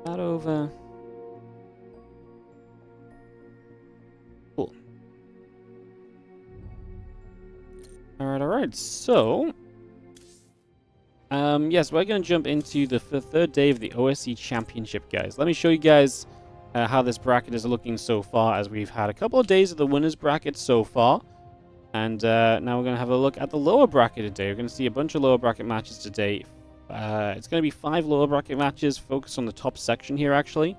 that over. Cool. Alright. So, yes, we're going to jump into the third day of the OSC Championship, guys. Let me show you guys how this bracket is looking so far, as we've had a couple of days of the winners bracket so far. And now we're going to have a look at the lower bracket today. We're going to see a bunch of lower bracket matches today. It's going to be 5 lower bracket matches, focused on the top section here, actually.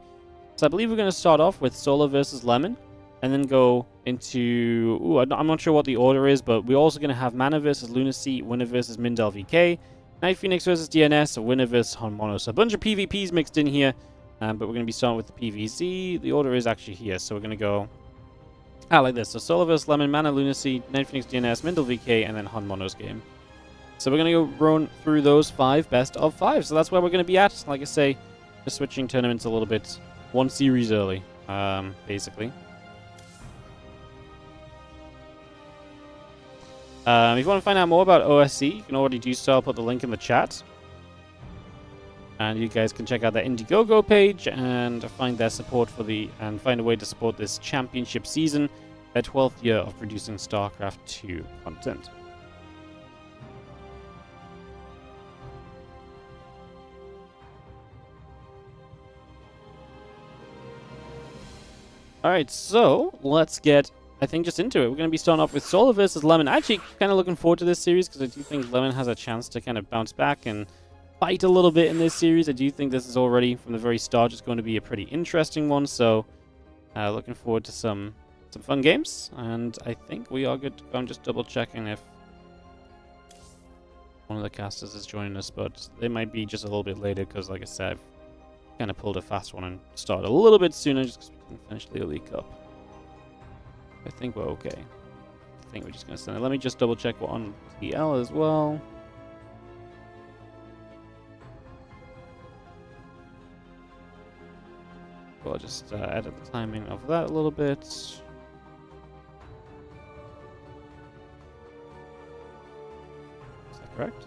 So I believe we're going to start off with Solar versus Lemon, and then go into... Ooh, I'm not sure what the order is, but we're also going to have Mana versus Lunacy, Winner versus Mindel VK, Night Phoenix versus DNS, a Winner versus Honmono. So a bunch of PvPs mixed in here, but we're going to be starting with the PvZ. The order is actually here, so we're going to go... like this. So Solar vs. Lemon, Mana, Lunacy, Night Phoenix, DNS, Mindel VK, and then Honmono's game. So we're going to go run through those 5 best of 5. So that's where we're going to be at. Like I say, just switching tournaments a little bit. One series early, basically. If you want to find out more about OSC, you can already do so. I'll put the link in the chat. And you guys can check out their Indiegogo page and find their support for and find a way to support this championship season, their 12th year of producing StarCraft 2 content. Alright, so let's get, I think, just into it. We're going to be starting off with Solar versus Lemon. Actually, kind of looking forward to this series because I do think Lemon has a chance to kind of bounce back and fight a little bit in this series. I do think this is already, from the very start, just going to be a pretty interesting one. So, looking forward to some fun games. And I think we are good to go. I'm just double checking if one of the casters is joining us, but they might be just a little bit later because, like I said, I've kind of pulled a fast one and started a little bit sooner just because we can finish the Elite Cup. I think we're okay. I think we're just going to send it. Let me just double check we're on TL as well. I'll just edit the timing of that a little bit. Is that correct?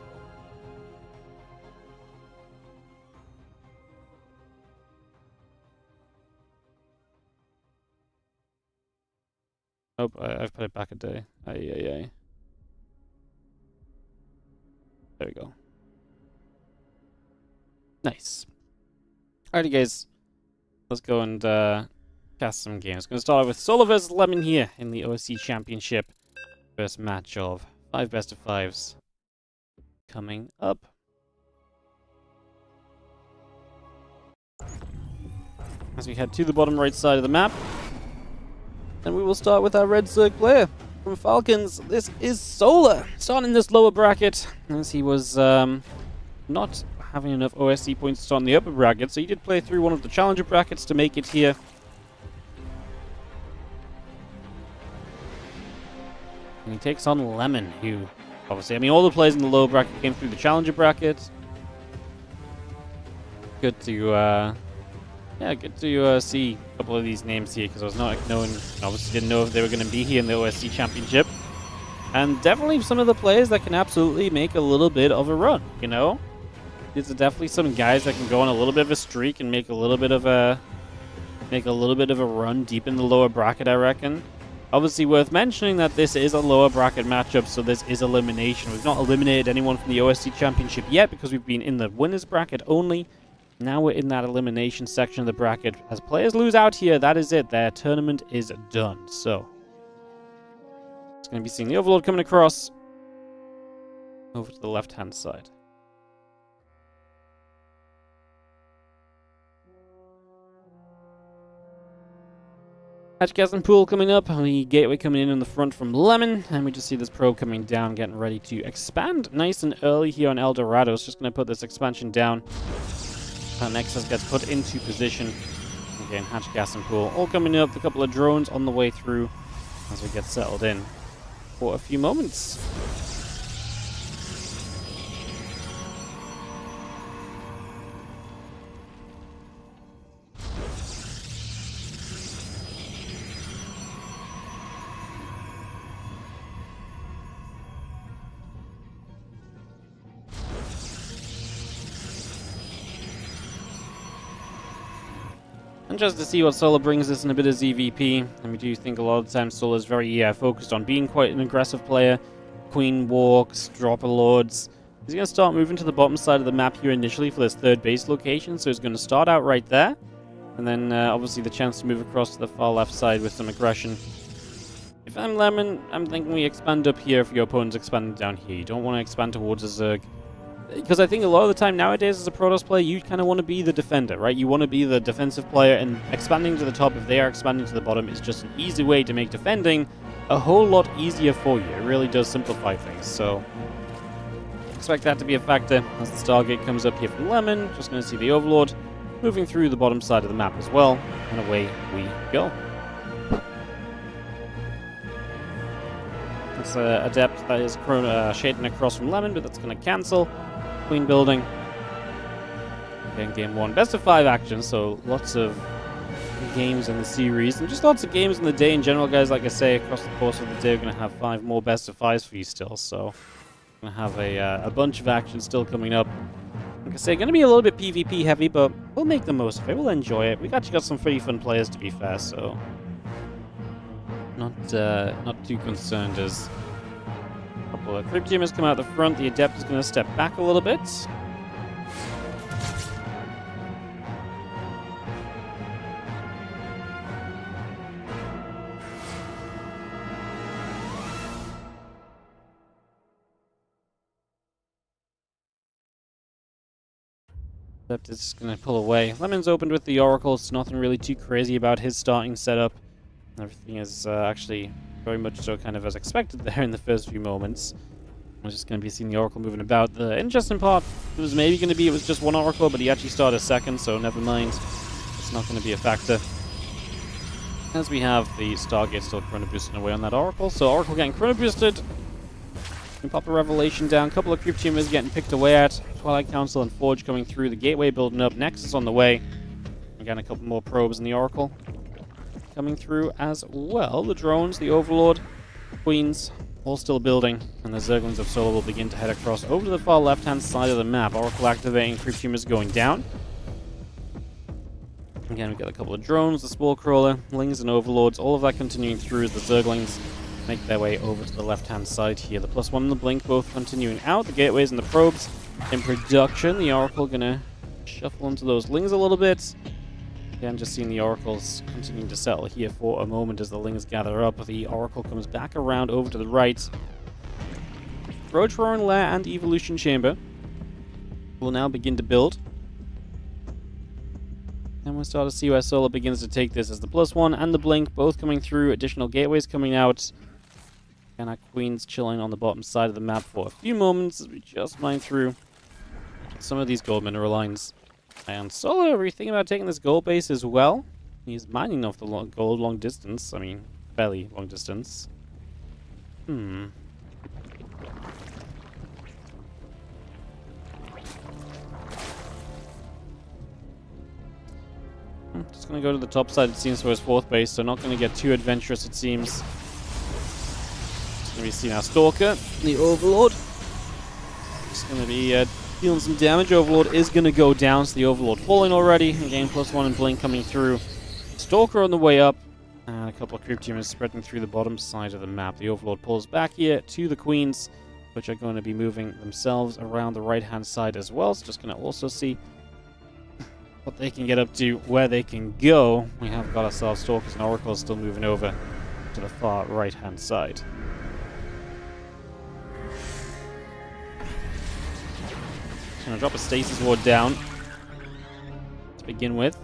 Nope, I've put it back a day. There we go. Nice. Alrighty, guys. Let's go and cast some games. Going to start with Solar vs. Lemon here in the OSC Championship. First match of 5 best of 5s coming up. As we head to the bottom right side of the map. And we will start with our red circ player from Falcons. This is Solar, starting in this lower bracket, as he was not having enough OSC points to start in the upper bracket, so he did play through one of the challenger brackets to make it here. And he takes on Lemon, who, obviously, I mean, all the players in the lower bracket came through the challenger bracket. Good to, good to see a couple of these names here, because I was not knowing, obviously didn't know if they were going to be here in the OSC Championship. And definitely some of the players that can absolutely make a little bit of a run, you know? These are definitely some guys that can go on a little bit of a streak and make a little bit of a run deep in the lower bracket, I reckon. Obviously worth mentioning that this is a lower bracket matchup, so this is elimination. We've not eliminated anyone from the OSC Championship yet because we've been in the winners bracket only. Now we're in that elimination section of the bracket. As players lose out here, that is it. Their tournament is done. So it's going to be seeing the Overlord coming across over to the left-hand side. Hatchgas and Pool coming up, the Gateway coming in the front from Lemon, and we just see this probe coming down, getting ready to expand nice and early here on El Dorado. It's just going to put this expansion down. Nexus gets put into position. Again, Hatchgas and Pool all coming up, a couple of drones on the way through as we get settled in for a few moments. Interested to see what Solar brings us in a bit of ZVP. And we do think a lot of the time Solar is very focused on being quite an aggressive player. Queen walks, dropper lords. He's going to start moving to the bottom side of the map here initially for this third base location. So he's going to start out right there. And then obviously the chance to move across to the far left side with some aggression. If I'm Lemon, I'm thinking we expand up here if your opponent's expanding down here. You don't want to expand towards a Zerg. Because I think a lot of the time nowadays as a Protoss player, you kind of want to be the defender, right? You want to be the defensive player, and expanding to the top, if they are expanding to the bottom, is just an easy way to make defending a whole lot easier for you. It really does simplify things, so expect that to be a factor as the Stargate comes up here from Lemon. Just going to see the Overlord moving through the bottom side of the map as well, and away we go. It's an Adept that is shading across from Lemon, but that's going to cancel. Queen building. Again, game 1. Best of 5 action, so lots of games in the series, and just lots of games in the day in general, guys. Like I say, across the course of the day, we're going to have 5 more best of 5s for you still, so we're going to have a bunch of action still coming up. Like I say, going to be a little bit PvP heavy, but we'll make the most of it. We'll enjoy it. We've actually got some pretty fun players, to be fair, so not too concerned as a couple of Crypt Teamers come out the front. The Adept is going to step back a little bit. Adept is just going to pull away. Lemon's opened with the Oracle. It's nothing really too crazy about his starting setup. Everything is actually very much so kind of as expected there in the first few moments. We're just going to be seeing the Oracle moving about. The interesting part was maybe going to be it was just one Oracle, but he actually started a second, so never mind. It's not going to be a factor. As we have the Stargate still chrono boosting away on that Oracle. So Oracle getting chrono boosted. Can pop a Revelation down. A couple of Crypt Teamers getting picked away at. Twilight Council and Forge coming through. The Gateway building up. Nexus on the way. Again, a couple more probes in the Oracle coming through as well. The drones, the Overlord, Queens, all still building, and the Zerglings of Solar will begin to head across over to the far left-hand side of the map. Oracle activating, Crypt Teamers going down. Again, we've got a couple of drones, the Spore Crawler, Lings and Overlords, all of that continuing through as the Zerglings make their way over to the left-hand side here. The +1 and the Blink both continuing out, the Gateways and the Probes in production. The Oracle gonna shuffle into those Lings a little bit. Again, just seeing the Oracles continuing to settle here for a moment as the Lings gather up. The Oracle comes back around over to the right. Roach Roaring Lair and Evolution Chamber will now begin to build. And we'll start to see where Solar begins to take this as the +1 and the Blink both coming through. Additional Gateways coming out. And our Queen's chilling on the bottom side of the map for a few moments as we just mine through some of these gold mineral lines. And Solar, are you thinking about taking this gold base as well? He's mining off the gold long distance. I mean, fairly long distance. I'm just going to go to the top side, it seems, for his 4th base, so not going to get too adventurous, it seems. Just going to be seeing our Stalker, the Overlord. Just going to be dealing some damage. Overlord is going to go down, so the Overlord falling already. Again, +1 and Blink coming through. Stalker on the way up. And a couple of Crypt Teamers spreading through the bottom side of the map. The Overlord pulls back here to the Queens, which are going to be moving themselves around the right-hand side as well. So just going to also see what they can get up to, where they can go. We have got ourselves Stalkers and Oracles still moving over to the far right-hand side. Gonna drop a Stasis Ward down to begin with.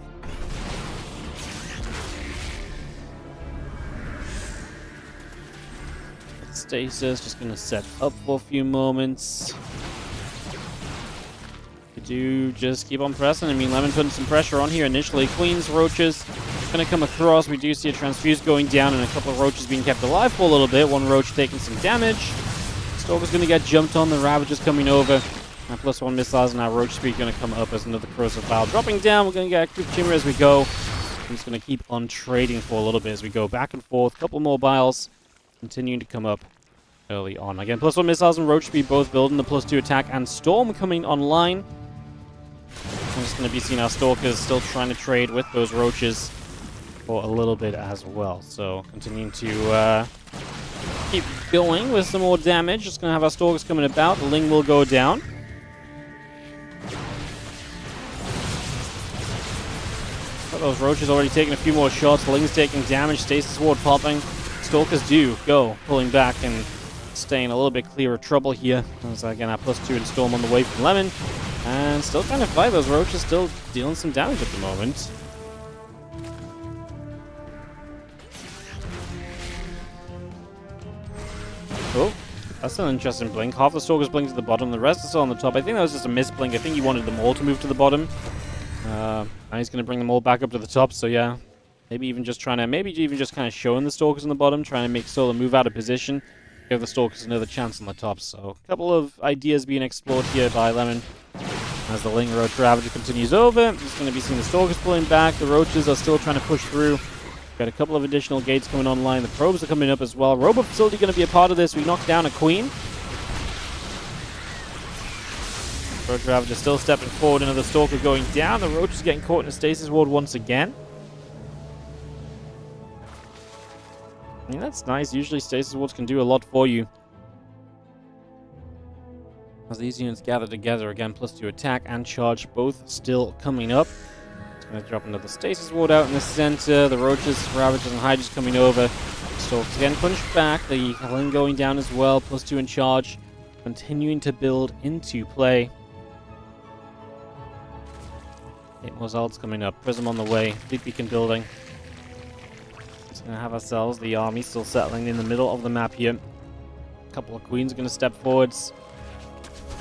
Stasis just gonna set up for a few moments. We do just keep on pressing. I mean, Lemon putting some pressure on here initially. Queens, Roaches gonna come across. We do see a Transfuse going down and a couple of Roaches being kept alive for a little bit. One Roach taking some damage. Stalker's gonna get jumped on. The Ravager's coming over. Our +1 missiles and our Roach Speed going to come up as another Corrosive Vial. Dropping down, we're going to get a Crypt Teamer as we go. I'm just going to keep on trading for a little bit as we go back and forth. Couple more Vials continuing to come up early on. Again, +1 missiles and Roach Speed both building. The +2 attack and Storm coming online. I'm just going to be seeing our Stalkers still trying to trade with those Roaches for a little bit as well. So continuing to keep going with some more damage. Just going to have our Stalkers coming about. The Ling will go down. But those Roaches already taking a few more shots. The Ling's taking damage. Stasis Ward popping. Stalkers do go, pulling back and staying a little bit clear of trouble here. As again, our +2 and Storm on the way from Lemon. And still trying to fight. Those Roaches still dealing some damage at the moment. Oh, that's an interesting blink. Half the Stalkers blink to the bottom, the rest are still on the top. I think that was just a misblink. I think he wanted them all to move to the bottom. Now he's going to bring them all back up to the top, so yeah. Maybe even just kind of showing the Stalkers on the bottom, trying to make Solar move out of position. Give the Stalkers another chance on the top. So a couple of ideas being explored here by Lemon. As the Ling Roach Ravager continues over, just going to be seeing the Stalkers pulling back. The Roaches are still trying to push through. Got a couple of additional gates coming online. The probes are coming up as well. Robot Facility going to be a part of this. We knocked down a Queen. Roach Ravager still stepping forward. Another Stalker going down. The Roach is getting caught in a stasis ward once again. I mean, that's nice. Usually stasis wards can do a lot for you. As these units gather together again, +2 attack and charge, both still coming up. Going to drop another stasis ward out in the center. The Roaches, Ravagers, and Hydras coming over. Stalkers again punched back. The Ling going down as well. +2 in charge. Continuing to build into play. 8 more Zalds coming up. Prism on the way. Fleet Beacon building. Just going to have ourselves the army still settling in the middle of the map here. A couple of Queens are going to step forwards.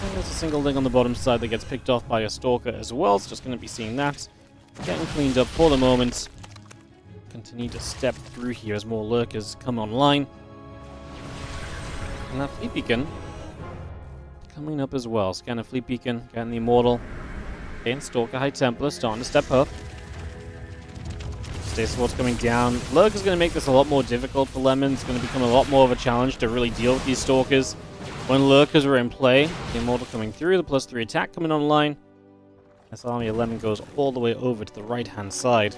And there's a single Ling on the bottom side that gets picked off by a Stalker as well. So just going to be seeing that. Getting cleaned up for the moment. Continue to step through here as more Lurkers come online. And that Fleet Beacon coming up as well. Scanner Fleet Beacon, getting the Immortal. Again, Stalker, High Templar starting to step up. Stasis Ward's coming down. Lurker's going to make this a lot more difficult for Lemon. It's going to become a lot more of a challenge to really deal with these Stalkers. When Lurkers are in play, the Immortal coming through, the +3 attack coming online. This army of Lemon goes all the way over to the right-hand side.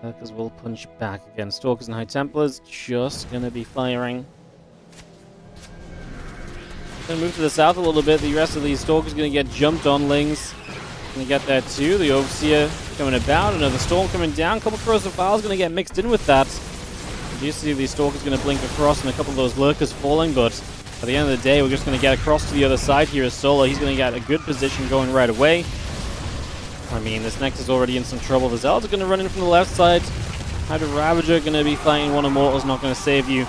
Lurkers will punch back again. Stalkers and High Templars just going to be firing. Going to move to the south a little bit. The rest of these Stalkers going to get jumped on. Lings going to get there too. The Overseer coming about. Another Storm coming down. A couple of Corrosive Files going to get mixed in with that. You see these Stalkers going to blink across and a couple of those Lurkers falling, but at the end of the day, we're just going to get across to the other side here as Solar. He's going to get a good position going right away. I mean, this Nex is already in some trouble. The Zelda going to run in from the left side. Hydra Ravager going to be fighting one Immortal's not going to save you.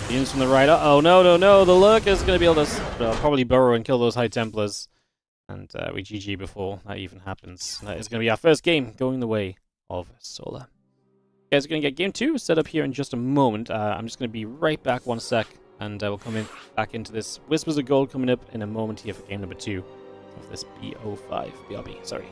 The units from the right. Oh no, no, no. The Lurker's going to be able to probably burrow and kill those High Templars. And we GG before that even happens. That is going to be our first game going the way of Solar. You guys are going to get game 2 set up here in just a moment. I'm just going to be right back 1 sec, and we'll come back into this Whispers of Gold coming up in a moment here for game number 2 of this BO5. Sorry.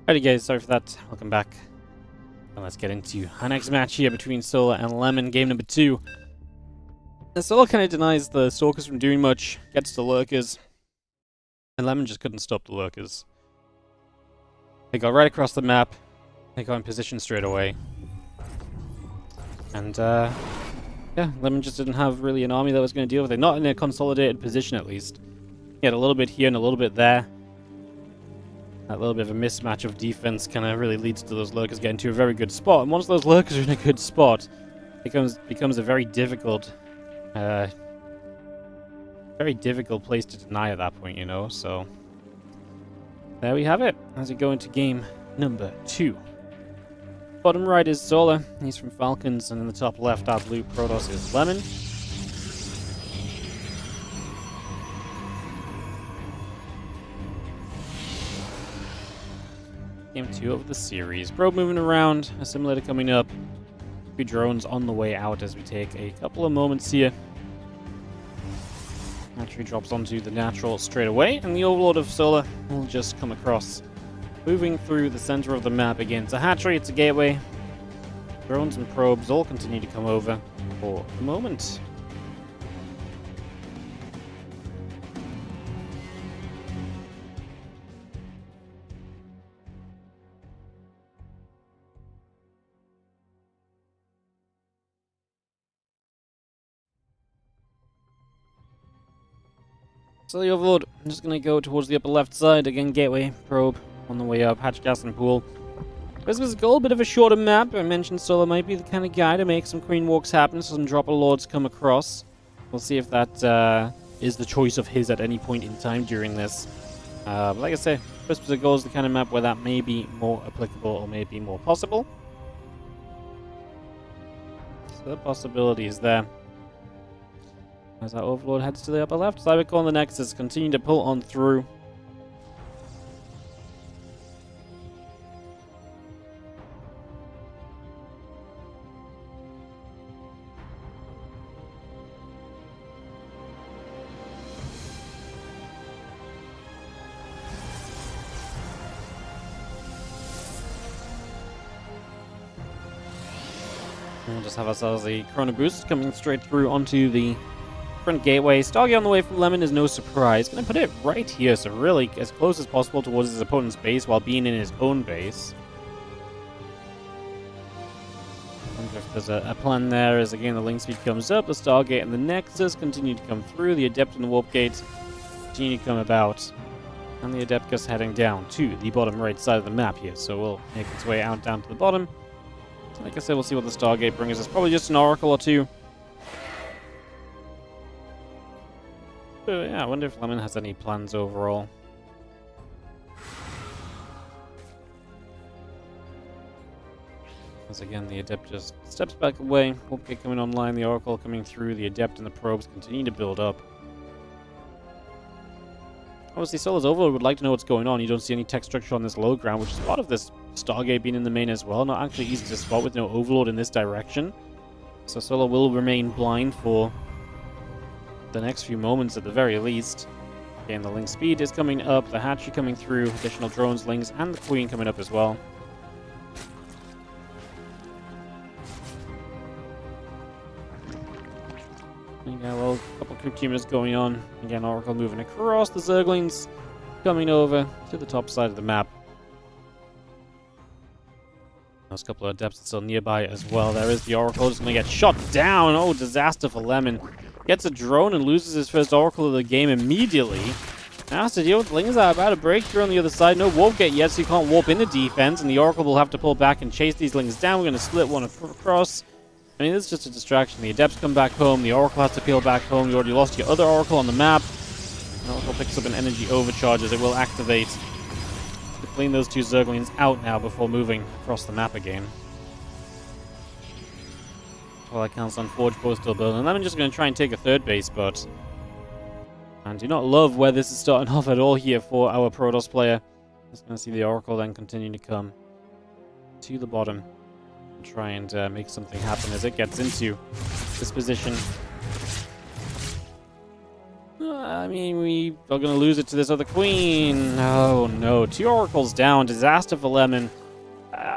Alrighty guys, sorry for that. Welcome back. And let's get into our next match here between Solar and Lemon, game number 2. And Solar kind of denies the Stalkers from doing much, gets the Lurkers, and Lemon just couldn't stop the Lurkers. They got right across the map, they got in position straight away. And yeah, Lemon just didn't have really an army that was going to deal with it, not in a consolidated position at least. He had a little bit here and a little bit there. That little bit of a mismatch of defense kind of really leads to those Lurkers getting to a very good spot. And once those Lurkers are in a good spot, it becomes a very difficult place to deny at that point, you know. So there we have it as we go into game number 2. Bottom right is Solar. He's from Falcons, and in the top left, our blue Protoss is Lemon. Game 2 of the series. Probe moving around, assimilator coming up. 2 drones on the way out as we take a couple of moments here. Hatchery drops onto the natural straight away, and the Overlord of Solar will just come across. Moving through the center of the map again. It's a hatchery, it's a gateway. Drones and probes all continue to come over for the moment. So the Overlord, I'm just going to go towards the upper left side. Again, gateway, probe, on the way up, hatch, gas, and pool. Christmas goal, a bit of a shorter map. I mentioned Solar might be the kind of guy to make some queen walks happen, so some dropper lords come across. We'll see if that is the choice of his at any point in time during this. But like I say, Christmas goal is the kind of map where that may be more applicable or may be more possible. So the possibility is there. As our Overlord heads to the upper left, Cybercore and the Nexus continue to pull on through. And we'll just have ourselves a Chrono Boost coming straight through onto the front gateway. Stargate on the way from Lemon is no surprise. Gonna put it right here, so really as close as possible towards his opponent's base while being in his own base. I wonder if there's a plan there as again the link speed comes up, the Stargate and the Nexus continue to come through, the Adept and the Warp Gate continue to come about, and the Adeptus heading down to the bottom right side of the map here, so we'll make its way out down to the bottom. Like I said, we'll see what the Stargate brings us. Probably just an Oracle or 2. But yeah, I wonder if Lemon has any plans overall. As again, the Adept just steps back away. Warpgate coming online, the Oracle coming through, the Adept and the Probes continue to build up. Obviously, Solar's Overlord would like to know what's going on. You don't see any tech structure on this low ground, which is part of this Stargate being in the main as well. Not actually easy to spot with no Overlord in this direction. So Solar will remain blind for the next few moments at the very least. Again, the link speed is coming up, the hatchery coming through, additional drones, links, and the queen coming up as well. Again, a couple of quick units going on. Again, Oracle moving across, the Zerglings coming over to the top side of the map. Those couple of Adepts still nearby as well. There is the Oracle, just going to get shot down. Oh, disaster for Lemon. Gets a drone and loses his first Oracle of the game immediately. Now has to deal with Lings that are about to break through on the other side. No warp gate yet, so you can't warp into defense, and the Oracle will have to pull back and chase these Lings down. We're going to split one across. I mean, this is just a distraction. The Adepts come back home. The Oracle has to peel back home. You already lost your other Oracle on the map. The Oracle picks up an energy overcharge as it will activate to clean those 2 Zerglings out now before moving across the map again. Well, that counts on Forge Post still building. And I'm just going to try and take a 3rd base, but I do not love where this is starting off at all here for our Protoss player. Just going to see the Oracle then continue to come to the bottom and try and make something happen as it gets into this position. I mean, we are going to lose it to this other queen. Oh, no. 2 oracles down. Disaster for Lemon.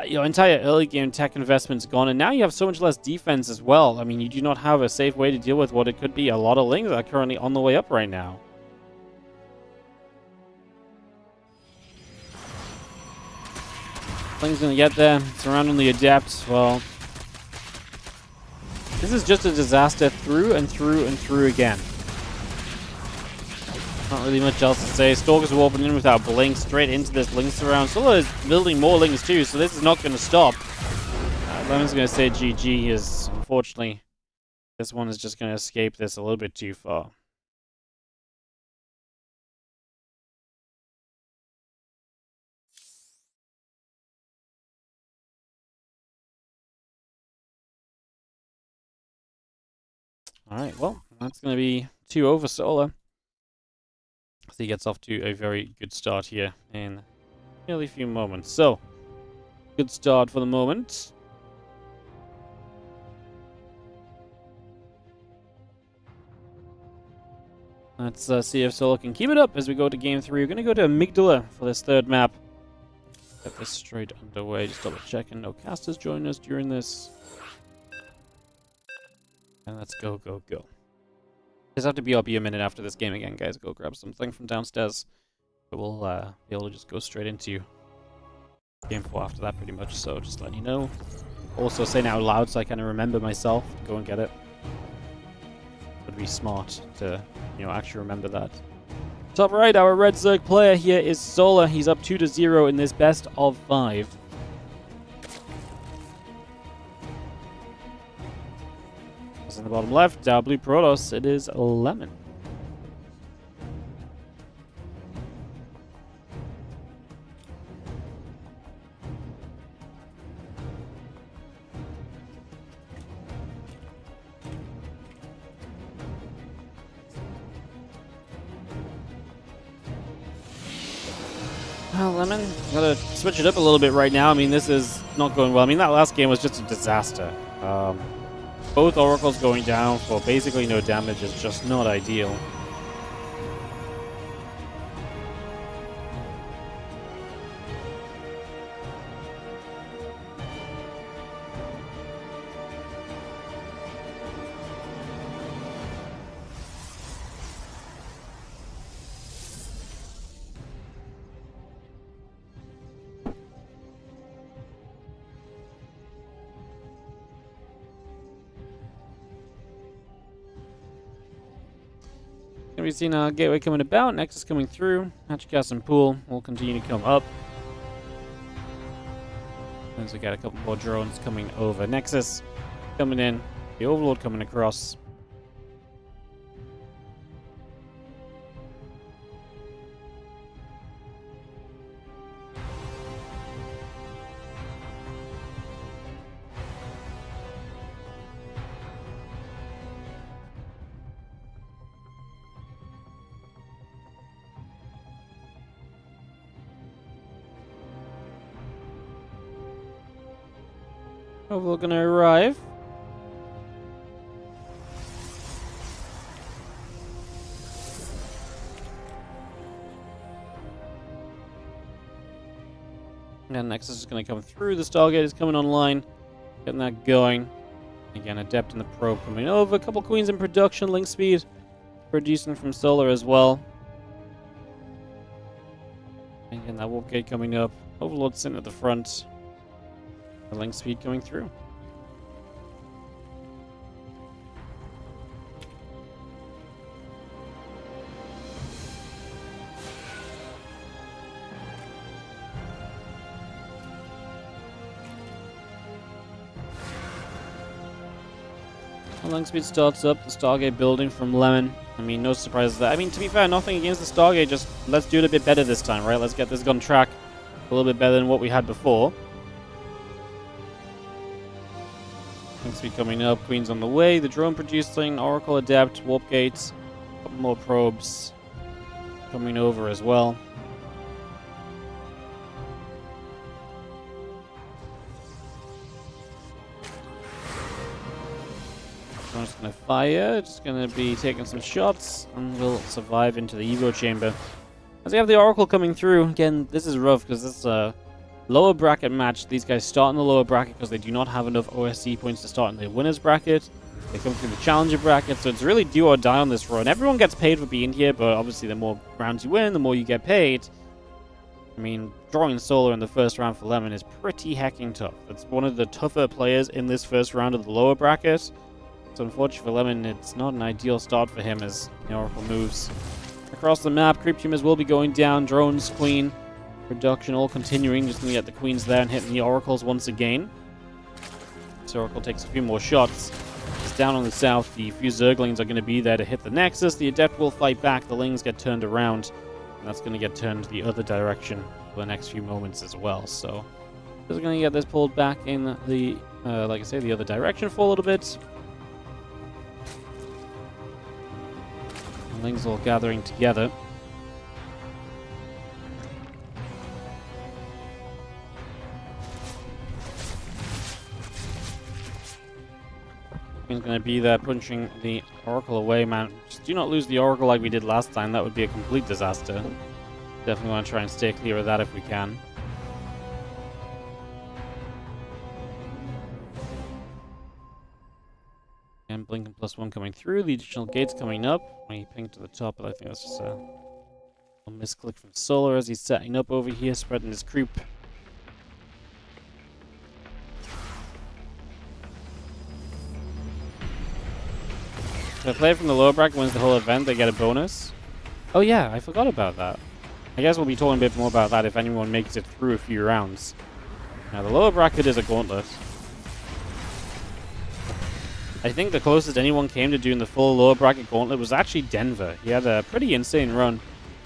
Your entire early game tech investment's gone, and now you have so much less defense as well. I mean, you do not have a safe way to deal with what it could be a lot of lings that are currently on the way up right now. Ling's going to get there. Surrounding the Adept. Well, this is just a disaster through and through and through again. Not really much else to say. Stalker's warping in without blink straight into this Ling surround. Solar is building more Lings too, so this is not going to stop. Lemon's going to say GG is, unfortunately, this one is just going to escape this a little bit too far. Alright, well, that's going to be 2-0 for Solar. So he gets off to a very good start here in nearly a few moments. So, good start for the moment. Let's see if Solar can keep it up as we go to game 3. We're going to go to Amygdala for this third map. Get this straight underway. Just double checking. No casters join us during this. And let's go, go, go. Just have to BRB a minute after this game again, guys. Go grab something from downstairs. But we'll be able to just go straight into game 4 after that, pretty much. So just letting you know. Also saying it out loud so I kind of remember myself. Go and get it. Would be smart to, actually remember that. Top right, our Red Zerg player here is Solar. He's up 2-0 in this best of 5. In the bottom left, our blue Protoss, it is Lemon. Well, Lemon, gotta switch it up a little bit right now. I mean, this is not going well. I mean, that last game was just a disaster. Both oracles going down for basically no damage is just not ideal. We've seen our gateway coming about, Nexus coming through, Hatchcast and Pool will continue to come up. As we got a couple more drones coming over. Nexus coming in, the Overlord coming across. Overlord gonna arrive. And Nexus is going to come through. The Stargate is coming online. Getting that going. Again, Adept and the Probe coming over. A couple Queens in production. Link speed producing from Solar as well. Again, that Warp Gate coming up. Overlord sitting at the front. The Link speed coming through. Link speed starts up, the Stargate building from Lemon. I mean, no surprises there. I mean, to be fair, nothing against the Stargate, just let's do it a bit better this time, right? Let's get this on track a little bit better than what we had before. Link speed coming up, Queen's on the way, the drone producing, Oracle Adept, Warp Gates, a couple more probes coming over as well. Gonna fire, just gonna be taking some shots, and we'll survive into the Evo chamber. As we have the Oracle coming through, again, this is rough because this is a lower bracket match. These guys start in the lower bracket because they do not have enough OSC points to start in the winner's bracket. They come through the challenger bracket, so it's really do or die on this run. Everyone gets paid for being here, but obviously the more rounds you win, the more you get paid. I mean, drawing solo in the first round for Lemon is pretty hecking tough. It's one of the tougher players in this first round of the lower bracket. So unfortunately for Lemon, it's not an ideal start for him as the Oracle moves across the map. Creep tumors will be going down. Drones, Queen, production all continuing. Just going to get the Queens there and hitting the Oracles once again. So Oracle takes a few more shots. It's down on the south. The few Zerglings are going to be there to hit the Nexus. The Adept will fight back. The Lings get turned around. And that's going to get turned the other direction for the next few moments as well. So just going to get this pulled back in the, like I say, the other direction for a little bit. The Lings all gathering together. Queen's going to be there punching the Oracle away, man. Just do not lose the Oracle like we did last time. That would be a complete disaster. Definitely want to try and stay clear of that if we can. And Blinking +1 coming through. The additional gates coming up. We ping to the top, but I think that's just a misclick from Solar as he's setting up over here, spreading his creep. If a player from the lower bracket wins the whole event, they get a bonus. Oh yeah, I forgot about that. I guess we'll be talking a bit more about that if anyone makes it through a few rounds. Now, the lower bracket is a gauntlet. I think the closest anyone came to doing the full lower bracket gauntlet was actually Denver. He had a pretty insane run.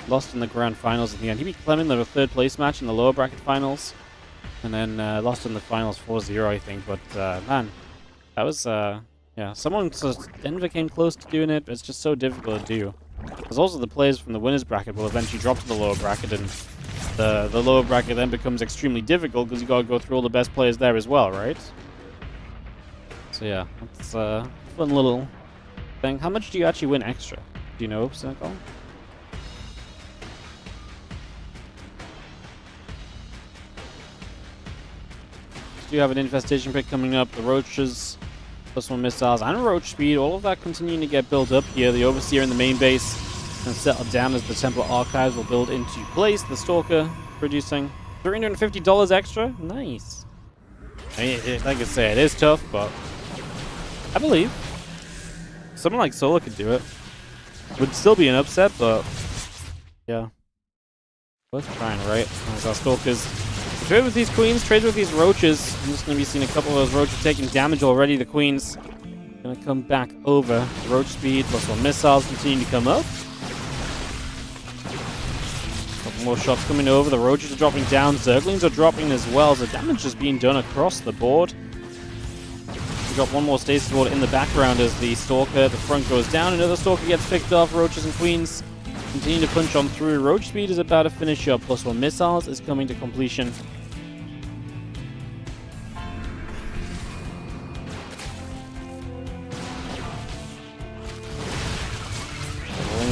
Lost in the grand finals at the end. He beat Clement in the third place match in the lower bracket finals. And then lost in the finals 4-0, I think. But, man, that was... yeah, Denver came close to doing it, but it's just so difficult to do. There's also the players from the winner's bracket will eventually drop to the lower bracket, and the lower bracket then becomes extremely difficult because you got to go through all the best players there as well, right? So yeah, it's a fun little thing. How much do you actually win extra? Do you know, Cynical? Do you have an infestation pick coming up? The roaches. +1 missiles and roach speed, all of that continuing to get built up here. The Overseer in the main base and settle down as the Templar Archives will build into place. The Stalker producing $350 extra. Nice. I mean, like I say, it is tough, but I believe someone like Solar could do it. Would still be an upset, but yeah, worth trying, right? As our Stalkers trade with these Queens, trade with these Roaches. I'm just going to be seeing a couple of those Roaches taking damage already. The Queens going to come back over. Roach speed, +1 missiles continue to come up. A couple more shots coming over. The Roaches are dropping down. Zerglings are dropping as well. So damage is being done across the board. We've got one more stasis ward in the background as the Stalker at the front goes down. Another Stalker gets picked off. Roaches and Queens continue to punch on through. Roach speed is about to finish up. +1 missiles is coming to completion.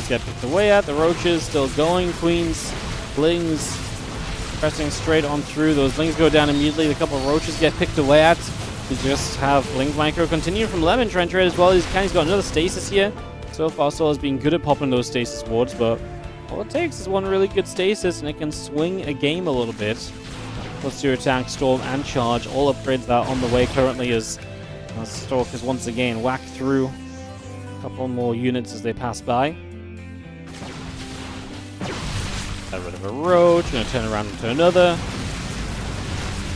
Get picked away at. The Roaches still going. Queens, Lings pressing straight on through. Those Lings go down immediately. A couple of Roaches get picked away at. We just have Link Micro continue from Lemon trying to trade as well. He's got another stasis here. So far, Solar's been good at popping those stasis wards, but all it takes is one really good stasis and it can swing a game a little bit. +2 attack, storm, and charge. All upgrades that are on the way currently as Stalkers once again whack through a couple more units as they pass by. Got rid of a Roach, gonna turn around into another.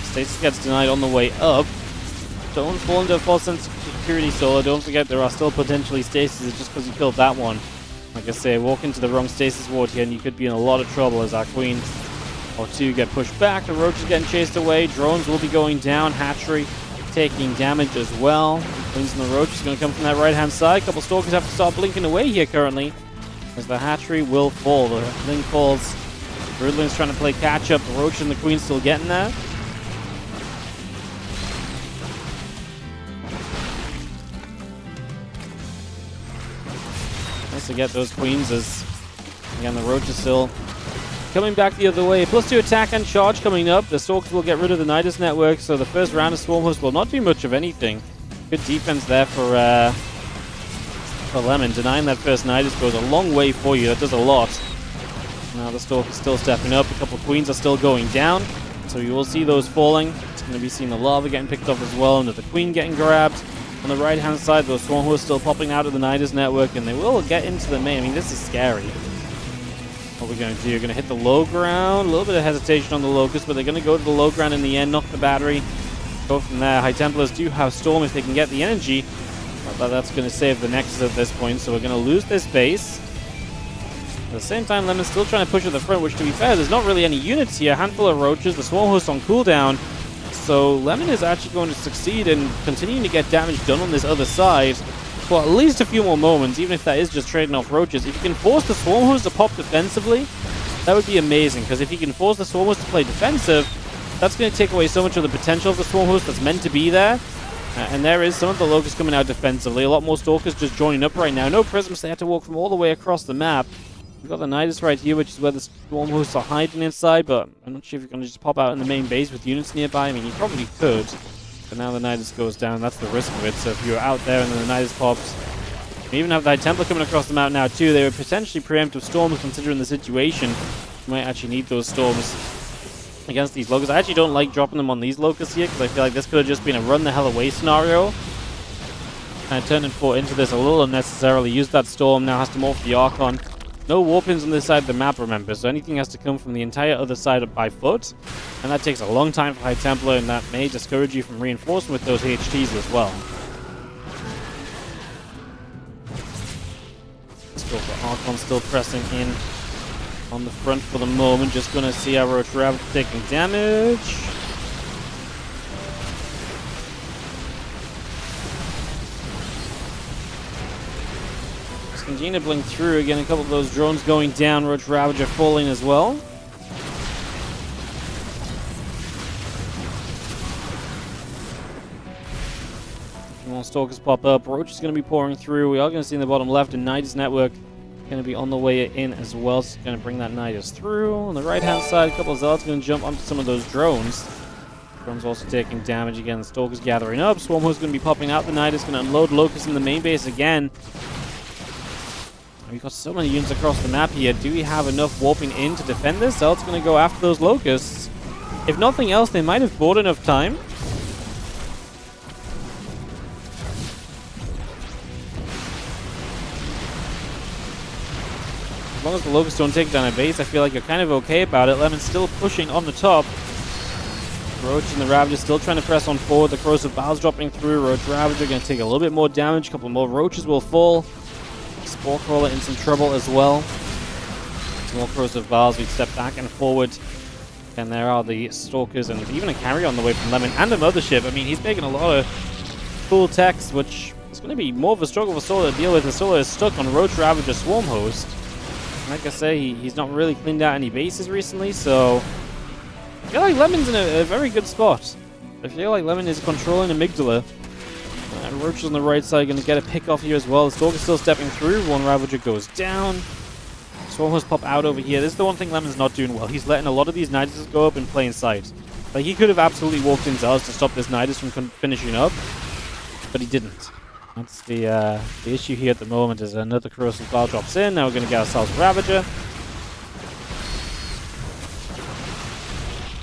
Stasis gets denied on the way up. Don't fall into a false sense of security, Solar. Don't forget there are still potentially stasis just because you killed that one. Like I say, walk into the wrong stasis ward here and you could be in a lot of trouble as our Queen or two get pushed back. The Roach is getting chased away. Drones will be going down. Hatchery taking damage as well. Queens and the Roach is going to come from that right-hand side. A couple Stalkers have to start blinking away here currently as the Hatchery will fall. The Link falls. Broodling's trying to play catch-up. The Roach and the Queen still getting there. to get those queens as, again, the Roach is still coming back the other way. +2 attack and charge coming up. The Stalkers will get rid of the Nidus network, so the first round of Swarm Host will not do much of anything. Good defense there for Lemon. Denying that first Nidus goes a long way for you. That does a lot. Now the Stalker's still stepping up. A couple queens are still going down, so you will see those falling. It's going to be seeing the lava getting picked off as well, and the queen getting grabbed. On the right-hand side, those Swarm Hosts still popping out of the Nidus network, and they will get into the main. I mean, this is scary. What we're going to do, you're going to hit the low ground. A little bit of hesitation on the Locust, but they're going to go to the low ground in the end, knock the battery, go from there. High Templars do have Storm if they can get the energy, but that's going to save the Nexus at this point, so we're going to lose this base. At the same time, Lemon's still trying to push at the front, which, to be fair, there's not really any units here. A handful of Roaches, the Swarm Host on cooldown, so Lemon is actually going to succeed in continuing to get damage done on this other side for at least a few more moments, even if that is just trading off Roaches. If you can force the Swarm Host to pop defensively, that would be amazing, because if you can force the Swarm Host to play defensive, that's going to take away so much of the potential of the Swarm Host that's meant to be there. And there is some of the Locusts coming out defensively. A lot more Stalkers just joining up right now. No Prisms, they have to walk from all the way across the map. We've got the Nidus right here, which is where the Swarm Hosts are hiding inside, but I'm not sure if you're going to just pop out in the main base with units nearby. I mean, you probably could. But now the Nidus goes down, that's the risk of it. So if you're out there and then the Nidus pops, you even have the High Templar coming across the map now too. They were potentially preemptive storms considering the situation. You might actually need those storms against these Locusts. I actually don't like dropping them on these Locusts here, because I feel like this could have just been a run the hell away scenario. And turning Fort into this a little unnecessarily. Use that Storm, now has to morph the Archon. No warpins on this side of the map, remember, so anything has to come from the entire other side by foot. And that takes a long time for High Templar, and that may discourage you from reinforcing with those HTs as well. Archon still pressing in on the front for the moment. Just going to see our Roach Rabbit taking damage. Gina blink through again. A couple of those drones going down. Roach Ravager falling as well. More Stalkers pop up. Roach is going to be pouring through. We are going to see in the bottom left, and Nidus network going to be on the way in as well. So going to bring that Nidus through. On the right hand side, a couple of Zealots going to jump onto some of those drones. Drones also taking damage again. The Stalkers gathering up. Swarm Host going to be popping out. The Nidus going to unload Locust in the main base again. We've got so many units across the map here. Do we have enough warping in to defend this? Zealot's going to go after those Locusts. If nothing else, they might have bought enough time. As long as the Locusts don't take down a base, I feel like you're kind of okay about it. Lemon's still pushing on the top. Roach and the Ravager still trying to press on forward. The Corrosive Bowels dropping through. Roach Ravager going to take a little bit more damage. A couple more Roaches will fall. Spore Crawler in some trouble as well. Some more Corrosive Bowels. We step back and forward. And there are the Stalkers and even a carry on the way from Lemon and a Mothership. I mean, he's making a lot of cool techs, which is going to be more of a struggle for Solar to deal with. And Solar is stuck on Roach Ravager Swarm Host. Like I say, he's not really cleaned out any bases recently, so I feel like Lemon's in a very good spot. I feel like Lemon is controlling Amygdala. And Roach on the right side going to get a pick off here as well. The Stalker's still stepping through. One Ravager goes down. Swarm Host pop out over here. This is the one thing Lemon's not doing well. He's letting a lot of these Nidus go up in plain sight. Like, he could have absolutely walked in Zealous to stop this Nidus from finishing up, but he didn't. That's the issue here at the moment, is another Corrosive Bile drops in. Now we're going to get ourselves a Ravager.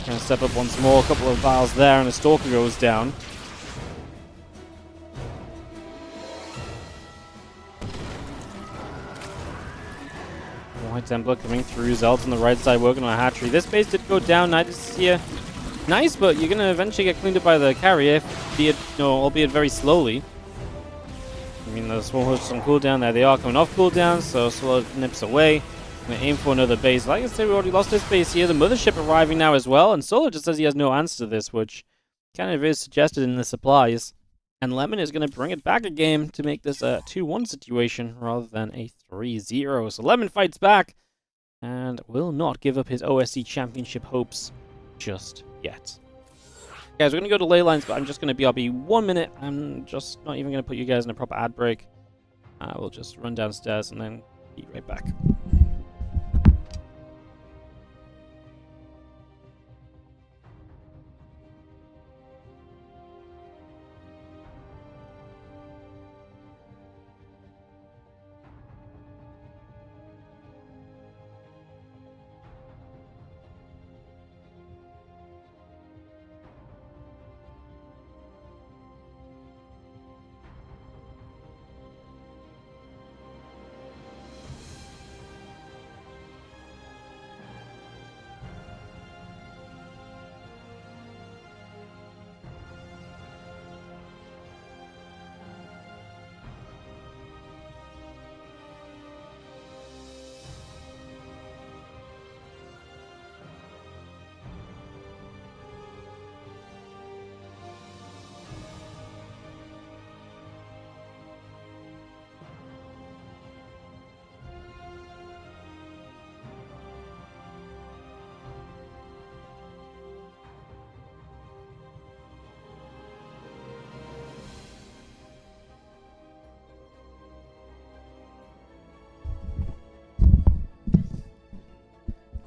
Going to step up once more. A couple of Vials there, and a Stalker goes down. White Templar coming through. Zealots on the right side working on a hatchery. This base did go down. Nidus is here. Nice, but you're going to eventually get cleaned up by the carrier, albeit very slowly. I mean, the Swarm Hosts on cooldown. There they are coming off cooldown, so Slow nips away. Going to aim for another base. Like I said, we already lost this base here. The Mothership arriving now as well, and Solo just says he has no answer to this, which kind of is suggested in the supplies. And Lemon is going to bring it back a game to make this a 2-1 situation rather than a 3-0. So Lemon fights back and will not give up his OSC championship hopes just yet. Guys, we're going to go to ley lines, but I'm just going to BRB 1 minute. I'm just not even going to put you guys in a proper ad break. We'll just run downstairs and then Be right back.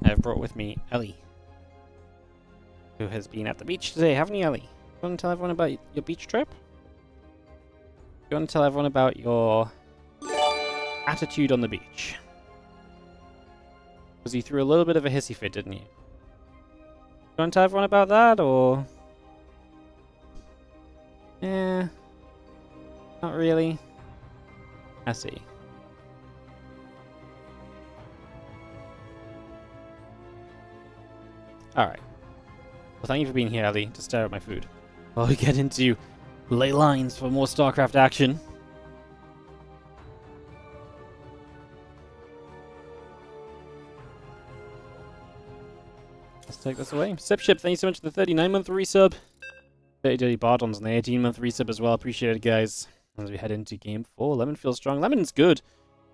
I've brought with me Ellie, who has been at the beach today, haven't you, Ellie? You want to tell everyone about your beach trip? You want to tell everyone about your attitude on the beach? Because you threw a little bit of a hissy fit, didn't you? You want to tell everyone about that, or...? Eh... Not really. I see. Alright. Well, thank you for being here, Ellie, to stare at my food. While we get into ley lines for more StarCraft action. Let's take this away. Sipship, thank you so much for the 39-month resub. Dirty Dirty Bartons on the 18-month resub as well. Appreciate it, guys. As we head into Game 4. Lemon feels strong. Lemon's good.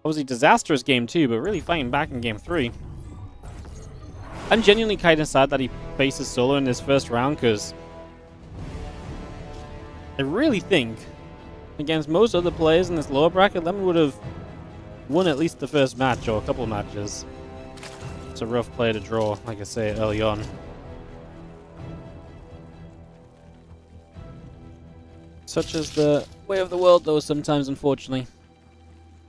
Obviously disastrous Game 2, but really fighting back in Game 3. I'm genuinely kind of sad that he faces solo in his first round, because I really think against most other players in this lower bracket, Lemon would have won at least the first match or a couple matches. It's a rough play to draw, like I say, early on. Such is the way of the world, though, sometimes, unfortunately.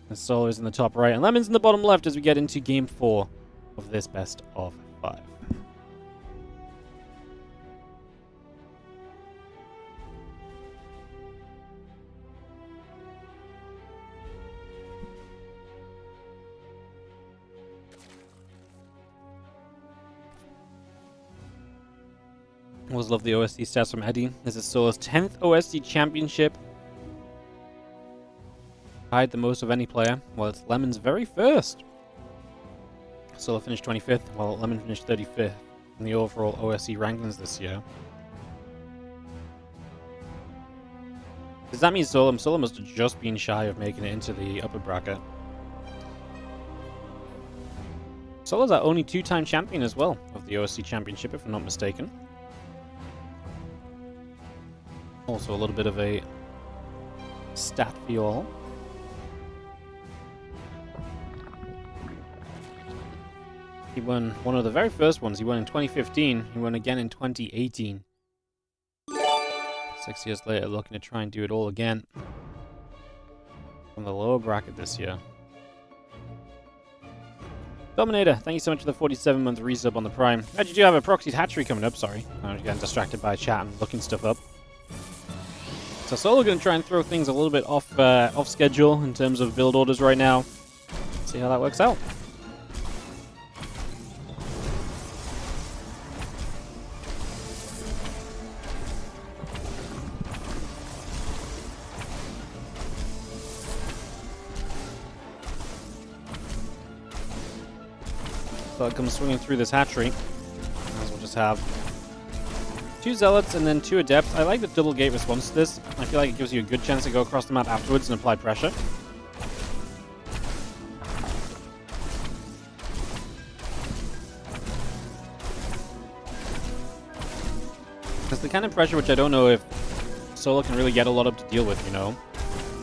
And solo is in the top right, and Lemon's in the bottom left as we get into Game 4 of this best of 5. Always love the OSC stats from Eddie. This is Solo's 10th OSC championship. Tied the most of any player. Well, it's Lemon's very first. Solo finished 25th, while Lemon finished 35th in the overall OSC rankings this year. Does that mean Solo must have just been shy of making it into the upper bracket? Solo's our only two-time champion as well of the OSC championship, if I'm not mistaken. Also a little bit of a stat for you all. He won one of the very first ones. He won in 2015. He won again in 2018. 6 years later, looking to try and do it all again from the lower bracket this year. Dominator, thank you so much for the 47-month resub on the Prime. You do have a proxied hatchery coming up, sorry. I was getting distracted by chat and looking stuff up. So Solo going to try and throw things a little bit off schedule in terms of build orders right now. See how that works out. So it comes swinging through this hatchery. As we'll just have 2 Zealots and then 2 Adepts. I like the double gate response to this. I feel like it gives you a good chance to go across the map afterwards and apply pressure. That's the kind of pressure which I don't know if Solo can really get a lot up to deal with, you know.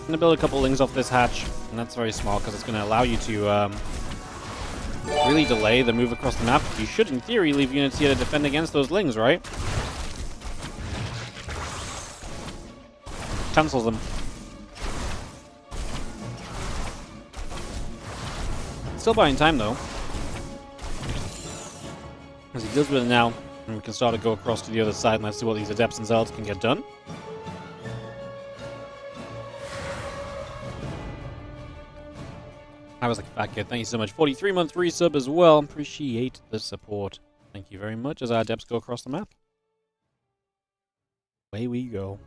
I'm going to build a couple Lings off this hatch, and that's very small because it's going to allow you to really delay the move across the map. You should, in theory, leave units here to defend against those Lings, right? Cancels them. Still buying time, though. As he deals with it now, and we can start to go across to the other side, and let's see what these Adepts and Zealots can get done. I was like a fat kid. Thank you so much. 43-month resub as well. Appreciate the support. Thank you very much as our Adepts go across the map. Away we go.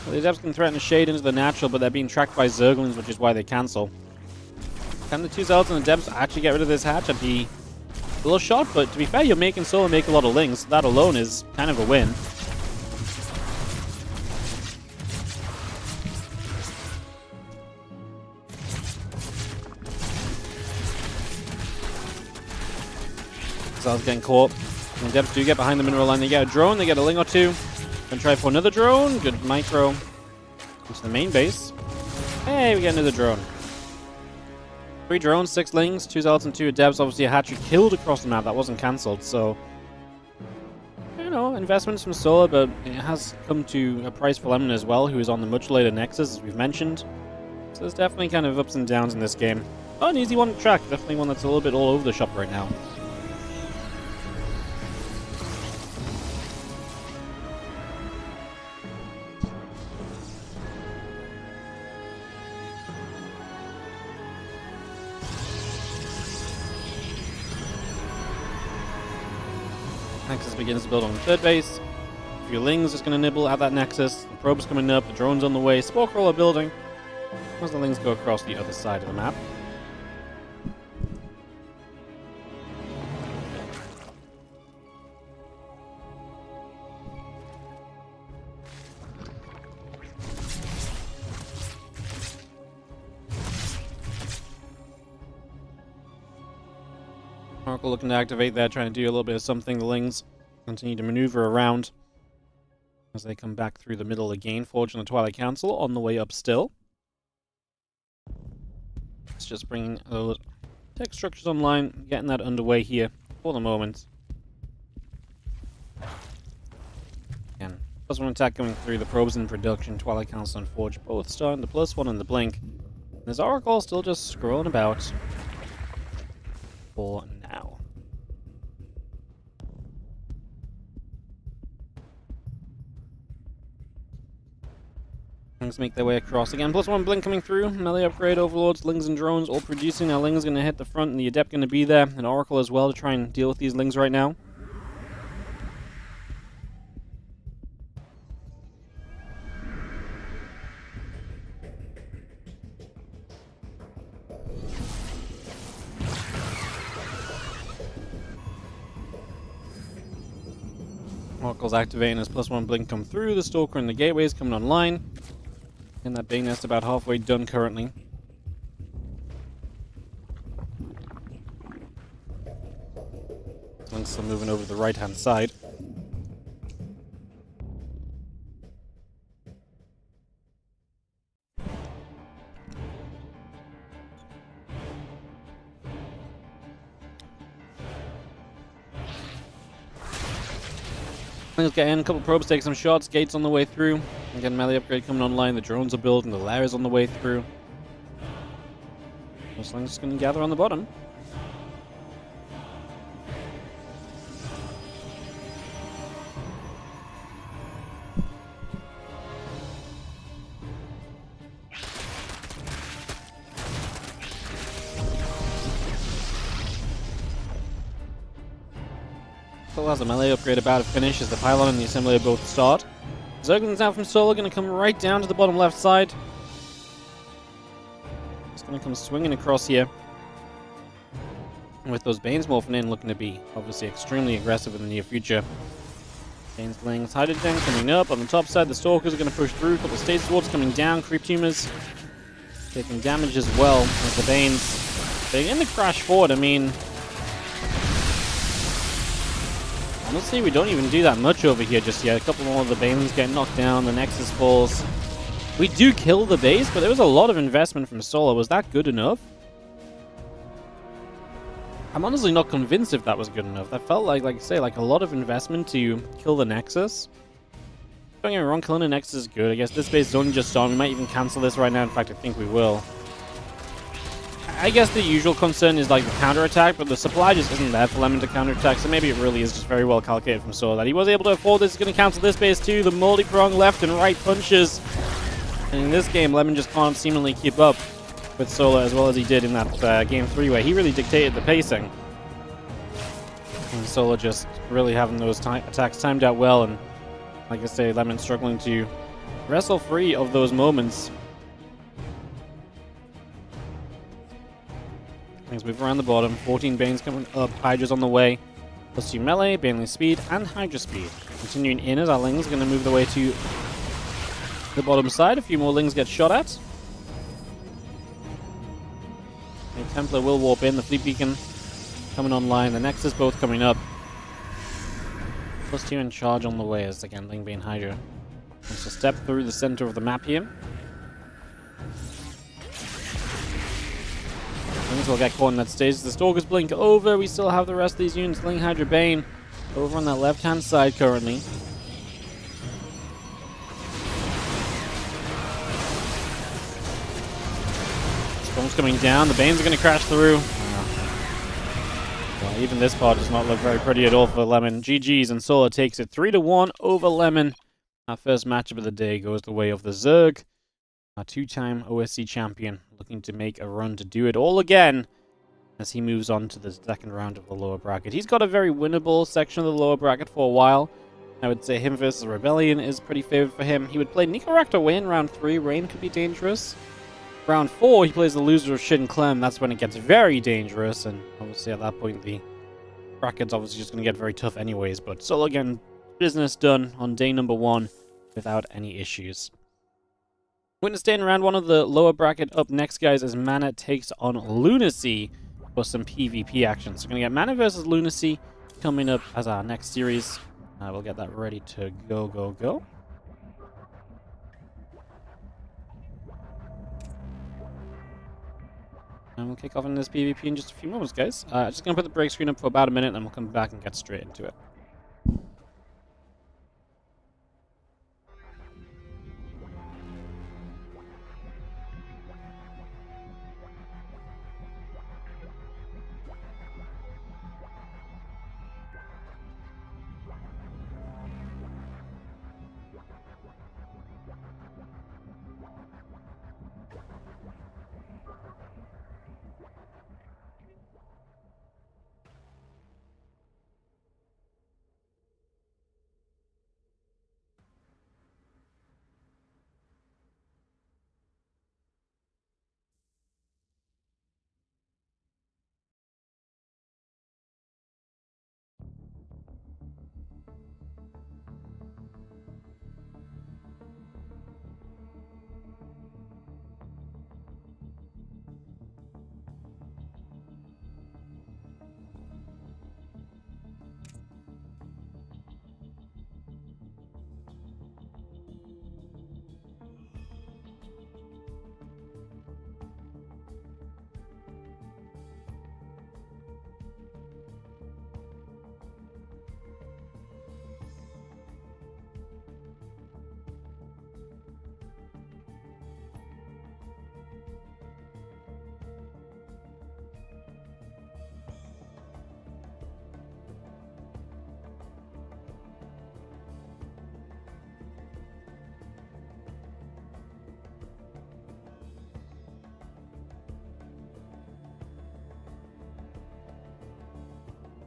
Well, the Adepts can threaten a shade into the natural, but they're being tracked by Zerglings, which is why they cancel. Can the two Zealots and Adepts actually get rid of this hatch? I'd be a little shocked, but to be fair, you're making solo make a lot of Lings. That alone is kind of a win. Zealots getting caught. And the Adepts do get behind the mineral line. They get a drone, they get a Ling or two. Gonna try for another drone. Good micro into the main base. Hey, we get another drone. 3 drones, 6 Lings, 2 Zealots and 2 Adepts. Obviously a hatchery killed across the map. That wasn't cancelled, so... You know, investments from Solar, but it has come to a price for Lemon as well, who is on the much later Nexus, as we've mentioned. So there's definitely kind of ups and downs in this game. Oh, an easy one to track. Definitely one that's a little bit all over the shop right now. Nexus begins to build on the third base. A few Lings just going to nibble at that Nexus. The probe's coming up, the drone's on the way, Spore Crawler building. As the Lings go across the other side of the map. Oracle looking to activate there, trying to do a little bit of something. The Lings continue to maneuver around as they come back through the middle again. Forge and the Twilight Council on the way up still. It's just bringing those tech structures online, getting that underway here for the moment. Again, +1 attack going through, the probes in production, Twilight Council and Forge both starting the +1 in the blink. There's Oracle still just scrolling about for now. Things make their way across again. +1 blink coming through. Melee upgrade, Overlords, Lings and drones all producing. Now Ling's going to hit the front and the Adept going to be there. And Oracle as well to try and deal with these Lings right now. Oracle's activating as +1 blink come through. The Stalker and the Gateway is coming online. And that Bane Nest about halfway done currently. Link's still moving over to the right-hand side. Let's get in, a couple probes, take some shots, gates on the way through. Again, melee upgrade coming online, the drones are building, the lair is on the way through. Sling's just going to gather on the bottom. Still has a melee upgrade about to finish as the pylon and the assembly both start. Zerglings now from Solar going to come right down to the bottom left side. It's going to come swinging across here. And with those Banes morphing in, looking to be obviously extremely aggressive in the near future. Banes Lings Hydrogen coming up. On the top side, the Stalkers are going to push through. A couple of State Swords coming down. Creep Tumors taking damage as well. As the Banes, they're going to crash forward. I mean, Honestly, we don't even do that much over here just yet. A couple more of the Banelings get knocked down, the Nexus falls. We do kill the base, but there was a lot of investment from Solar. Was that good enough? I'm honestly not convinced if that was good enough. That felt like I say, like a lot of investment to kill the Nexus. Don't get me wrong, killing the Nexus is good. I guess this base is only just on. We might even cancel this right now. In fact, I think we will. I guess the usual concern is like the counterattack, but the supply just isn't there for Lemon to counterattack, so maybe it really is just very well calculated from Solar that he was able to afford this. He's going to cancel this base too. The multi-prong left and right punches. And in this game, Lemon just can't seemingly keep up with Solar as well as he did in that game 3 where he really dictated the pacing. And Solar just really having those attacks timed out well, and like I say, Lemon struggling to wrestle free of those moments. Things move around the bottom. 14 Banes coming up. Hydra's on the way. Plus 2 melee, Baneling speed, and Hydra speed. Continuing in as our Lings are going to move their way to the bottom side. A few more Lings get shot at. The Templar will warp in. The Fleet Beacon coming online. The Nexus both coming up. Plus 2 in charge on the way as again Ling Bane Hydra wants to step through the center of the map here. Things will get caught in that stage. The Stalkers blink over. We still have the rest of these units. Ling Hydra Bane over on that left-hand side currently. Storm's coming down. The Banes are going to crash through. Well, even this part does not look very pretty at all for Lemon. GG's, and Solar takes it 3-1 over Lemon. Our first matchup of the day goes the way of the Zerg. Our 2-time OSC champion, looking to make a run to do it all again as he moves on to the second round of the lower bracket. He's got a very winnable section of the lower bracket for a while. I would say him versus Rebellion is pretty favored for him. He would play Nicoractor away in round 3. Rain could be dangerous. Round 4, he plays the loser of Shin Clem. That's when it gets very dangerous, and obviously at that point the bracket's obviously just going to get very tough anyways. But Solar again, business done on day number 1 without any issues. We're going to stay in round 1 of the lower bracket. Up next, guys, as Mana takes on Lunacy for some PvP action. So we're going to get Mana versus Lunacy coming up as our next series. We'll get that ready to go. And we'll kick off in this PvP in just a few moments, guys. Just going to put the break screen up for about a minute, and then we'll come back and get straight into it.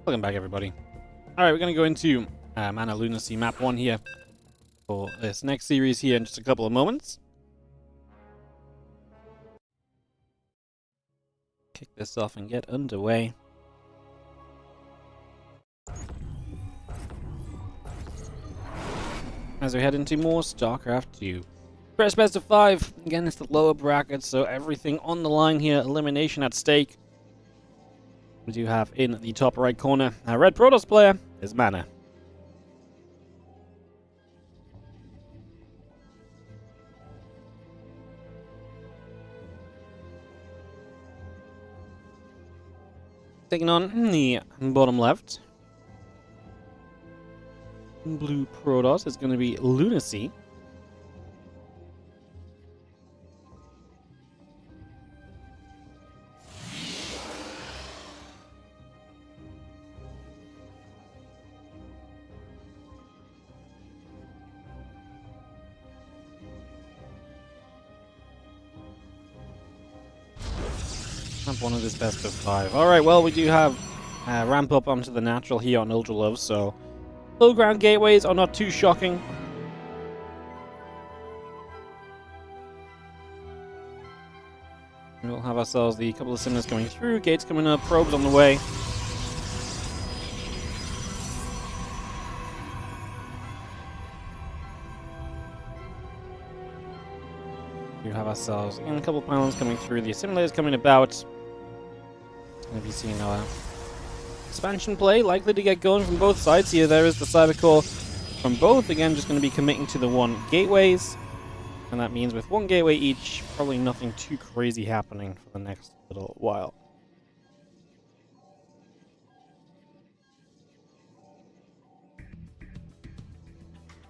Welcome back, everybody. Alright, we're going to go into Mana Lunacy map 1 here for this next series here in just a couple of moments. Kick this off and get underway. As we head into more StarCraft 2. Press best of 5. Again, it's the lower bracket, so everything on the line here. Elimination at stake. We do have in the top right corner, our red Protoss player is Mana. Taking on the bottom left. Blue Protoss is going to be Lunacy. Have one of this best of 5. Alright, well, we do have ramp up onto the natural here on Ultra Love, so low ground gateways are not too shocking. We'll have ourselves the couple of simulators coming through, gates coming up, probes on the way. We have ourselves again, a couple of pylons coming through, the assimilators coming about. Have you seen our expansion play likely to get going from both sides here? There is the cyber core from both. Again, just going to be committing to the one gateways. And that means with one gateway each, probably nothing too crazy happening for the next little while.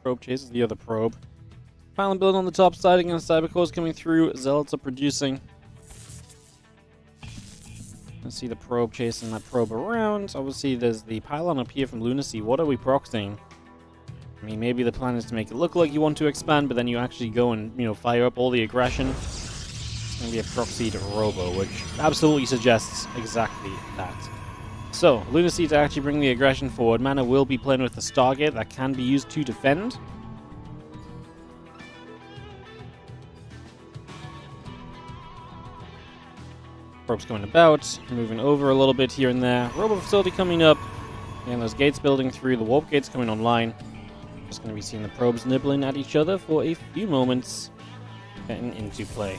Probe chases the other probe. Pylon build on the top side against cyber cores coming through. Zealots are producing. Let's see the probe chasing that probe around. Obviously, there's the pylon up here from Lunacy. What are we proxying? I mean, maybe the plan is to make it look like you want to expand, but then you actually go and, fire up all the aggression. It's going to be a proxied robo, which absolutely suggests exactly that. So, Lunacy to actually bring the aggression forward. Mana will be playing with the Stargate that can be used to defend. Probes coming about, moving over a little bit here and there. Robo facility coming up. And those gates building through, the warp gates coming online. Just going to be seeing the probes nibbling at each other for a few moments. Getting into play.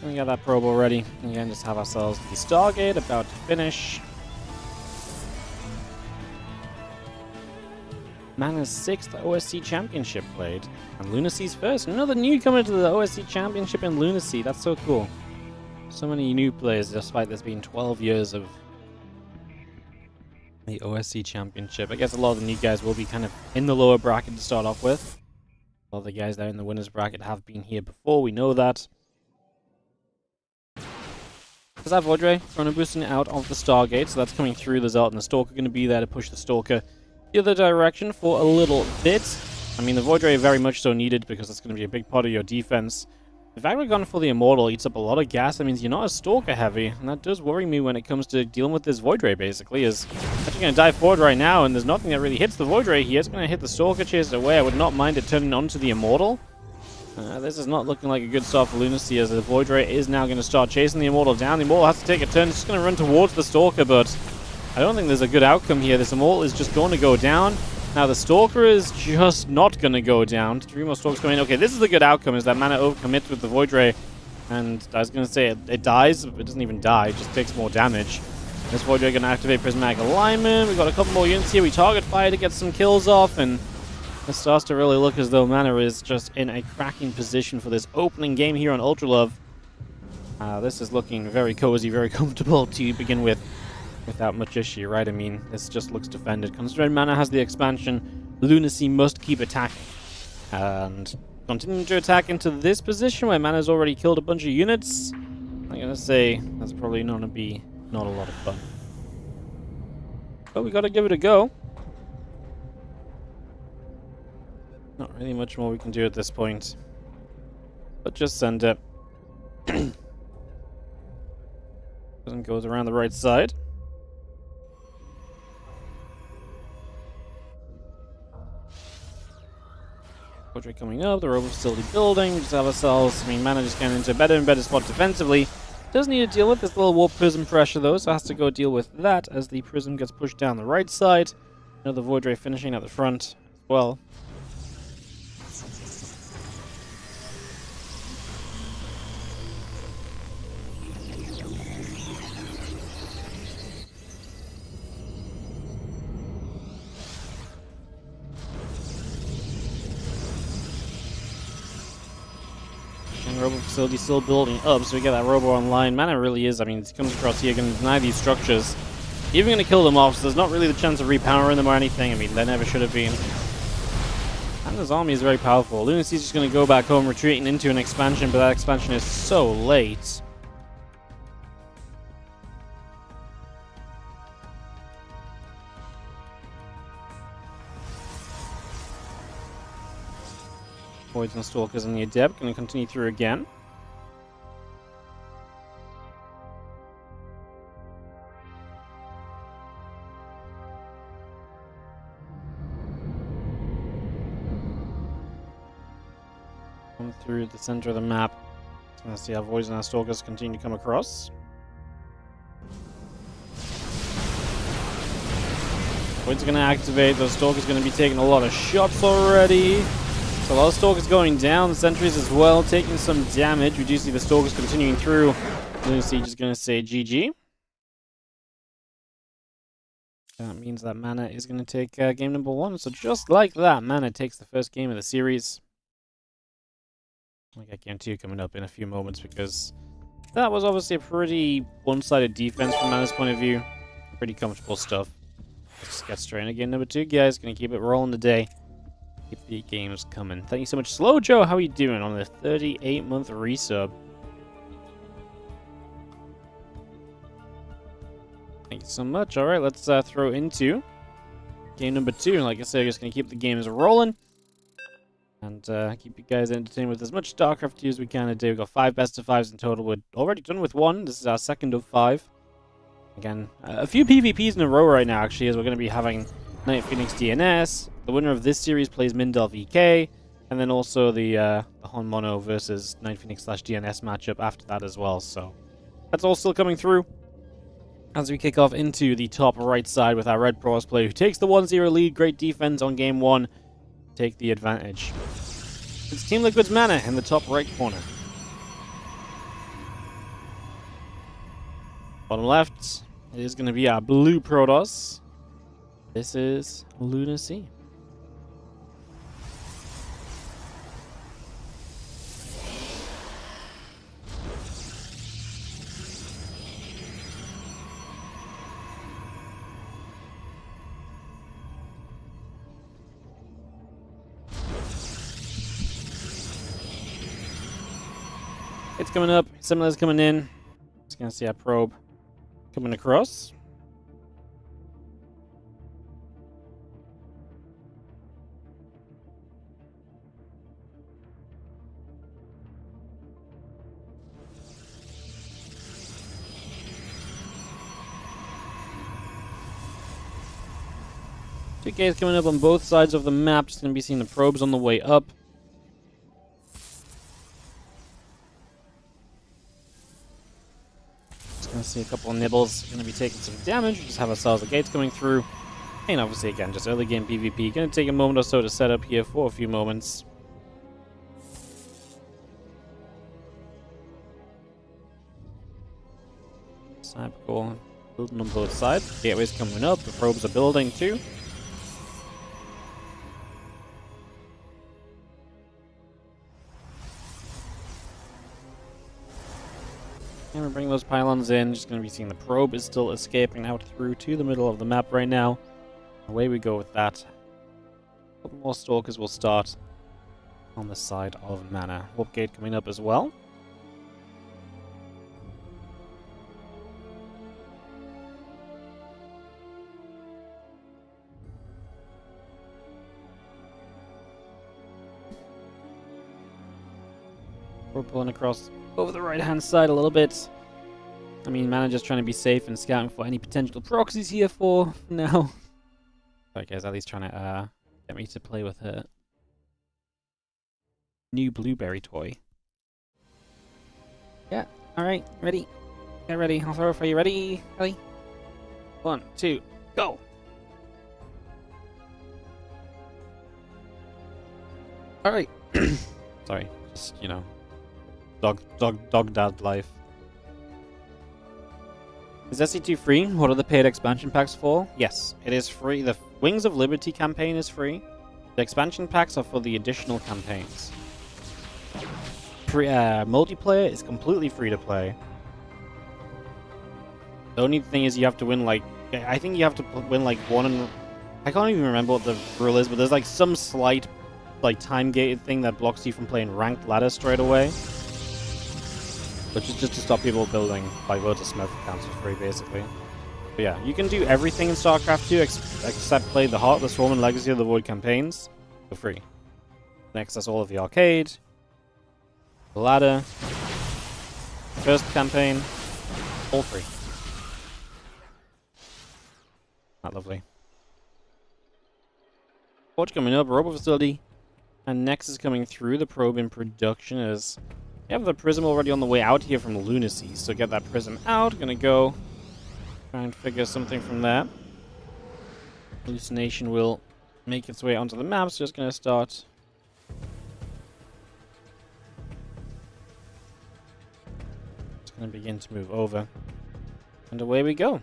We got that probe already. Again, just have ourselves the Stargate about to finish. Mana's 6th OSC Championship played, and Lunacy's first. Another newcomer to the OSC Championship in Lunacy. That's so cool. So many new players, despite this being 12 years of the OSC Championship. I guess a lot of the new guys will be kind of in the lower bracket to start off with. A lot of the guys there in the winners bracket have been here before, we know that. There's that Voidray, Chrono boosting out of the Stargate, so that's coming through. The Zealot and the Stalker are going to be there to push the Stalker the other direction for a little bit. I mean, the Voidray very much so needed because that's going to be a big part of your defense. The fact we've gone for the Immortal eats up a lot of gas. That means you're not as Stalker heavy, and that does worry me when it comes to dealing with this Voidray, basically. Is actually going to dive forward right now, and there's nothing that really hits the Voidray here. It's going to hit the Stalker, chase it away. I would not mind it turning onto the Immortal. This is not looking like a good start for Lunacy, as the Voidray is now going to start chasing the Immortal down. The Immortal has to take a turn. It's just going to run towards the Stalker, but I don't think there's a good outcome here. This Immortal is just going to go down. Now the Stalker is just not going to go down. 3 more Stalkers coming in. Okay, this is the good outcome, is that Mana overcommits with the Voidray. And I was going to say it dies. It doesn't even die. It just takes more damage. This Voidray going to activate Prismatic Alignment. We've got a couple more units here. We target fire to get some kills off. And it starts to really look as though Mana is just in a cracking position for this opening game here on Ultra Love. This is looking very cozy, very comfortable to begin with. Without much issue, right? I mean, this just looks defended. Concentrated Mana has the expansion. Lunacy must keep attacking. And continuing to attack into this position where Mana's already killed a bunch of units. I'm going to say that's probably going to be not a lot of fun. But we got to give it a go. Not really much more we can do at this point. But just send it. Doesn't goes around the right side. Portrait coming up, the Robo facility building, we just have ourselves, Mana just getting into a better and better spot defensively. Does need to deal with this little warp prism pressure though, so has to go deal with that as the prism gets pushed down the right side. Another Voidray finishing at the front as well. Robo facility still building up, so we get that Robo online. Mana really is, I mean, he comes across here, going to deny these structures. Even going to kill them off, so there's not really the chance of repowering them or anything. I mean, there never should have been. And his army is very powerful. Lunacy's just going to go back home, retreating into an expansion, but that expansion is so late. Poison Stalkers and the Adept going to continue through again. Come through the center of the map. Going to see how Voids and our Stalkers continue to come across. Voids are going to activate. Those Stalkers going to be taking a lot of shots already. So a lot of Stalkers going down, the sentries as well, taking some damage. We do see the Stalkers continuing through. Lunacy just going to say GG. That means that Mana is going to take game number 1. So just like that, Mana takes the first game of the series. We'll get game 2 coming up in a few moments, because that was obviously a pretty one-sided defense from Mana's point of view. Pretty comfortable stuff. Let's just get straight into game number 2, guys. Going to keep it rolling today. Keep the games coming. Thank you so much, Slow Joe. How are you doing on the 38-month resub? Thank you so much. All right, let's throw into game number 2. Like I said, we're just gonna keep the games rolling and keep you guys entertained with as much StarCraft 2 as we can today. We've got 5 best of 5s in total. We're already done with 1. This is our second of 5. Again, a few PvPs in a row right now, actually, as we're going to be having Night Phoenix DNS. The winner of this series plays Mindel VK, and then also the Hon Mono versus Night Phoenix / DNS matchup after that as well. So that's all still coming through as we kick off into the top right side with our Red Pros player who takes the 1-0 lead. Great defense on game 1. Take the advantage. It's Team Liquid's Mana in the top right corner. Bottom left, it is going to be our blue Protoss. This is Lunacy. It's coming up, Similar's coming in. Just gonna see our probe coming across. Two Ks coming up on both sides of the map. Just gonna be seeing the probes on the way up. Gonna see a couple of nibbles. Gonna be taking some damage. We just have ourselves the gates coming through. And obviously, again, just early game PvP. Gonna take a moment or so to set up here for a few moments. Sniper core building on both sides. Gateways coming up. The probes are building too. And we bring those pylons in. Just going to be seeing the probe is still escaping out through to the middle of the map right now. Away we go with that. A couple more stalkers will start on the side of Mana. Warp gate coming up as well. We're pulling across over the right-hand side a little bit. I mean, Mana just trying to be safe and scouting for any potential proxies here for now. Alright guys, at least trying to get me to play with her new blueberry toy. Yeah, alright, ready. Get ready, I'll throw it for you. Ready? Ready? 1, 2, go! Alright. Sorry, just, you know. Dog dad life. Is SC2 free? What are the paid expansion packs for? Yes, it is free. The Wings of Liberty campaign is free. The expansion packs are for the additional campaigns. multiplayer is completely free to play. The only thing is you have to win like, I think you have to win like I can't even remember what the rule is, but there's like some slight like time gated thing that blocks you from playing ranked ladder straight away. Which is just to stop people building like Smith accounts for free basically. But yeah, you can do everything in StarCraft 2 except play the Heart, the Swarm, and Legacy of the Void campaigns for free. Next, that's all of the arcade, the ladder, first campaign, all free. Not lovely. Forge coming up, Robo Facility, and Nexus coming through. The probe in production as we have the Prism already on the way out here from Lunacy. So get that Prism out. Gonna go try and figure something from there. Hallucination will make its way onto the map. So just gonna start. It's gonna begin to move over, and away we go.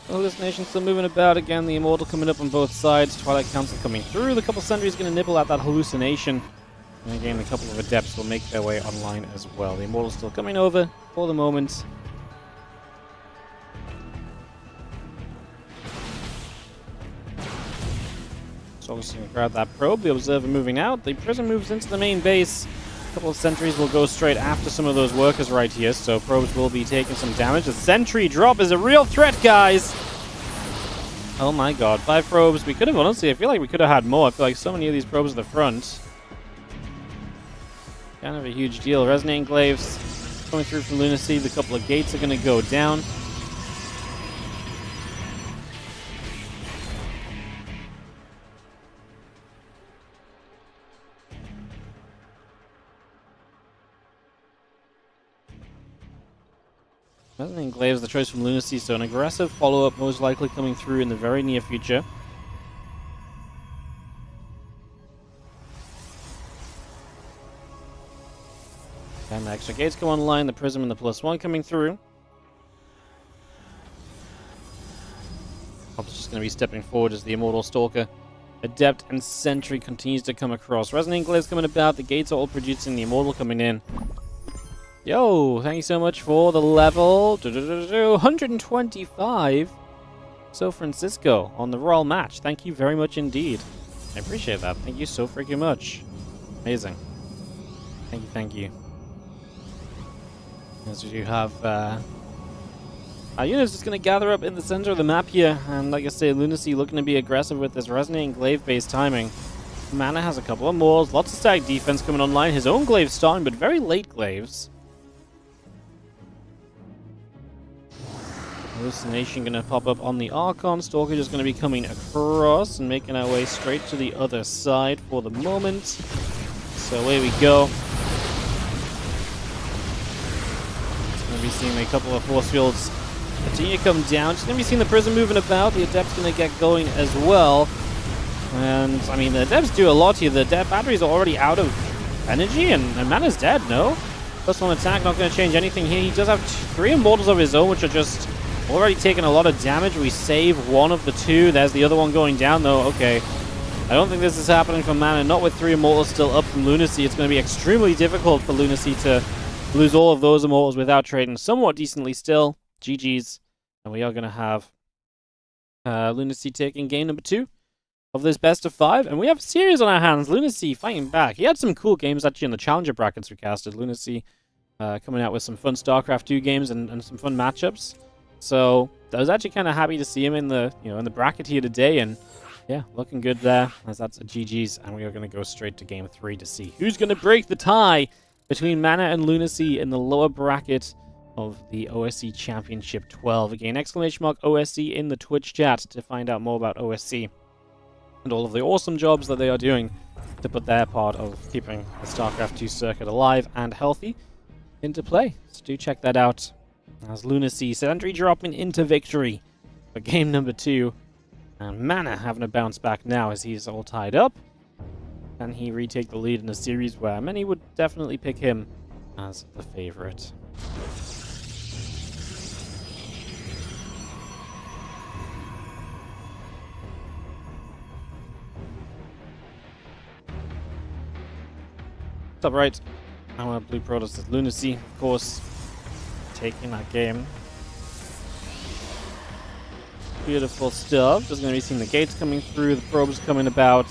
Hallucination still moving about again. The Immortal coming up on both sides. Twilight Council coming through. The couple sentries going to nibble at that Hallucination. And again, a couple of Adepts will make their way online as well. The Immortal still coming over for the moment. So obviously going to grab that probe. The Observer moving out. The Prism moves into the main base. A couple of sentries will go straight after some of those workers right here. So probes will be taking some damage. The sentry drop is a real threat, guys. Oh my god, 5 probes. We could have, honestly, I feel like we could have had more. I feel like so many of these probes at the front. Kind of a huge deal. Resonating Glaives coming through from Lunacy. The couple of gates are going to go down. Resonating Glaives, the choice from Lunacy, so an aggressive follow-up most likely coming through in the very near future. And the extra gates come online, the Prism and the +1 coming through. Hobbs just going to be stepping forward as the Immortal Stalker, Adept, and Sentry continues to come across. Resonating Glaives coming about, the gates are all producing, the Immortal coming in. Yo, thank you so much for the level 125. So Francisco on the Royal Match. Thank you very much indeed. I appreciate that. Thank you so freaking much. Amazing. Thank you, thank you. As we do have our units just going to gather up in the center of the map here. And like I say, Lunacy looking to be aggressive with this Resonating Glaive-based timing. Mana has a couple of mauls. Lots of static defense coming online. His own Glaives starting, but very late Glaives. Hallucination going to pop up on the Archon. Stalker just going to be coming across and making our way straight to the other side for the moment. So away we go. Going to be seeing a couple of force fields continue to come down. Just going to be seeing the Prism moving about. The Adept's going to get going as well. And, I mean, the Adepts do a lot here. The Adept batteries are already out of energy, and Mana's dead, no? +1 attack, not going to change anything here. He does have 3 Immortals of his own, which are just already taking a lot of damage. We save one of the 2. There's the other one going down, though. Okay. I don't think this is happening for Mana. Not with 3 Immortals still up from Lunacy. It's going to be extremely difficult for Lunacy to lose all of those Immortals without trading somewhat decently still. GG's. And we are going to have Lunacy taking game number 2 of this best of 5. And we have a series on our hands. Lunacy fighting back. He had some cool games actually in the Challenger brackets we casted. Lunacy coming out with some fun StarCraft 2 games and some fun matchups. So I was actually kind of happy to see him in the in the bracket here today, and yeah, looking good there. As that's a GG's, and we are going to go straight to game 3 to see who's going to break the tie between Mana and Lunacy in the lower bracket of the OSC Championship 12. Again, ! OSC in the Twitch chat to find out more about OSC and all of the awesome jobs that they are doing to put their part of keeping the StarCraft 2 circuit alive and healthy into play. So do check that out. As Lunacy, Sentry dropping into victory for game number 2. And Mana having a bounce back now as he's all tied up. Can he retake the lead in a series where many would definitely pick him as the favorite? Top right. Our blue Protoss is Lunacy, of course, taking that game. Beautiful stuff. Just going to be seeing the gates coming through, the probes coming about.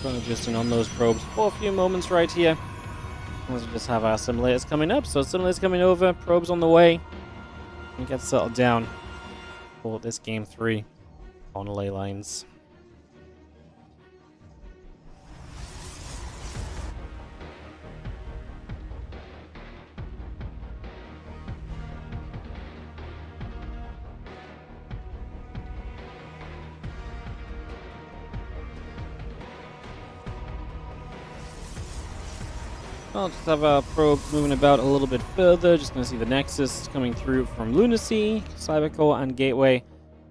Going to just in on those probes for a few moments right here. Let's just have our simulators coming up. So simulators coming over, probes on the way. And get settled down for this game 3 on ley lines. I'll just have our probe moving about a little bit further. Just going to see the Nexus coming through from Lunacy, Cybercore, and Gateway.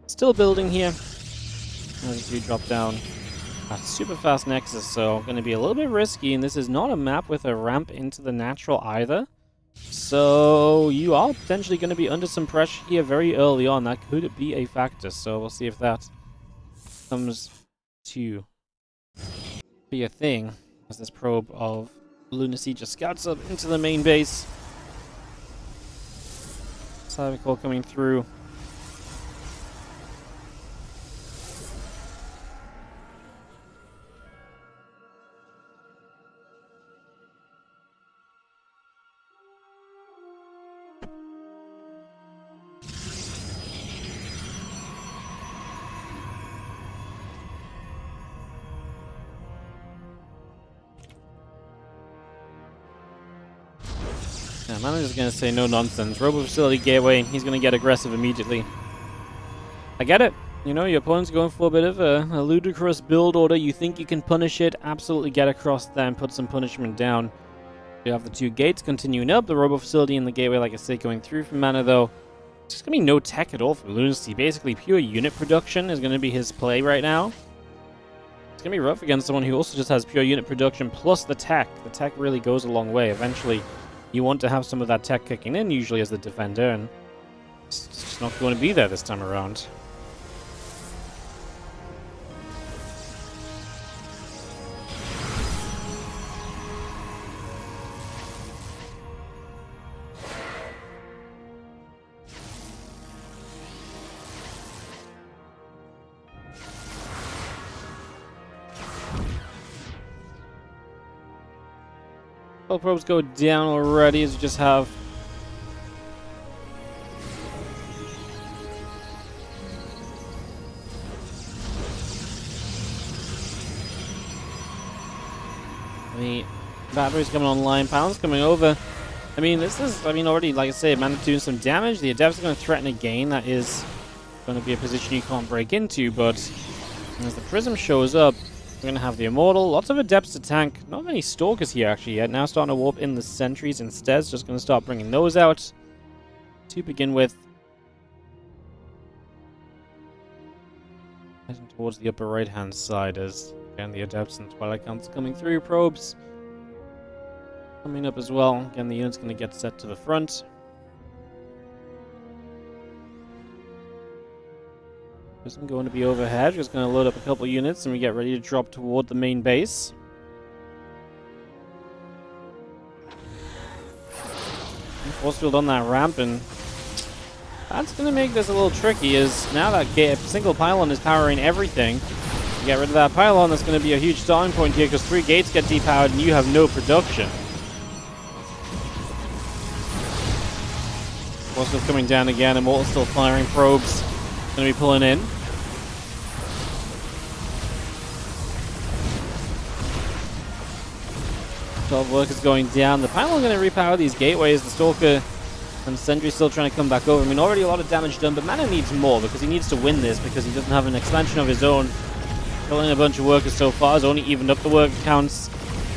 Still building here. As we drop down a super fast Nexus, so going to be a little bit risky. And this is not a map with a ramp into the natural either. So you are potentially going to be under some pressure here very early on. That could be a factor. So we'll see if that comes to be a thing as this probe of Lunacy just scouts up into the main base. Cybercore coming through. Yeah, manager's gonna say no nonsense. Robo Facility Gateway, he's gonna get aggressive immediately. I get it. You know, your opponent's going for a bit of a ludicrous build order. You think you can punish it, absolutely get across there and put some punishment down. You have the two gates continuing up, the Robo Facility and the Gateway, like I said, going through from mana though. There's gonna be no tech at all for Lunacy. Basically, pure unit production is gonna be his play right now. It's gonna be rough against someone who also just has pure unit production plus the tech. The tech really goes a long way. Eventually, you want to have some of that tech kicking in, usually as the defender, and it's just not going to be there this time around. All probes go down already as we just have the batteries coming online, pounds coming over. I mean, this is, already, like I say, Mana doing some damage. The Adepts are going to threaten again. That is going to be a position you can't break into, but as the Prism shows up, we're going to have the Immortal. Lots of Adepts to tank. Not many Stalkers here, actually, yet. Now starting to warp in the Sentries instead. Just going to start bringing those out to begin with. Heading towards the upper right-hand side as, again, the Adepts and Twilight Council coming through. Probes coming up as well. Again, the unit's going to get set to the front. Isn't going to be overhead. Just going to load up a couple units and we get ready to drop toward the main base. Force field on that ramp, and that's going to make this a little tricky, as now that single pylon is powering everything. You get rid of that pylon, that's going to be a huge starting point here, because 3 gates get depowered and you have no production. Force field coming down again, and Immortal still firing probes. Going to be pulling in. Workers going down. The pylon going to repower these gateways. The Stalker and Sentry still trying to come back over. I mean, already a lot of damage done, but Mana needs more because he needs to win this because he doesn't have an expansion of his own. Killing a bunch of workers so far has only evened up the worker counts.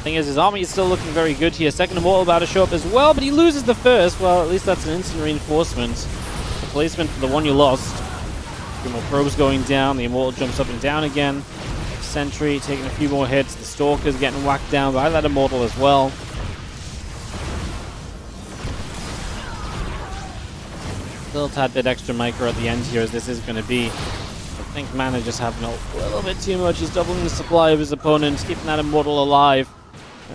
Thing is, his army is still looking very good here. Second Immortal about to show up as well, but he loses the first. Well, at least that's an instant reinforcement. Replacement for the one you lost. A few more probes going down. The Immortal jumps up and down again. Sentry taking a few more hits. The Stalker's getting whacked down by that Immortal as well. Still a tad bit extra micro at the end here, as this is going to be I think Mana just having a little bit too much. He's doubling the supply of his opponent, keeping that Immortal alive.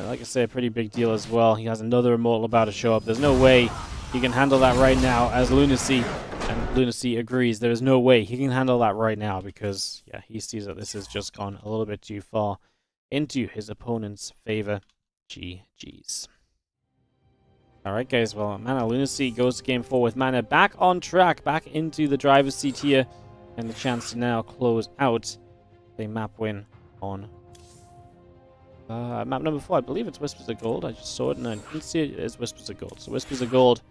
Like I say, a pretty big deal as well. He has another Immortal about to show up. There's no way he can handle that right now, as Lunacy, and Lunacy agrees. There is no way he can handle that right now because, yeah, he sees that this has just gone a little bit too far into his opponent's favor. GG's. Alright guys, well, Mana Lunacy goes to game 4 with Mana back on track, back into the driver's seat here, and the chance to now close out the map win on map number 4. I believe it's Whispers of Gold. I just saw it and I didn't see it as Whispers of Gold. So Whispers of Gold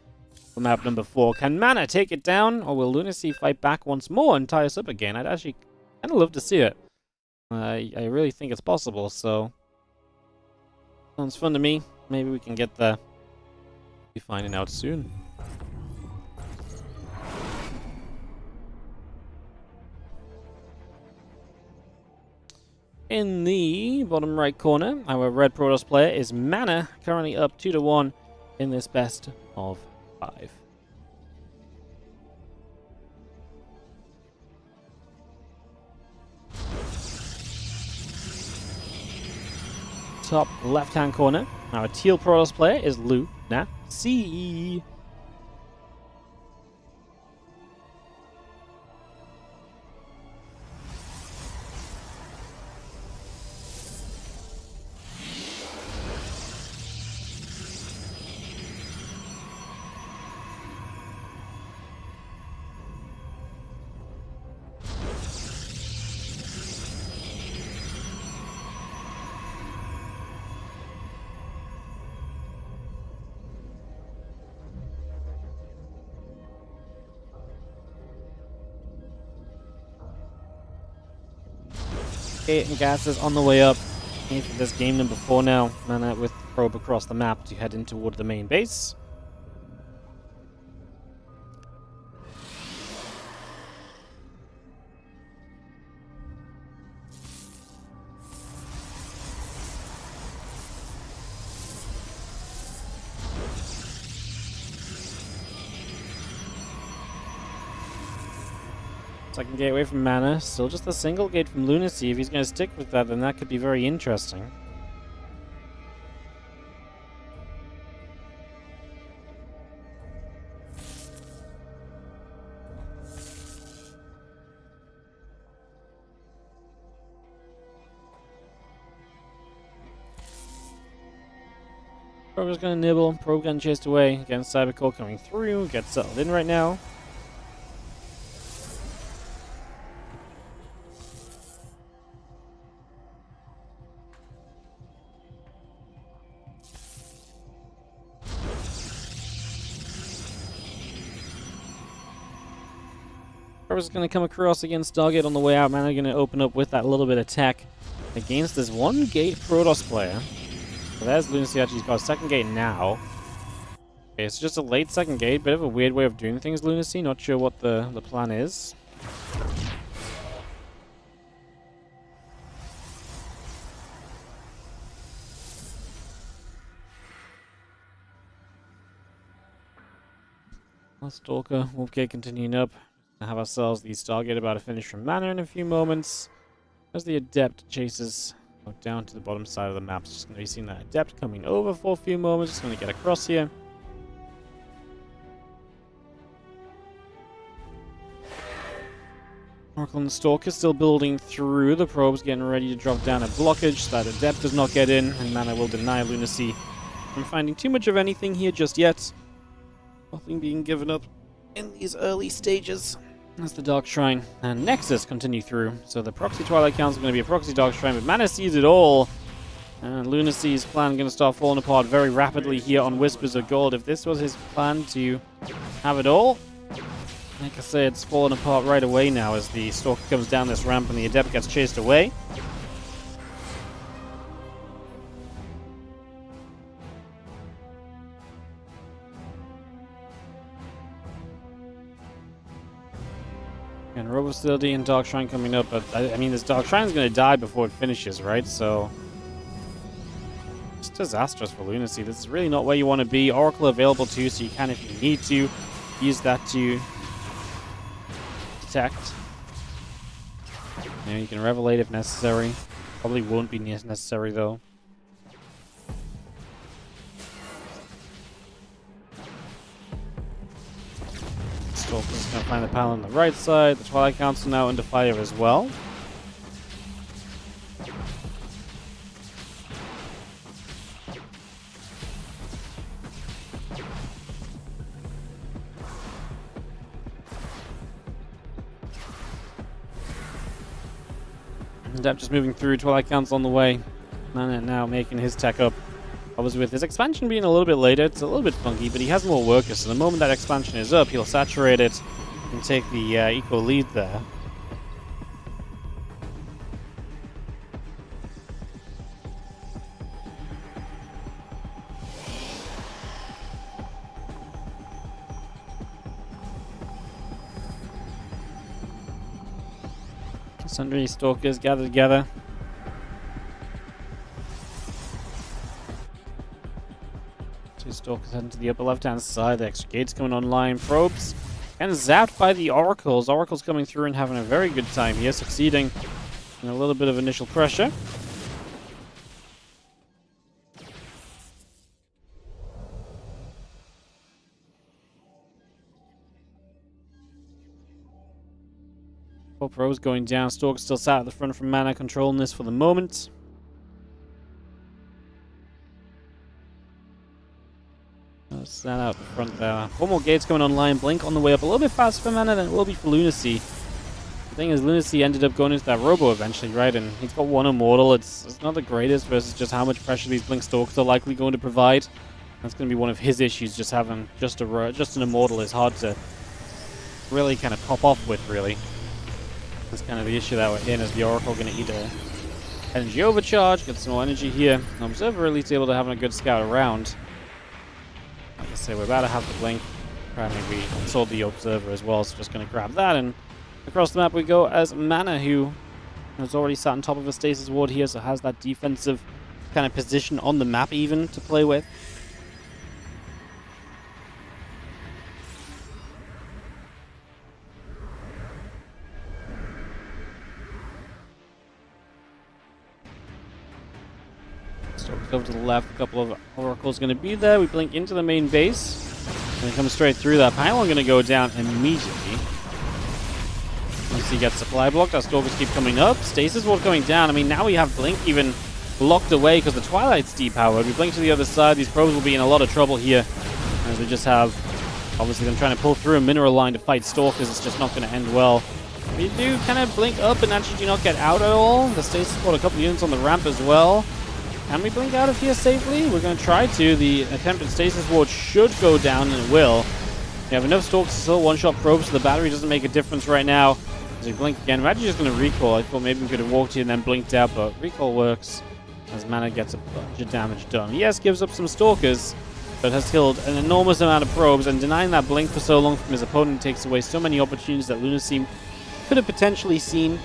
for map number 4. Can Mana take it down, or will Lunacy fight back once more and tie us up again? I'd actually kind of love to see it. I really think it's possible, so sounds fun to me. Maybe we can get there. Be finding out soon. In the bottom right corner, our red Protoss player is Mana, currently up 2-1 in this best of 5. Top left-hand corner, our teal Protoss player is Lunacy. And gas is on the way up. This game number 4 now. Mana with the probe across the map to head in toward the main base. Second gate away from Mana. Still just a single gate from Lunacy. If he's going to stick with that, then that could be very interesting. Probe is going to nibble. Probe getting chased away. Again, Cybercore coming through. Gets settled in right now. Is going to come across against Stargate on the way out. Mana going to open up with that little bit of tech against this one gate Protoss player. So there's Lunacy. Actually, he's got a second gate now. Okay, it's just a late second gate. Bit of a weird way of doing things, Lunacy. Not sure what the plan is. Stalker, Wolfgate continuing up. Have ourselves the Stargate about to finish from Mana in a few moments. As the Adept chases down to the bottom side of the map. Just going to be seeing that Adept coming over for a few moments. Just going to get across here. Oracle and the Stalker still building through. The Probe's getting ready to drop down a blockage so that Adept does not get in. And Mana will deny Lunacy from finding too much of anything here just yet. Nothing being given up in these early stages. As the Dark Shrine and Nexus continue through. So the Proxy Twilight Council is going to be a Proxy Dark Shrine, but Mana sees it all. And Lunacy's plan going to start falling apart very rapidly here on Whispers of Gold. If this was his plan to have it all, like I say, it's falling apart right away now as the Stalker comes down this ramp and the Adept gets chased away. And Robo Facility and Dark Shrine coming up, but I mean, this Dark Shrine is going to die before it finishes, right? So it's disastrous for Lunacy. This is really not where you want to be. Oracle available too, so you can, if you need to, use that to detect. You know, you can revelate if necessary. Probably won't be necessary though. Stalker's gonna find the panel on the right side. The Twilight Council now under fire as well. Dep just moving through, Twilight Council on the way. Mana now making his tech up. Obviously with his expansion being a little bit later, it's a little bit funky, but he has more workers, so the moment that expansion is up, he'll saturate it and take the equal lead there. Sundry Stalkers gather together. Two Stalkers heading to the upper left-hand side. The extra gates coming online. Probes and zapped by the Oracles. Oracles coming through and having a very good time here, succeeding in a little bit of initial pressure. Four Probes going down. Stalker still sat at the front from Mana, controlling this for the moment. Stand out the front there. Four more gates coming online. Blink on the way up a little bit faster for Mana than it will be for Lunacy. The thing is, Lunacy ended up going into that Robo eventually, right? And he's got one Immortal. It's not the greatest versus just how much pressure these Blink Stalkers are likely going to provide. That's going to be one of his issues, just having just an Immortal is hard to really kind of pop off with, really. That's kind of the issue that we're in, as the Oracle going to eat a energy overcharge, get some more energy here. And Observer at least able to have a good scout around. Like I say, we're about to have the Blink. Apparently we sold the Observer as well, so just going to grab that. And across the map we go as Mana, who has already sat on top of a Stasis Ward here, so has that defensive kind of position on the map even to play with. Over to the left, a couple of Oracles going to be there. We blink into the main base. And come straight through that. Pylon going to go down immediately. Once he gets supply blocked, our Stalkers keep coming up. Stasis Ward going down. I mean, now we have Blink even locked away because the Twilight's depowered. We blink to the other side. These probes will be in a lot of trouble here. As we just have, obviously, them trying to pull through a mineral line to fight Stalkers. It's just not going to end well. We do kind of blink up and actually do not get out at all. The Stasis Ward, a couple of units on the ramp as well. Can we blink out of here safely? We're going to try to. The attempted Stasis Ward should go down, and it will. We have enough Stalkers to still one-shot probes, so the battery doesn't make a difference right now. As we blink again, we're actually just going to recall. I thought maybe we could have walked here and then blinked out, but recall works as Mana gets a bunch of damage done. Yes, gives up some Stalkers, but has killed an enormous amount of probes, and denying that blink for so long from his opponent takes away so many opportunities that Lunacy could have potentially seen.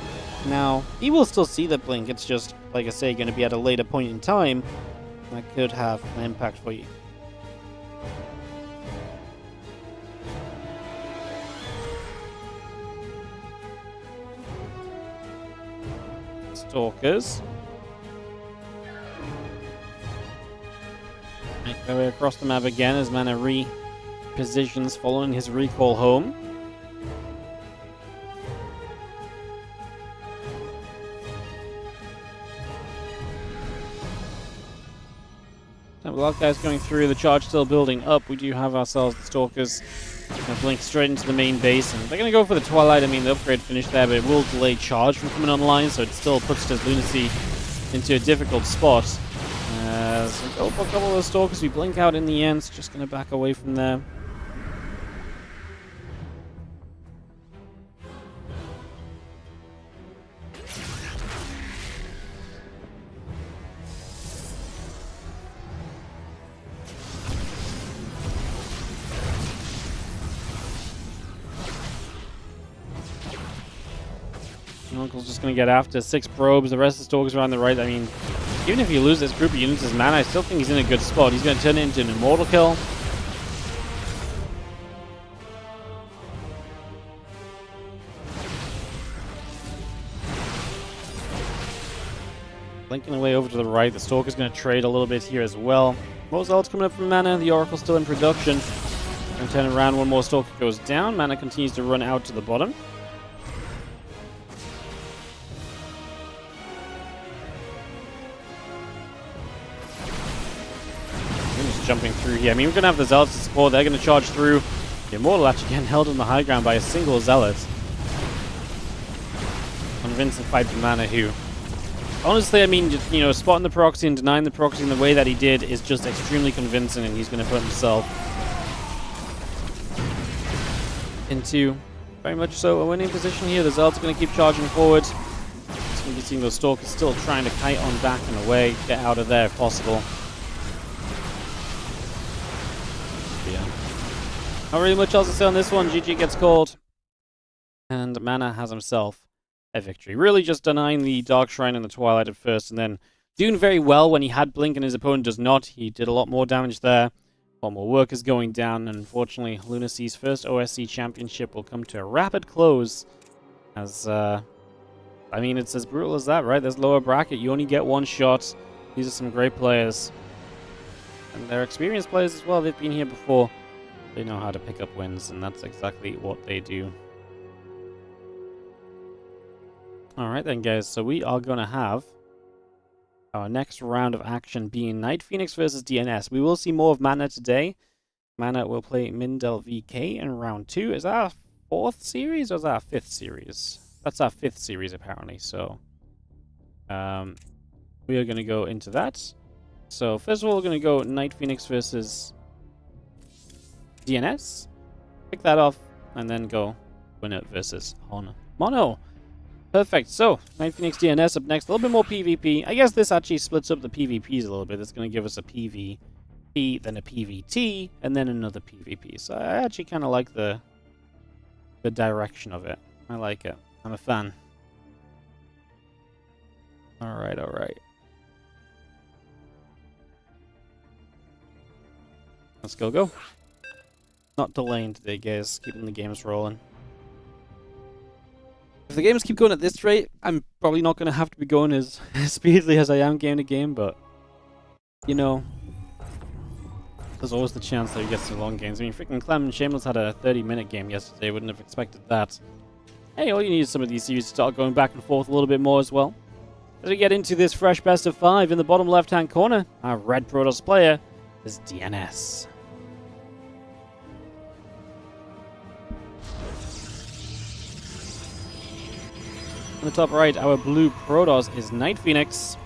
Now, he will still see the blink, it's just, like I say, going to be at a later point in time. That could have an impact for you. Stalkers. Make their way across the map again as Mana repositions following his recall home. With a lot of guys going through, the charge still building up. We do have ourselves the Stalkers blink straight into the main base, and they're going to go for the Twilight. I mean, the upgrade finished there, but it will delay charge from coming online, so it still puts his Lunacy into a difficult spot. So we go for a couple of those Stalkers. We blink out in the end. It's just going to back away from there. Uncle's just going to get after 6 probes. The rest of the Stalkers are on the right. I mean, even if you lose this group of units as Mana, I still think he's in a good spot. He's going to turn it into an Immortal kill. Blinking away over to the right. The Stalker's going to trade a little bit here as well. More zealots coming up from Mana. The Oracle's still in production. And turn around, one more Stalker goes down. Mana continues to run out to the bottom. Just jumping through here. I mean, we're going to have the Zealots to support. They're going to charge through. The Immortal actually getting held on the high ground by a single Zealot. Convincing fight for Mana, who... Honestly, I mean, just, you know, spotting the proxy and denying the proxy in the way that he did is just extremely convincing, and he's going to put himself into very much so a winning position here. The Zealots are going to keep charging forward. Just going to be seeing those Stalkers still trying to kite on back and away, get out of there if possible. Yeah. Not really much else to say on this one. GG gets called. And Mana has himself a victory. Really just denying the Dark Shrine and the Twilight at first, and then doing very well when he had Blink and his opponent does not. He did a lot more damage there. A lot more workers going down, and unfortunately, Lunacy's first OSC championship will come to a rapid close. As, I mean, it's as brutal as that, right? There's lower bracket. You only get one shot. These are some great players. And they're experienced players as well. They've been here before. They know how to pick up wins, and that's exactly what they do. Alright then, guys, so we are going to have our next round of action being Night Phoenix versus DNS. We will see more of Mana today. Mana will play Mindel VK in round 2. Is that our 4th series or is that our 5th series? That's our 5th series, apparently, so we are going to go into that. So, first of all, we're going to go Night Phoenix versus DNS. Pick that off, and then go winner versus Mono. Perfect. So, Night Phoenix DNS up next. A little bit more PvP. I guess this actually splits up the PvPs a little bit. It's going to give us a PvP, then a PvT, and then another PvP. So I actually kind of like the direction of it. I like it. I'm a fan. Alright, alright. Let's go. Not delaying today, guys. Keeping the games rolling. If the games keep going at this rate, I'm probably not going to have to be going as speedily as I am game to game, but, you know, there's always the chance that he gets some long games. I mean, freaking Clem and Shameless had a 30-minute game yesterday. Wouldn't have expected that. Hey, all you need is some of these series to start going back and forth a little bit more as well. As we get into this fresh best of 5, in the bottom left-hand corner, our red Protoss player is DNS. On the top right, our blue Protoss is Night Phoenix.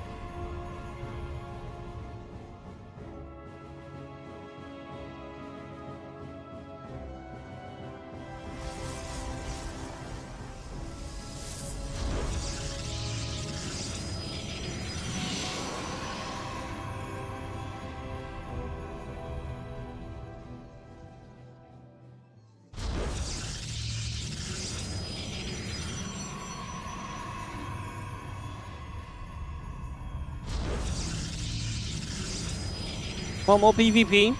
Well, more PvP.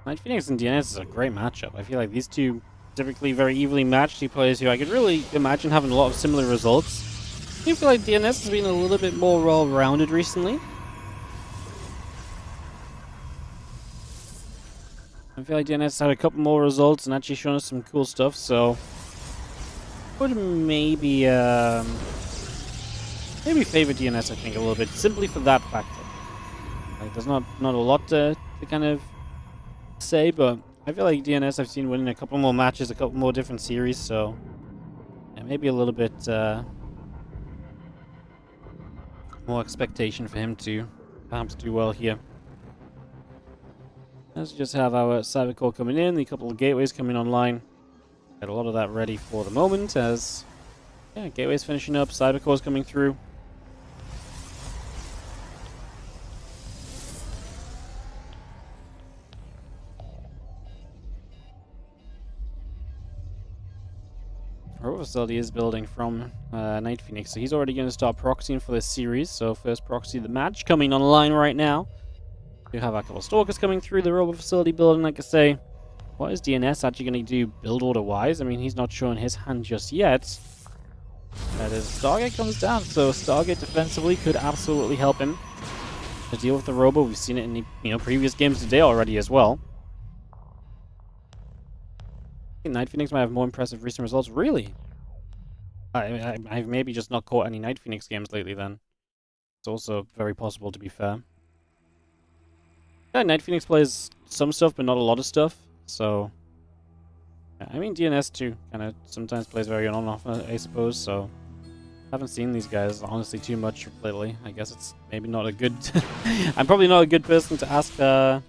Night Phoenix and DNS is a great matchup. I feel like these two typically very evenly matched, two players who I could really imagine having a lot of similar results. I feel like DNS has been a little bit more well-rounded recently. I feel like DNS had a couple more results and actually shown us some cool stuff, so would maybe favor DNS, I think, a little bit, simply for that factor. Like, there's not a lot to kind of say, but I feel like DNS I've seen winning a couple more matches, a couple more different series, so yeah, maybe a little bit more expectation for him to perhaps do well here. Let's just have our Cybercore coming in, a couple of gateways coming online. Got a lot of that ready for the moment as, yeah, gateways finishing up, Cybercore's coming through. Our facility is building from Night Phoenix, so he's already going to start proxying for this series. So first proxy the match coming online right now. We have a couple of Stalkers coming through the robot facility building, like I say. What is DNS actually going to do build order wise? I mean, he's not showing his hand just yet. That is, Stargate comes down, so Stargate defensively could absolutely help him to deal with the Robo. We've seen it in the previous games today already as well. I think Night Phoenix might have more impressive recent results. Really? I've maybe just not caught any Night Phoenix games lately then. It's also very possible, to be fair. Yeah, Night Phoenix plays some stuff, but not a lot of stuff. So, yeah, I mean, DNS too kind of sometimes plays very on-off, I suppose. So, haven't seen these guys honestly too much lately. I guess it's maybe not a good. I'm probably not a good person to ask an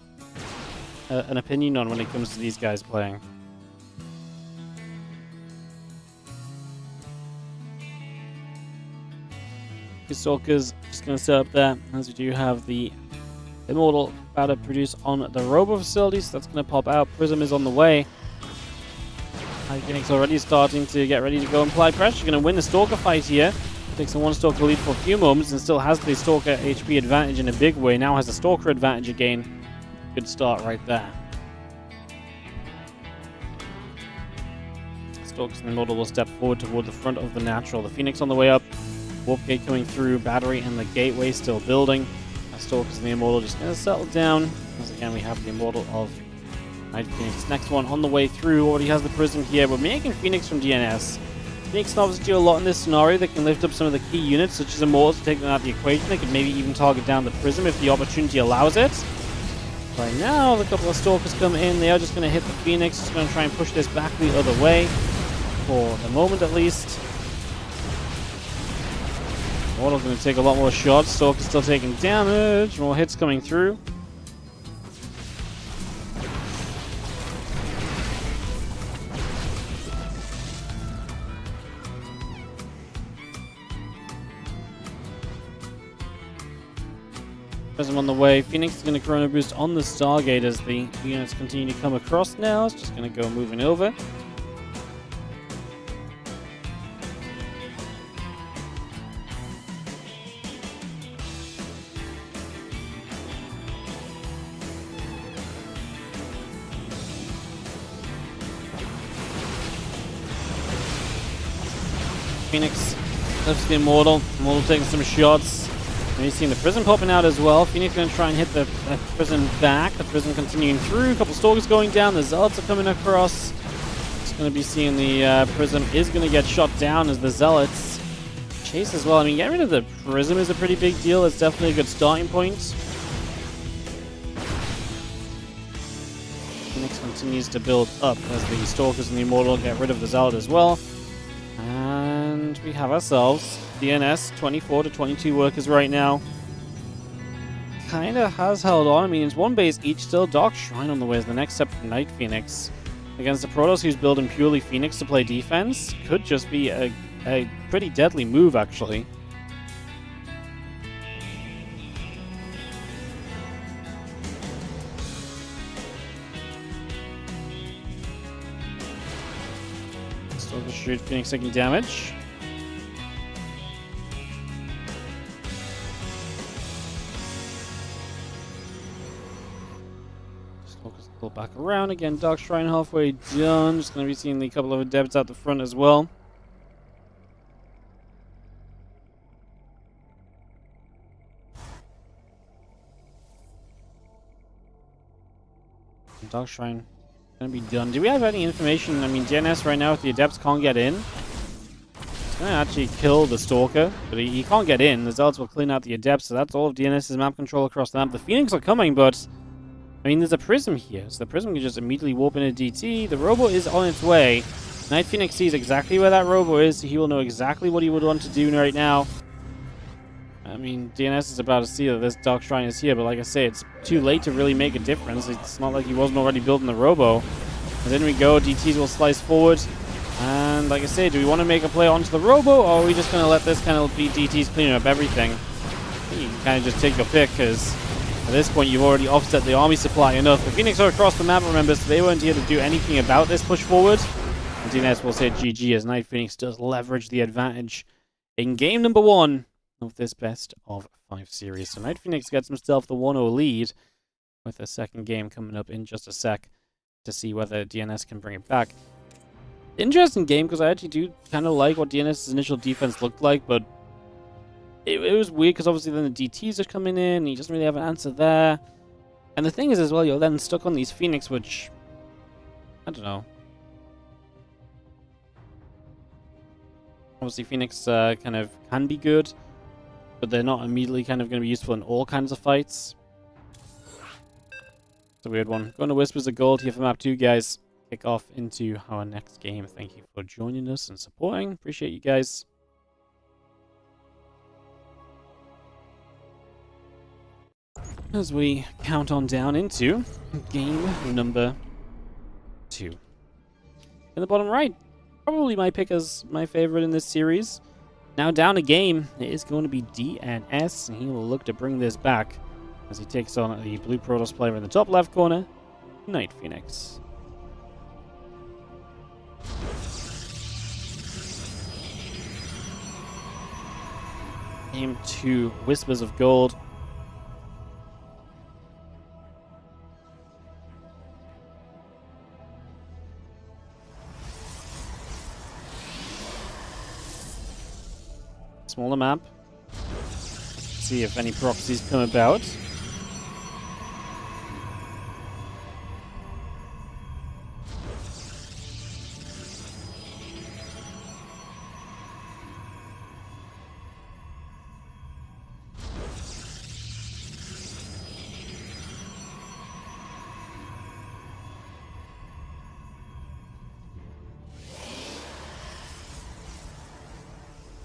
opinion on when it comes to these guys playing. Stalkers just going to set up there, as we do have the Immortal about to produce on the Robo facility, so that's going to pop out. Prism is on the way. Night Phoenix already starting to get ready to go and apply pressure. Going to win the Stalker fight here. Takes a one-Stalker lead for a few moments and still has the Stalker HP advantage in a big way. Now has the Stalker advantage again. Good start right there. Stalkers and Immortal will step forward toward the front of the Natural. The Phoenix on the way up. Warp Gate coming through. Battery and the Gateway still building. Stalkers and the Immortal just going to settle down. Once again, we have the Immortal of Night Phoenix. Next one on the way through. Already has the Prism here. We're making Phoenix from DNS. Phoenix can obviously do a lot in this scenario. They can lift up some of the key units, such as Immortal, to take them out of the equation. They could maybe even target down the Prism if the opportunity allows it. Right now, the couple of Stalkers come in. They are just going to hit the Phoenix. Just going to try and push this back the other way. For the moment, at least. Immortal's going to take a lot more shots. Stalker's still taking damage. More hits coming through. Prism on the way. Phoenix is going to Chrono Boost on the Stargate as the units continue to come across now. It's just going to go moving over. Phoenix lifts the Immortal. Immortal taking some shots. And you're seeing the Prism popping out as well. Phoenix going to try and hit the Prism back. The Prism continuing through. A couple Stalkers going down. The Zealots are coming across. Just going to be seeing the Prism is going to get shot down as the Zealots chase as well. I mean, getting rid of the Prism is a pretty big deal. It's definitely a good starting point. Phoenix continues to build up as the Stalkers and the Immortal get rid of the Zealot as well. And we have ourselves DNS 24 to 22 workers right now. Kinda has held on. I mean, it's one base each still. Dark Shrine on the way is the next step for Night Phoenix. Against the Protoss who's building purely Phoenix to play defense. Could just be a pretty deadly move, actually. Still shoot Phoenix taking damage. Pull back around again. Dark Shrine halfway done. Just going to be seeing a couple of Adepts out the front as well. Dark Shrine going to be done. Do we have any information? I mean, DNS right now, if the Adepts can't get in, it's going to actually kill the Stalker, but he can't get in. The Zealots will clean out the Adepts, so that's all of DNS's map control across the map. The Phoenix are coming, but I mean, there's a Prism here, so the Prism can just immediately warp into DT. The Robo is on its way. Night Phoenix sees exactly where that Robo is, so he will know exactly what he would want to do right now. I mean, DNS is about to see that this Dark Shrine is here, but like I say, it's too late to really make a difference. It's not like he wasn't already building the Robo. And then we go, DTs will slice forward. And like I say, do we want to make a play onto the Robo, or are we just going to let this kind of be DTs cleaning up everything? You can kind of just take your pick, because at this point, you've already offset the army supply enough. The Phoenix are across the map, remember, so they weren't here to do anything about this push forward. And DNS will say GG as Night Phoenix does leverage the advantage in game number 1 of this best of 5 series. So Night Phoenix gets himself the 1-0 lead, with a second game coming up in just a sec to see whether DNS can bring it back. Interesting game, because I actually do kind of like what DNS's initial defense looked like, but it was weird because obviously then the DTs are coming in, and he doesn't really have an answer there. And the thing is as well, you're then stuck on these Phoenix, which, I don't know. Obviously Phoenix kind of can be good, but they're not immediately kind of going to be useful in all kinds of fights. It's a weird one. Going to Whispers of Gold here for map 2, guys. Kick off into our next game. Thank you for joining us and supporting. Appreciate you guys. As we count on down into game number 2. In the bottom right, probably my pick as my favorite in this series. Now down a game, it is going to be DNS, and he will look to bring this back as he takes on the blue Protoss player in the top left corner, Night Phoenix. Game 2, Whispers of Gold. Smaller map. See if any proxies come about.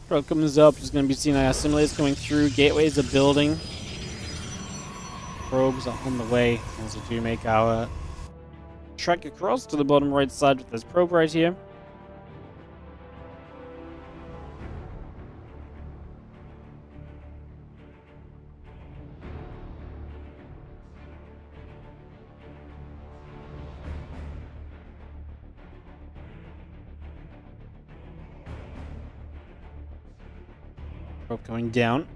Probe comes up, there's going to be seen simulators coming through, gateways are building. Probes are on the way as we do make our trek across to the bottom right side with this probe right here. Probe going down.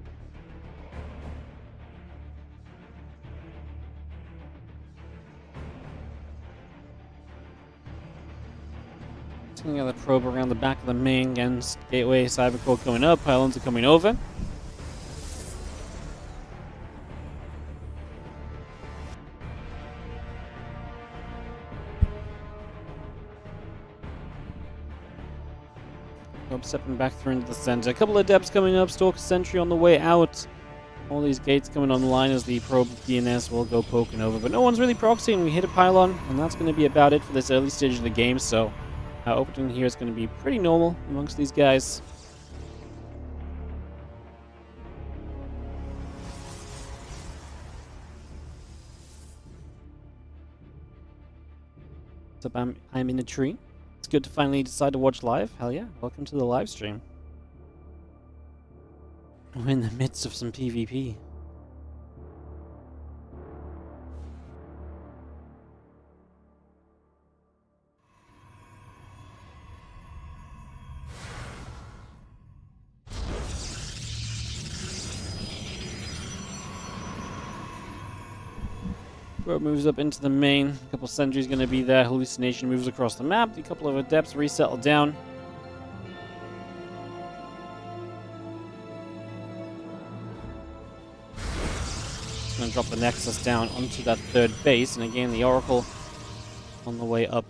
Taking the probe around the back of the main against gateway, cybercore going up, pylons are coming over. Stepping back through into the center. A couple of adepts coming up. Stalker Sentry on the way out. All these gates coming online as the probe DNS will go poking over. But no one's really proxying. We hit a pylon, and that's going to be about it for this early stage of the game. So our opening here is going to be pretty normal amongst these guys. What's up? I'm in a tree. It's good to finally decide to watch live. Hell yeah. Welcome to the live stream. We're in the midst of some PvP. Probe moves up into the main. A couple sentries going to be there. Hallucination moves across the map. A couple of adepts resettle down. It's going to drop the Nexus down onto that third base. And again, the Oracle on the way up.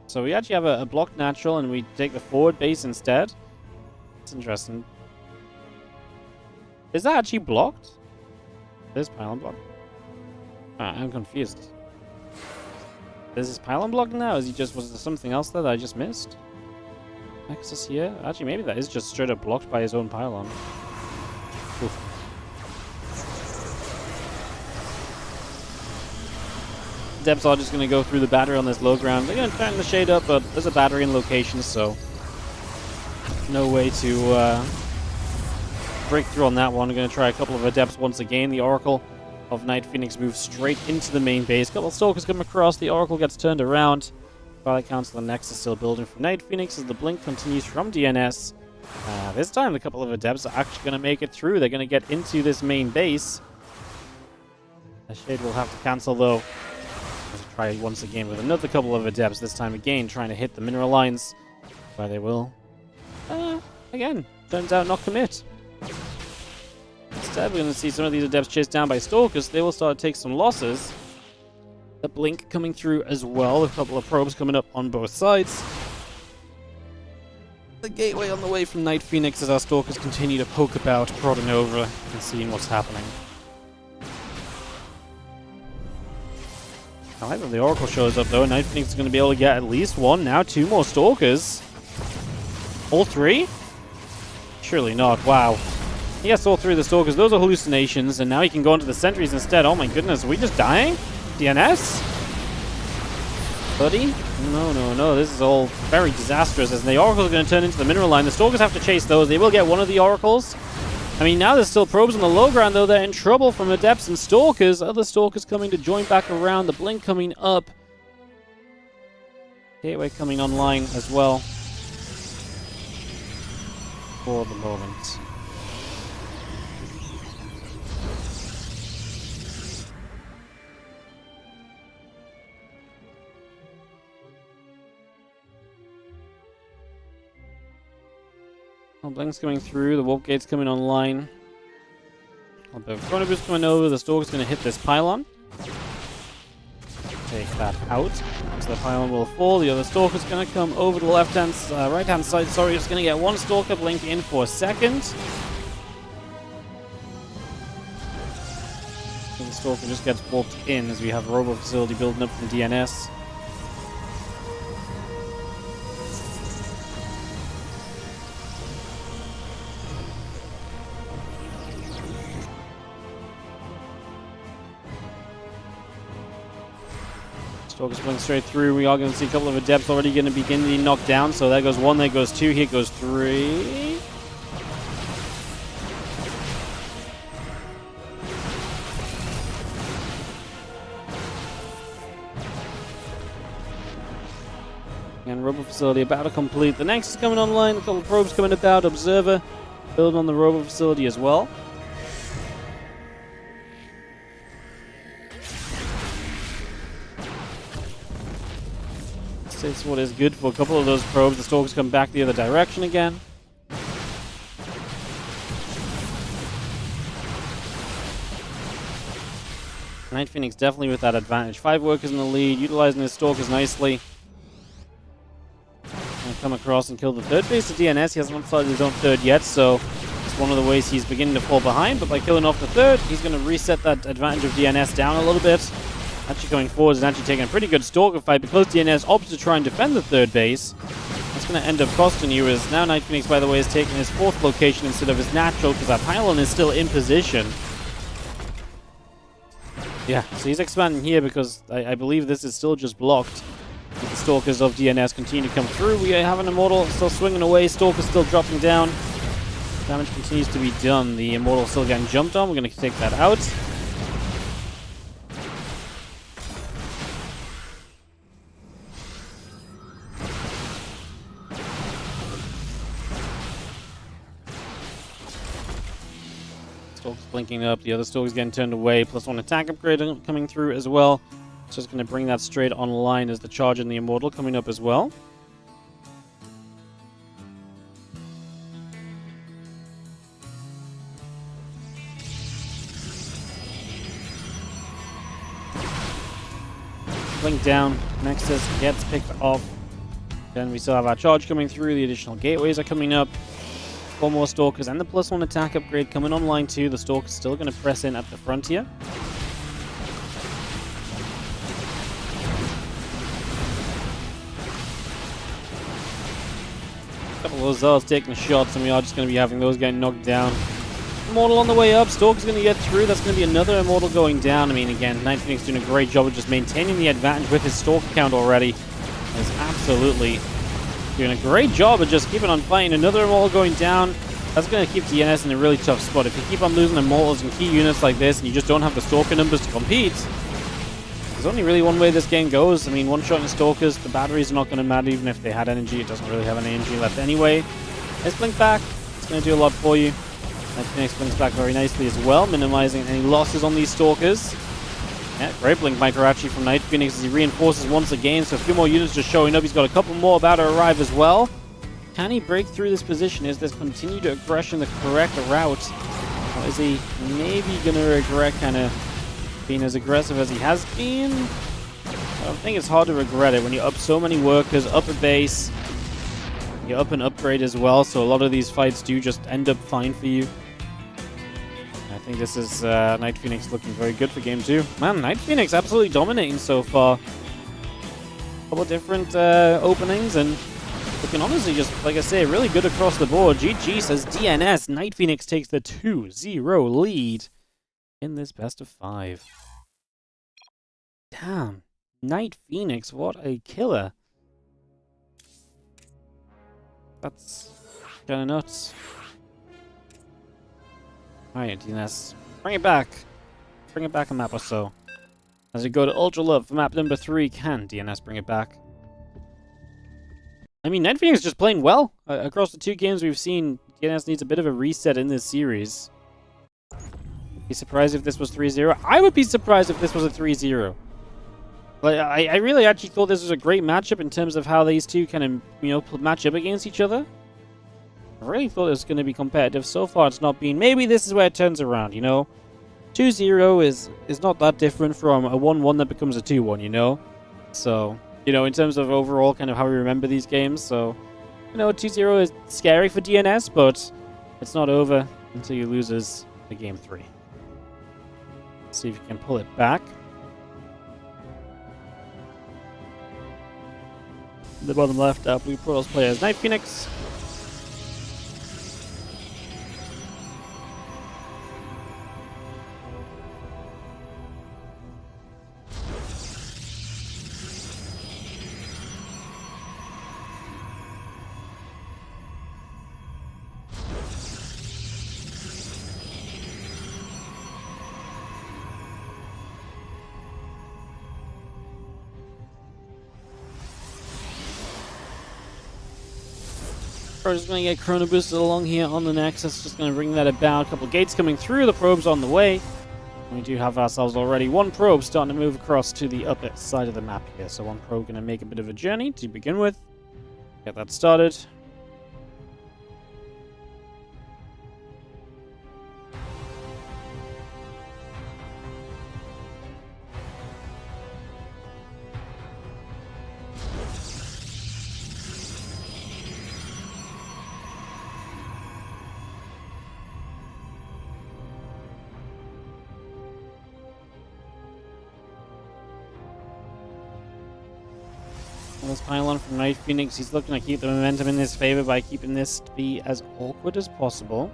So we actually have a blocked natural, and we take the forward base instead. It's interesting. Is that actually blocked? There's pylon blocked. I'm confused. Is this pylon blocked now? Was there something else there that I just missed? Nexus here? Actually, maybe that is just straight up blocked by his own pylon. Oof. Depths are just going to go through the battery on this low ground. They're going to turn the shade up, but there's a battery in location, so no way to break through on that one. I'm going to try a couple of adepts once again. The Oracle of Night Phoenix moves straight into the main base. Couple of Stalkers come across. The Oracle gets turned around. By the count, the Nexus still building from Night Phoenix as the blink continues from DNS. This time, a couple of adepts are actually going to make it through. They're going to get into this main base. The shade will have to cancel, though. try once again with another couple of Adepts, this time again trying to hit the mineral lines, where they will, again, turns out not commit. Instead, we're going to see some of these Adepts chased down by Stalkers. They will start to take some losses. The Blink coming through as well, a couple of probes coming up on both sides. The gateway on the way from Night Phoenix as our Stalkers continue to poke about, prodding over and seeing what's happening. I like that the Oracle shows up though. Night Phoenix is going to be able to get at least one, now two more Stalkers. All three? Surely not. Wow. He gets all three of the Stalkers. Those are hallucinations, and now he can go into the sentries instead. Oh my goodness, are we just dying? DNS? Buddy? No. This is all very disastrous, as the Oracles are going to turn into the mineral line. The Stalkers have to chase those. They will get one of the Oracles. I mean, now there's still probes on the low ground, though. They're in trouble from Adepts and Stalkers. Other Stalkers coming to join back around. The Blink coming up. Gateway coming online as well. For the moment. Blink's coming through, the Warp Gate's coming online. A bit of Chrono Boost coming over, the Stalker's going to hit this pylon. Take that out. So the pylon will fall, the other Stalker's going to come over to the right-hand side, sorry, it's going to get one Stalker, Blink in for a second. So the Stalker just gets warped in as we have Robo Facility building up from DNS. Stalkers going straight through. We are going to see a couple of Adepts already going to begin to be knocked down. So there goes one, there goes two, here goes three. And Robo Facility about to complete. The next is coming online. A couple of probes coming about. Observer building on the Robo Facility as well. It's what is good for a couple of those probes. The Stalkers come back the other direction again. Night Phoenix definitely with that advantage. 5 workers in the lead, utilizing his Stalkers nicely. And come across and kill the third base of DNS. He hasn't started his own third yet, so it's one of the ways he's beginning to fall behind. But by killing off the third, he's going to reset that advantage of DNS down a little bit. Actually going forward and actually taking a pretty good Stalker fight, because DNS opts to try and defend the third base. That's going to end up costing you, as now Night Phoenix, by the way, is taking his 4th location instead of his natural, because that pylon is still in position. Yeah, so he's expanding here because I believe this is still just blocked. The Stalkers of DNS continue to come through. We have an Immortal still swinging away, Stalker still dropping down. Damage continues to be done. The Immortal still getting jumped on. We're going to take that out. Blinking up, the other Stalker's getting turned away, +1 attack upgrade coming through as well. So it's going to bring that straight online as the charge and the Immortal coming up as well. Blink down, Nexus gets picked off. Then we still have our charge coming through, the additional gateways are coming up. 4 more Stalkers and the +1 attack upgrade coming online too. The Stalker's still going to press in at the frontier. A couple of those Zars taking shots, and we are just going to be having those getting knocked down. Immortal on the way up. Stalker's going to get through. That's going to be another Immortal going down. I mean, again, Night Phoenix doing a great job of just maintaining the advantage with his Stalker count already. He's absolutely doing a great job of just keeping on fighting. Another Immortal going down. That's going to keep DNS in a really tough spot. If you keep on losing Immortals and key units like this, and you just don't have the Stalker numbers to compete, there's only really one way this game goes. I mean, one-shotting Stalkers, the batteries are not going to matter even if they had energy. It doesn't really have any energy left anyway. Let's blink back. It's going to do a lot for you. Night Phoenix blinks back very nicely as well, minimizing any losses on these Stalkers. Yeah, great blink micro actually from Night Phoenix as he reinforces once again. So a few more units just showing up. He's got a couple more about to arrive as well. Can he break through this position? Is this continued aggression the correct route? Or is he maybe going to regret kind of being as aggressive as he has been? I think it's hard to regret it when you're up so many workers, up a base. You're up an upgrade as well, so a lot of these fights do just end up fine for you. I think this is Night Phoenix looking very good for game 2. Man, Night Phoenix absolutely dominating so far. A couple of different openings and looking honestly just, like I say, really good across the board. GG says DNS. Night Phoenix takes the 2-0 lead in this best of 5. Damn. Night Phoenix, what a killer. That's kind of nuts. Alright, DNS. Bring it back. Bring it back a map or so. As we go to Ultra Love for map number 3, can DNS bring it back? I mean, Night Phoenix is just playing well. Across the 2 games we've seen, DNS needs a bit of a reset in this series. Be surprised if this was 3-0. I would be surprised if this was a 3-0. Like, I really actually thought this was a great matchup in terms of how these two kind of, you know, match up against each other. I really thought it was going to be competitive. So far, it's not been. Maybe this is where it turns around, you know? 2-0 is not that different from a 1-1 that becomes a 2-1, you know? So, you know, in terms of overall kind of how we remember these games. So, you know, 2-0 is scary for DNS, but it's not over until you loses the game 3. Let's see if you can pull it back. The bottom left, Blue Portals players, Night Phoenix. We're just going to get Chrono Boosted along here on the Nexus. Just going to bring that about. A couple gates coming through. The probe's on the way. And we do have ourselves already one probe starting to move across to the upper side of the map here. So one probe going to make a bit of a journey to begin with. Get that started. This pylon from Night Phoenix, he's looking to keep the momentum in his favor by keeping this to be as awkward as possible.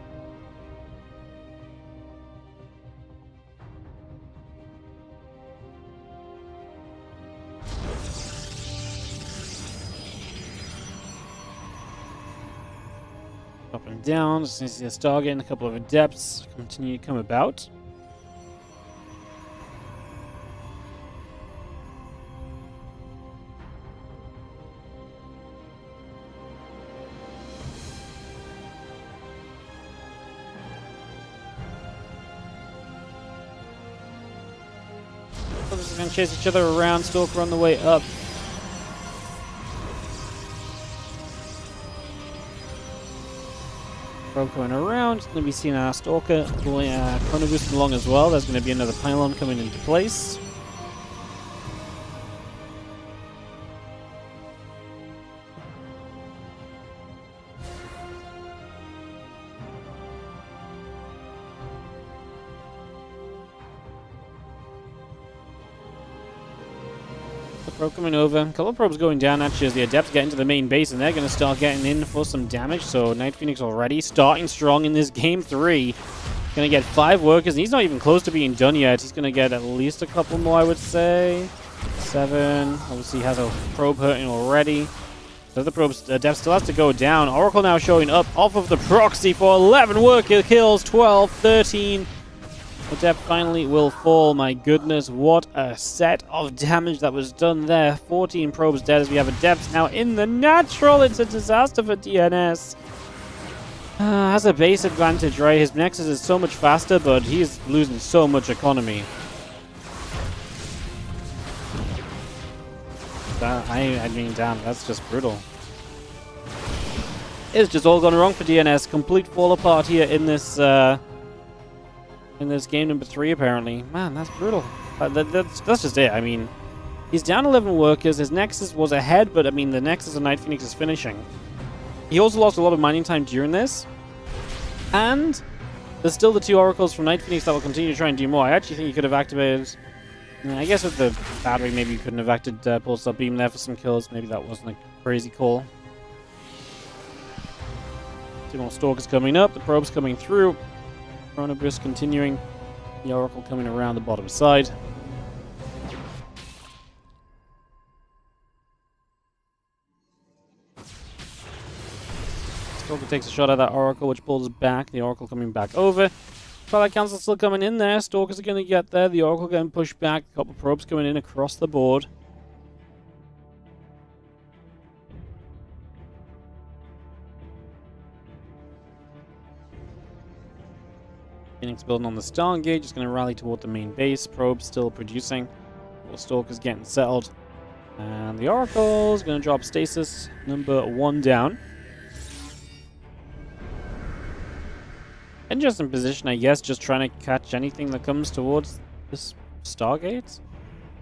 Up and down, just need to see a Stargate and a couple of Adepts continue to come about. Just going to chase each other around. Stalker on the way up. Probe going around. Going to be seeing our Stalker Chrono Boost along as well. There's going to be another pylon coming into place. Probe coming over. A couple of probes going down actually as the Adepts get into the main base, and they're going to start getting in for some damage. So Night Phoenix already starting strong in this game 3. Going to get 5 workers, and he's not even close to being done yet. He's going to get at least a couple more, I would say. 7. Obviously he has a probe hurting already. The other probe's Adept still has to go down. Oracle now showing up off of the proxy for 11 worker kills, 12, 13. Adept finally will fall. My goodness, what a set of damage that was done there. 14 probes dead as we have Adepts now in the natural. It's a disaster for DNS. Has a base advantage, right? His Nexus is so much faster, but he's losing so much economy. I mean, damn, that's just brutal. It's just all gone wrong for DNS. Complete fall apart here in this game number 3, apparently. Man, that's brutal. That's just it. I mean, he's down 11 workers. His Nexus was ahead, but I mean, the Nexus of Night Phoenix is finishing. He also lost a lot of mining time during this. And there's still the 2 Oracles from Night Phoenix that will continue to try and do more. I actually think he could have activated... I guess with the battery, maybe you couldn't have acted Pulse Up Beam there for some kills. Maybe that wasn't a crazy call. 2 more Stalkers coming up. The Probe's coming through. Chrono Burst continuing. The Oracle coming around the bottom side. Stalker takes a shot at that Oracle, which pulls back. The Oracle coming back over. Twilight Council still coming in there. Stalkers are going to get there. The Oracle getting pushed back. A couple probes coming in across the board. Phoenix building on the Stargate. Just going to rally toward the main base. Probes still producing. Stalkers getting settled. And the Oracle is going to drop stasis number 1 down. Interesting position, I guess, just trying to catch anything that comes towards this Stargate.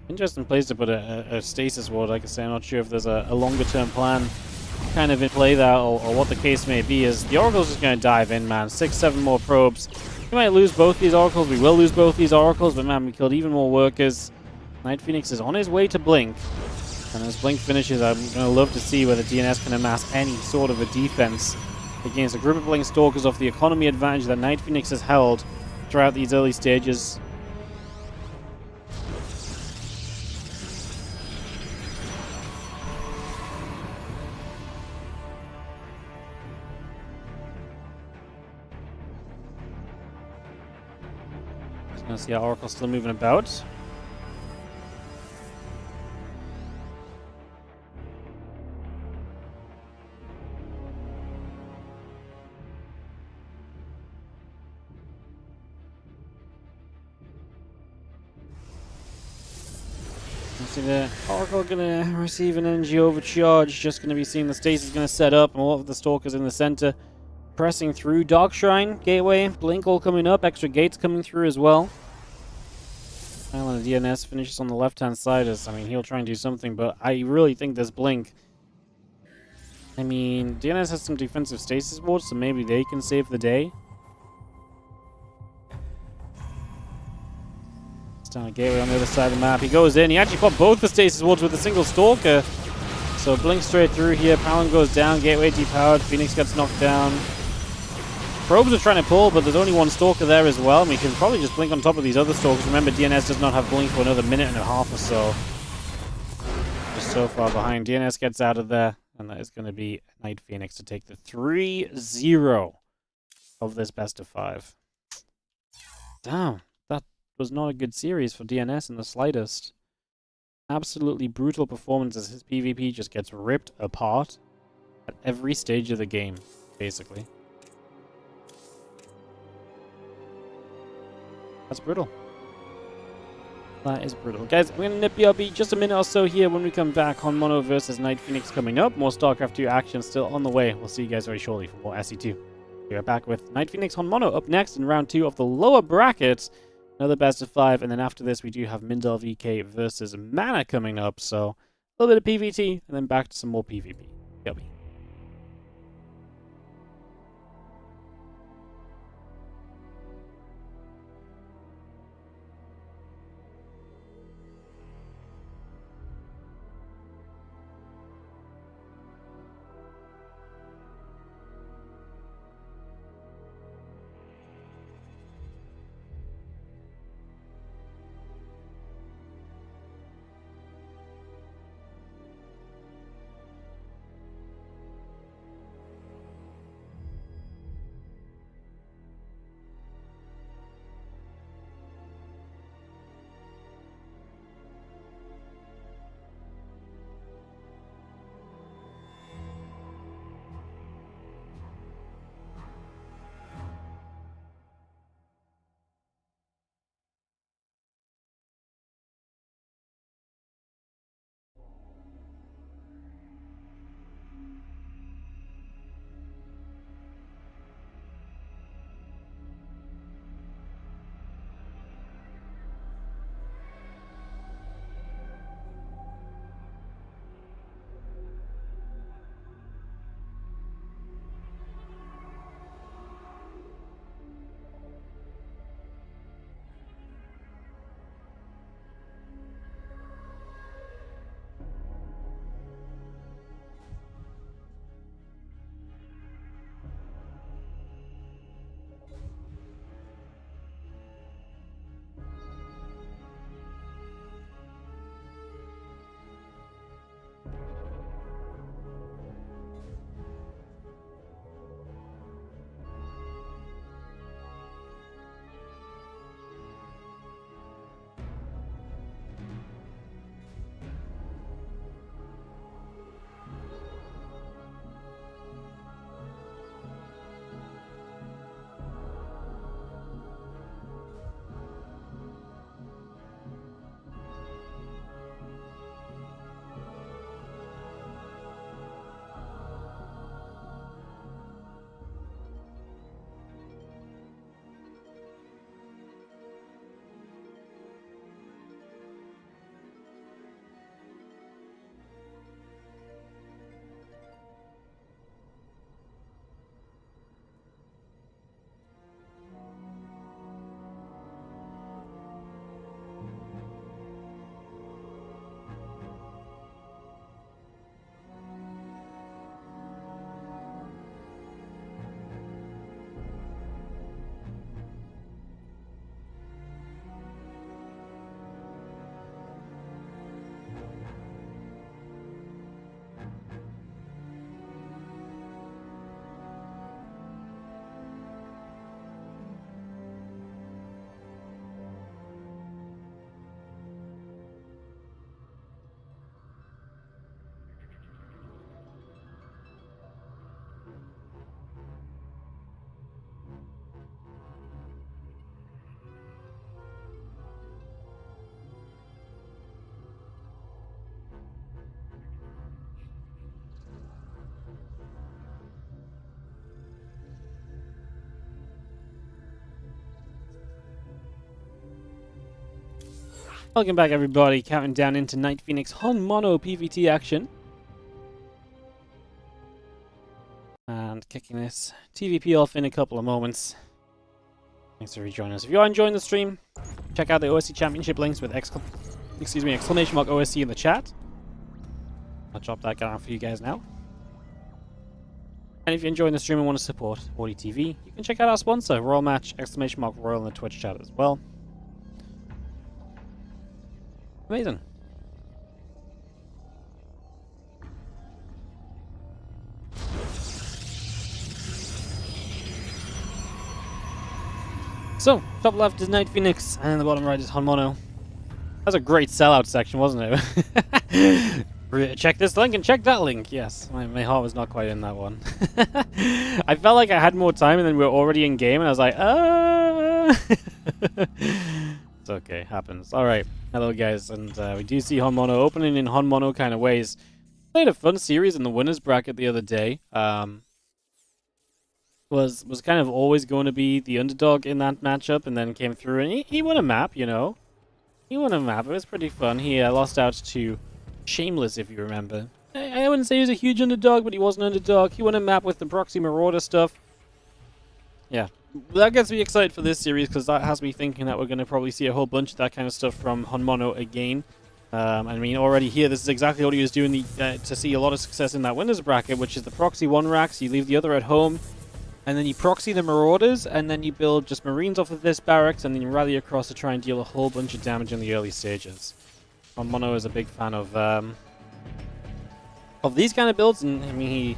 Interesting place to put a stasis ward. Like I say, I'm not sure if there's a longer-term plan kind of in play there, or what the case may be. Is the Oracle's just going to dive in, man. 6, 7 more probes. We might lose both these Oracles. We will lose both these Oracles, but man, we killed even more workers. Night Phoenix is on his way to Blink. And as Blink finishes, I'm going to love to see whether DNS can amass any sort of a defense against a group of Blink Stalkers off the economy advantage that Night Phoenix has held throughout these early stages. Just gonna see how Oracle's still moving about. See the Oracle gonna receive an energy overcharge. Just gonna be seeing the stasis gonna set up, and all of the Stalkers in the center pressing through. Dark Shrine, Gateway, Blink all coming up. Extra gates coming through as well. When the DNS finishes on the left-hand side, I mean, he'll try and do something, but I really think this Blink. I mean, DNS has some defensive stasis wards, so maybe they can save the day. Down a Gateway on the other side of the map. He goes in. He actually put both the stasis wards with a single Stalker. So Blink straight through here. Palin goes down. Gateway depowered. Phoenix gets knocked down. Probes are trying to pull, but there's only 1 Stalker there as well. And we can probably just Blink on top of these other Stalkers. Remember, DNS does not have Blink for another minute and a half or so. Just so far behind. DNS gets out of there. And that is going to be Night Phoenix to take the 3-0 of this best of 5. Damn. Was not a good series for DNS in the slightest. Absolutely brutal performance as his PvP just gets ripped apart at every stage of the game, basically. That's brutal. That is brutal. Guys, I'm going to nip BRB just a minute or so here. When we come back, on Mono versus Night Phoenix coming up. More StarCraft 2 action still on the way. We'll see you guys very shortly for more SE2. We are back with Night Phoenix on Mono up next in round 2 of the lower brackets. Another best of 5, and then after this we do have Mindel VK versus Mana coming up, so a little bit of PvT, and then back to some more PvP. Yummy. Welcome back, everybody. Counting down into Night Phoenix Hon Mono PvT action. And kicking this TVP off in a couple of moments. Thanks for rejoining us. If you are enjoying the stream, check out the OSC Championship links with exclamation mark OSC in the chat. I'll drop that down for you guys now. And if you're enjoying the stream and want to support WardiTV, you can check out our sponsor, Royal Match, exclamation mark Royal in the Twitch chat as well. Amazing. So, top left is Night Phoenix, and the bottom right is Hon Mono. That's a great sellout section, wasn't it? Check this link and check that link. Yes, my heart was not quite in that one. I felt like I had more time and then we were already in game and I was like, It's okay, happens. Alright, hello guys, and we do see Hon Mono opening in Hon Mono kind of ways. Played a fun series in the winners bracket the other day. Was kind of always going to be the underdog in that matchup and then came through and he won a map, you know. He won a map, it was pretty fun. He lost out to Shameless, if you remember. I wouldn't say he was a huge underdog, but he was an underdog. He won a map with the Proxy Marauder stuff. Yeah, that gets me excited for this series because that has me thinking that we're going to probably see a whole bunch of that kind of stuff from Hon Mono again. I mean, already here, this is exactly what he was doing to see a lot of success in that winners bracket, which is the Proxy 1 racks. You leave the other at home, and then you proxy the Marauders, and then you build just Marines off of this barracks, and then you rally across to try and deal a whole bunch of damage in the early stages. Hon Mono is a big fan of these kind of builds, and I mean,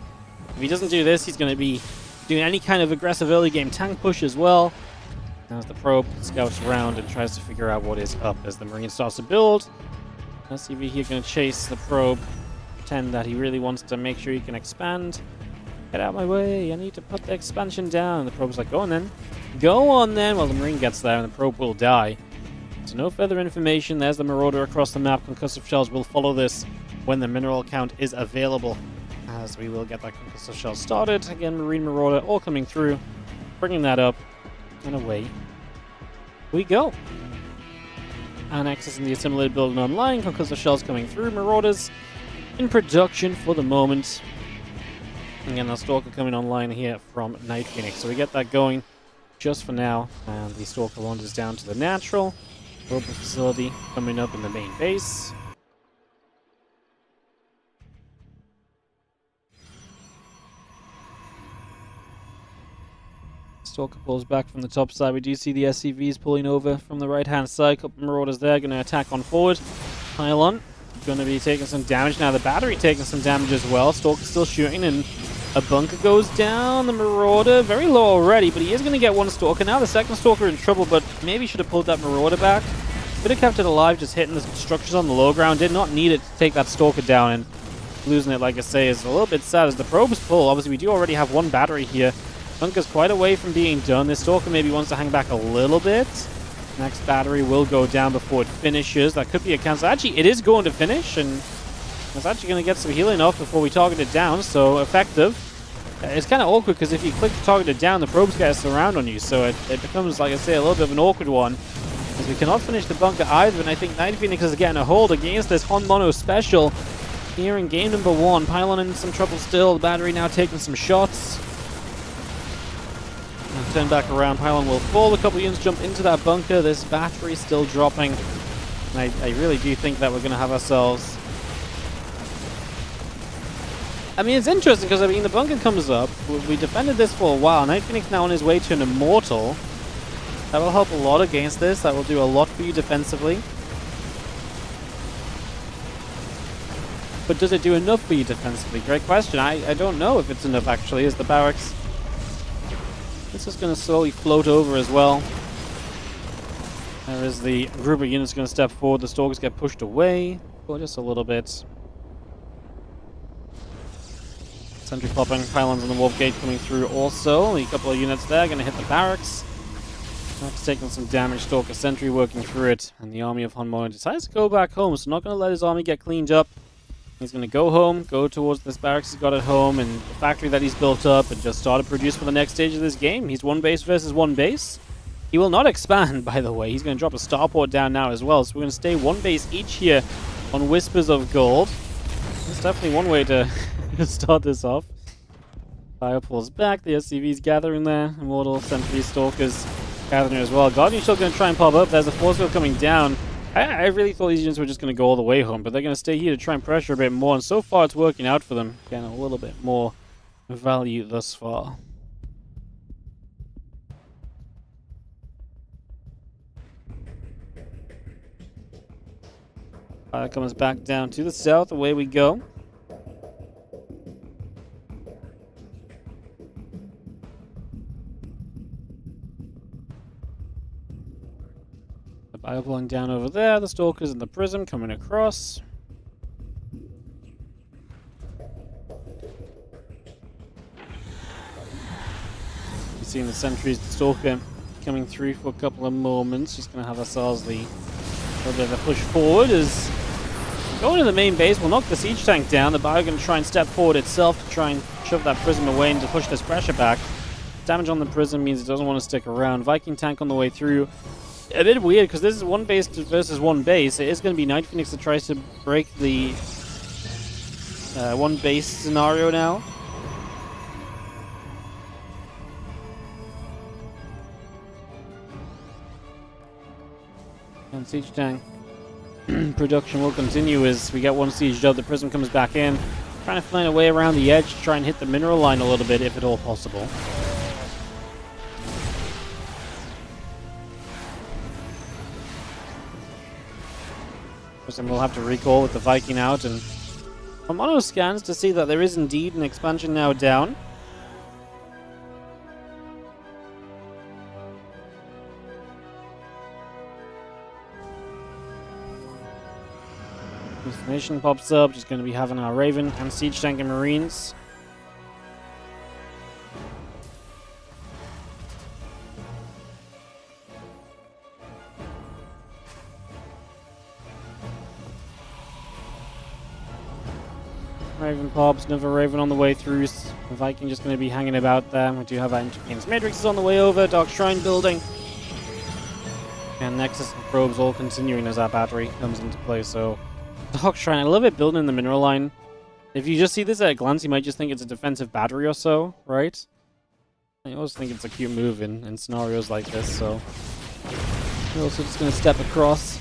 if he doesn't do this, he's going to be doing any kind of aggressive early game tank push as well. As the probe scouts around and tries to figure out what is up as the Marine starts to build. SCV here going to chase the probe, pretend that he really wants to make sure he can expand. Get out of my way, I need to put the expansion down. And the probe's like, go on then. Go on then. Well, the Marine gets there and the probe will die. So no further information. There's the Marauder across the map. Concussive shells will follow this when the mineral count is available. As we will get that concussive shell started. Again, Marine Marauder all coming through. Bringing that up. And away we go. And accessing the assimilated building online. Concussive shells coming through. Marauders in production for the moment. Again, the Stalker coming online here from Night Phoenix. So we get that going just for now. And the Stalker wanders down to the natural. Global facility coming up in the main base. Stalker pulls back from the top side. We do see the SCVs pulling over from the right-hand side. Couple Marauders there, going to attack on forward. Pylon going to be taking some damage. Now the battery taking some damage as well. Stalker still shooting, and a bunker goes down. The Marauder very low already, but he is going to get one Stalker. Now the second Stalker in trouble, but maybe should have pulled that Marauder back. Could have kept it alive, just hitting the structures on the low ground. Did not need it to take that Stalker down, and losing it, like I say, is a little bit sad as the probes pull. Obviously, we do already have one battery here. Bunker's quite away from being done. This Stalker maybe wants to hang back a little bit. Next battery will go down before it finishes. That could be a cancel. Actually, it is going to finish, and it's actually going to get some healing off before we target it down, so effective. It's kind of awkward because if you click to target it down, the probes get surround on you, so it becomes, like I say, a little bit of an awkward one. As we cannot finish the bunker either, and I think Night Phoenix is getting a hold against this Hon Mono special here in game number 1. Pylon in some trouble still. The battery now taking some shots. And turn back around. Pylon will fall. A couple of units jump into that bunker. This battery still dropping. And I really do think that we're going to have ourselves... I mean, it's interesting because, I mean, the bunker comes up. We defended this for a while. Night Phoenix now on his way to an Immortal. That will help a lot against this. That will do a lot for you defensively. But does it do enough for you defensively? Great question. I don't know if it's enough, actually, as the barracks... This is going to slowly float over as well. There is the group of units going to step forward. The Stalkers get pushed away for just a little bit. Sentry popping. Pylons on the Wolf Gate coming through also. Only a couple of units there going to hit the barracks. That's taking some damage. Stalker Sentry working through it. And the army of Hon Mono decides to go back home. So not going to let his army get cleaned up. He's going to go home, go towards this barracks he's got at home, and the factory that he's built up, and just start to produce for the next stage of this game. He's one base versus one base. He will not expand, by the way. He's going to drop a starport down now as well. So we're going to stay one base each here on Whispers of Gold. That's definitely one way to start this off. Fire pulls back. The SCV's gathering there. Immortal, Sentry, Stalkers gathering as well. Guardian Shield going to try and pop up. There's a force field coming down. I really thought these units were just going to go all the way home, but they're going to stay here to try and pressure a bit more. And so far, it's working out for them. Getting a little bit more value thus far. Fire comes back down to the south. Away we go. The fire pulling down over there. The Stalkers and the Prism coming across. You're seeing the Sentries, the Stalker coming through for a couple of moments. Just going to have ourselves the little bit of a push forward as going to the main base. We'll knock the siege tank down. The Bio going to try and step forward itself to try and shove that Prism away and to push this pressure back. Damage on the Prism means it doesn't want to stick around. Viking tank on the way through. A bit weird because this is one base versus one base. It is going to be Night Phoenix that tries to break the one base scenario now. And siege tank production will continue as we get one sieged up. The Prism comes back in, trying to find a way around the edge to try and hit the mineral line a little bit, if at all possible. Prism will have to recall with the Viking out, and Mono scans to see that there is indeed an expansion now down. Information pops up, just going to be having our Raven and Siege Tank and Marines. Raven pops, another Raven on the way through. The Viking just going to be hanging about there. We do have our Interference Matrixes on the way over, Dark Shrine building. And Nexus and Probes all continuing as our battery comes into play, so Dark Shrine, I love it building in the mineral line. If you just see this at a glance, you might just think it's a defensive battery or so, right? I always think it's a cute move in scenarios like this, so we're also just going to step across.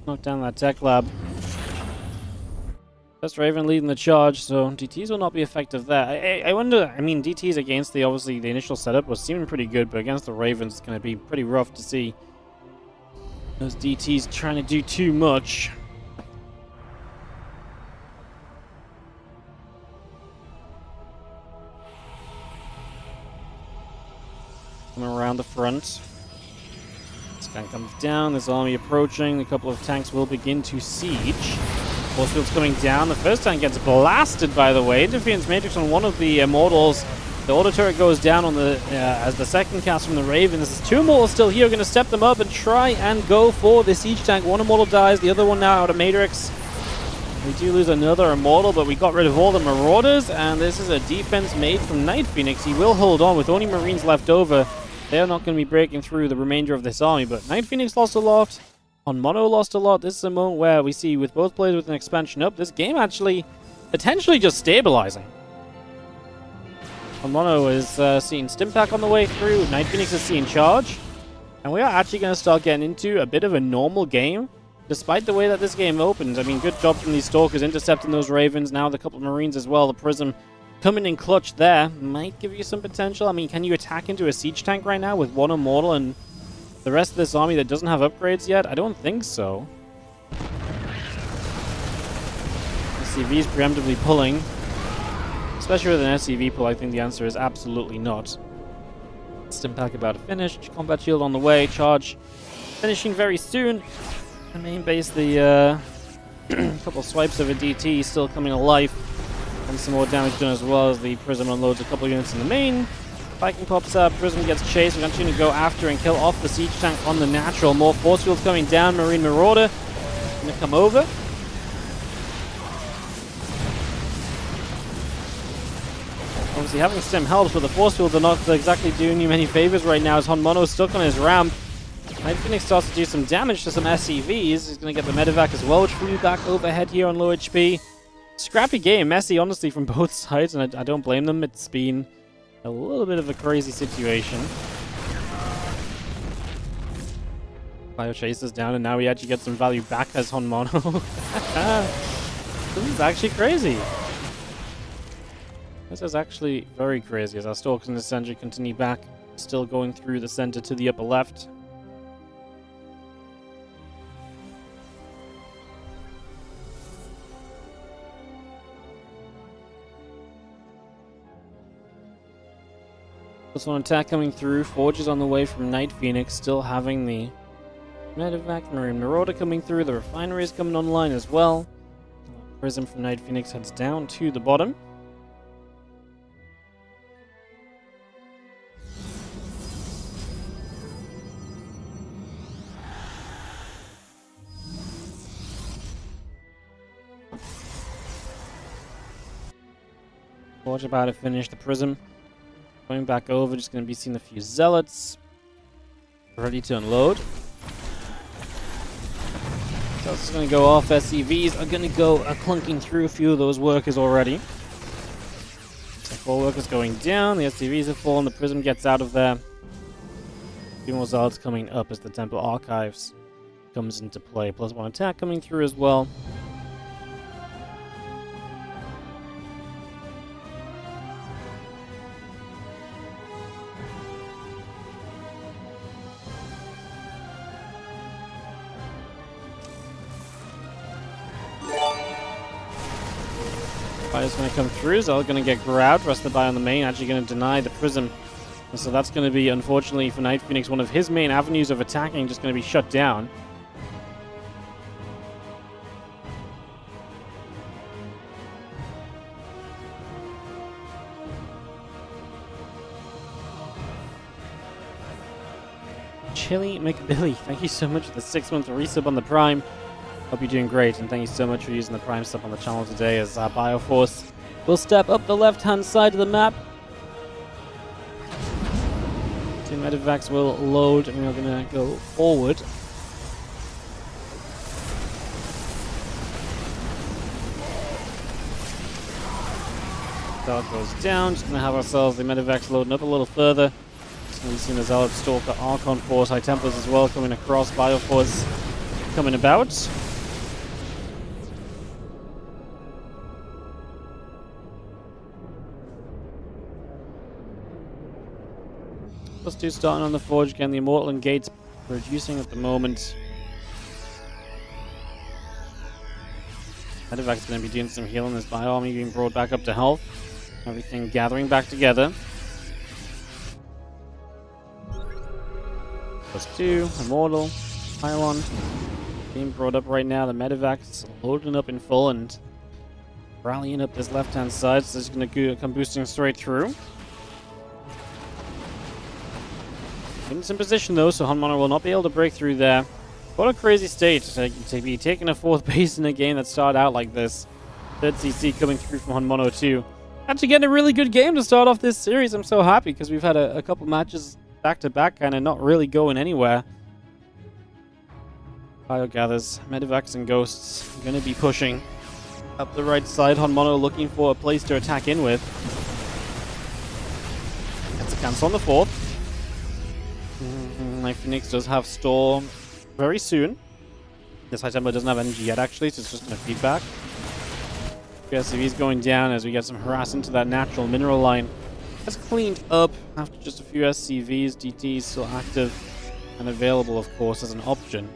Knock down that tech lab. First Raven leading the charge, so DTs will not be effective there. I wonder, I mean, DTs against the, obviously, the initial setup was seeming pretty good, but against the Ravens, it's going to be pretty rough to see those DTs trying to do too much. Coming around the front. This guy comes down, this army approaching, a couple of tanks will begin to siege. Force field's coming down, the first tank gets blasted, by the way. Interference Matrix on one of the Immortals. The auto turret goes down on the as the second cast from the Ravens. There's two Immortals still here. We're going to step them up and try and go for the siege tank. One Immortal dies, the other one now out of Matrix. We do lose another Immortal, but we got rid of all the Marauders, and this is a defense made from Night Phoenix. He will hold on with only Marines left over. They are not going to be breaking through the remainder of this army, but Night Phoenix lost a lot. On Mono lost a lot. This is a moment where we see with both players with an expansion up, this game actually potentially just stabilizing. Mono is seeing Stimpack on the way through. Night Phoenix is seeing Charge. And we are actually going to start getting into a bit of a normal game, despite the way that this game opened. I mean, good job from these Stalkers intercepting those Ravens. Now the couple of Marines as well. The Prism coming in clutch there might give you some potential. I mean, can you attack into a Siege Tank right now with one Immortal and the rest of this army that doesn't have upgrades yet? I don't think so. SCV's preemptively pulling. Especially with an SCV pull, I think the answer is absolutely not. Stimpack about to finish. Combat shield on the way. Charge finishing very soon. The main base, the couple swipes of a DT still coming alive. And some more damage done as well as the Prism unloads a couple units in the main. Viking pops up. Prism gets chased. We're going to go after and kill off the siege tank on the natural. More force fields coming down. Marine Marauder going to come over. Obviously, having Stim helps, but the force fields are not exactly doing you many favors right now as Honmono's stuck on his ramp. Night Phoenix starts to do some damage to some SCVs. He's going to get the medevac as well, which will be back overhead here on low HP. Scrappy game, messy, honestly, from both sides, and I don't blame them. It's been a little bit of a crazy situation. Bio chases down, and now we actually get some value back as Honmono. This is actually crazy. This is actually very crazy as our Stalkers and the Sentry continue back, still going through the center to the upper left. Plus one attack coming through. Forge is on the way from Night Phoenix, still having the medevac. Marine Marauder coming through. The refinery is coming online as well. Prism from Night Phoenix heads down to the bottom. Forge about to finish the Prism. Going back over, just going to be seeing a few Zealots. Ready to unload. So it's going to go off. SCVs are going to go clunking through a few of those workers already. So 4 workers going down. The SCVs have fallen. The Prism gets out of there. A few more Zealots coming up as the Temple Archives comes into play. Plus 1 attack coming through as well. Fire's going to come through. Zealot going to get grabbed. Rest of the buy on the main. Actually going to deny the Prism. And so that's going to be, unfortunately, for Night Phoenix, one of his main avenues of attacking just going to be shut down. Chili McBilly, thank you so much for the 6-month resub on the Prime. Hope you're doing great, and thank you so much for using the Prime sub on the channel today as Bioforce will step up the left-hand side of the map. 2 medevacs will load, and we're going to go forward. Zealot goes down, just going to have ourselves the medevacs loading up a little further. We've seen the Zealot, Stalker, Archon Force, High Templars as well coming across, Bioforce coming about. +2 starting on the Forge again, the Immortal and Gates reducing at the moment. Medevac's going to be doing some healing, this Bio-Army being brought back up to health. Everything gathering back together. +2, Immortal, Pylon being brought up right now. The Medevac's loading up in full and rallying up this left-hand side, so it's going to come boosting straight through. In some position though, so Honmono will not be able to break through there. What a crazy state to be taking a 4th base in a game that started out like this. 3rd CC coming through from Honmono too. Actually getting a really good game to start off this series. I'm so happy because we've had a couple matches back-to-back kind of not really going anywhere. Bio gathers, Medevacs and Ghosts going to be pushing up the right side. Honmono looking for a place to attack in with. Gets a cancel on the 4th. Night Phoenix does have Storm very soon. This High Templar doesn't have energy yet, actually, so it's just going to feed back. SCV's going down as we get some harass into that natural mineral line. That's cleaned up after just a few SCVs. DT is still active and available, of course, as an option.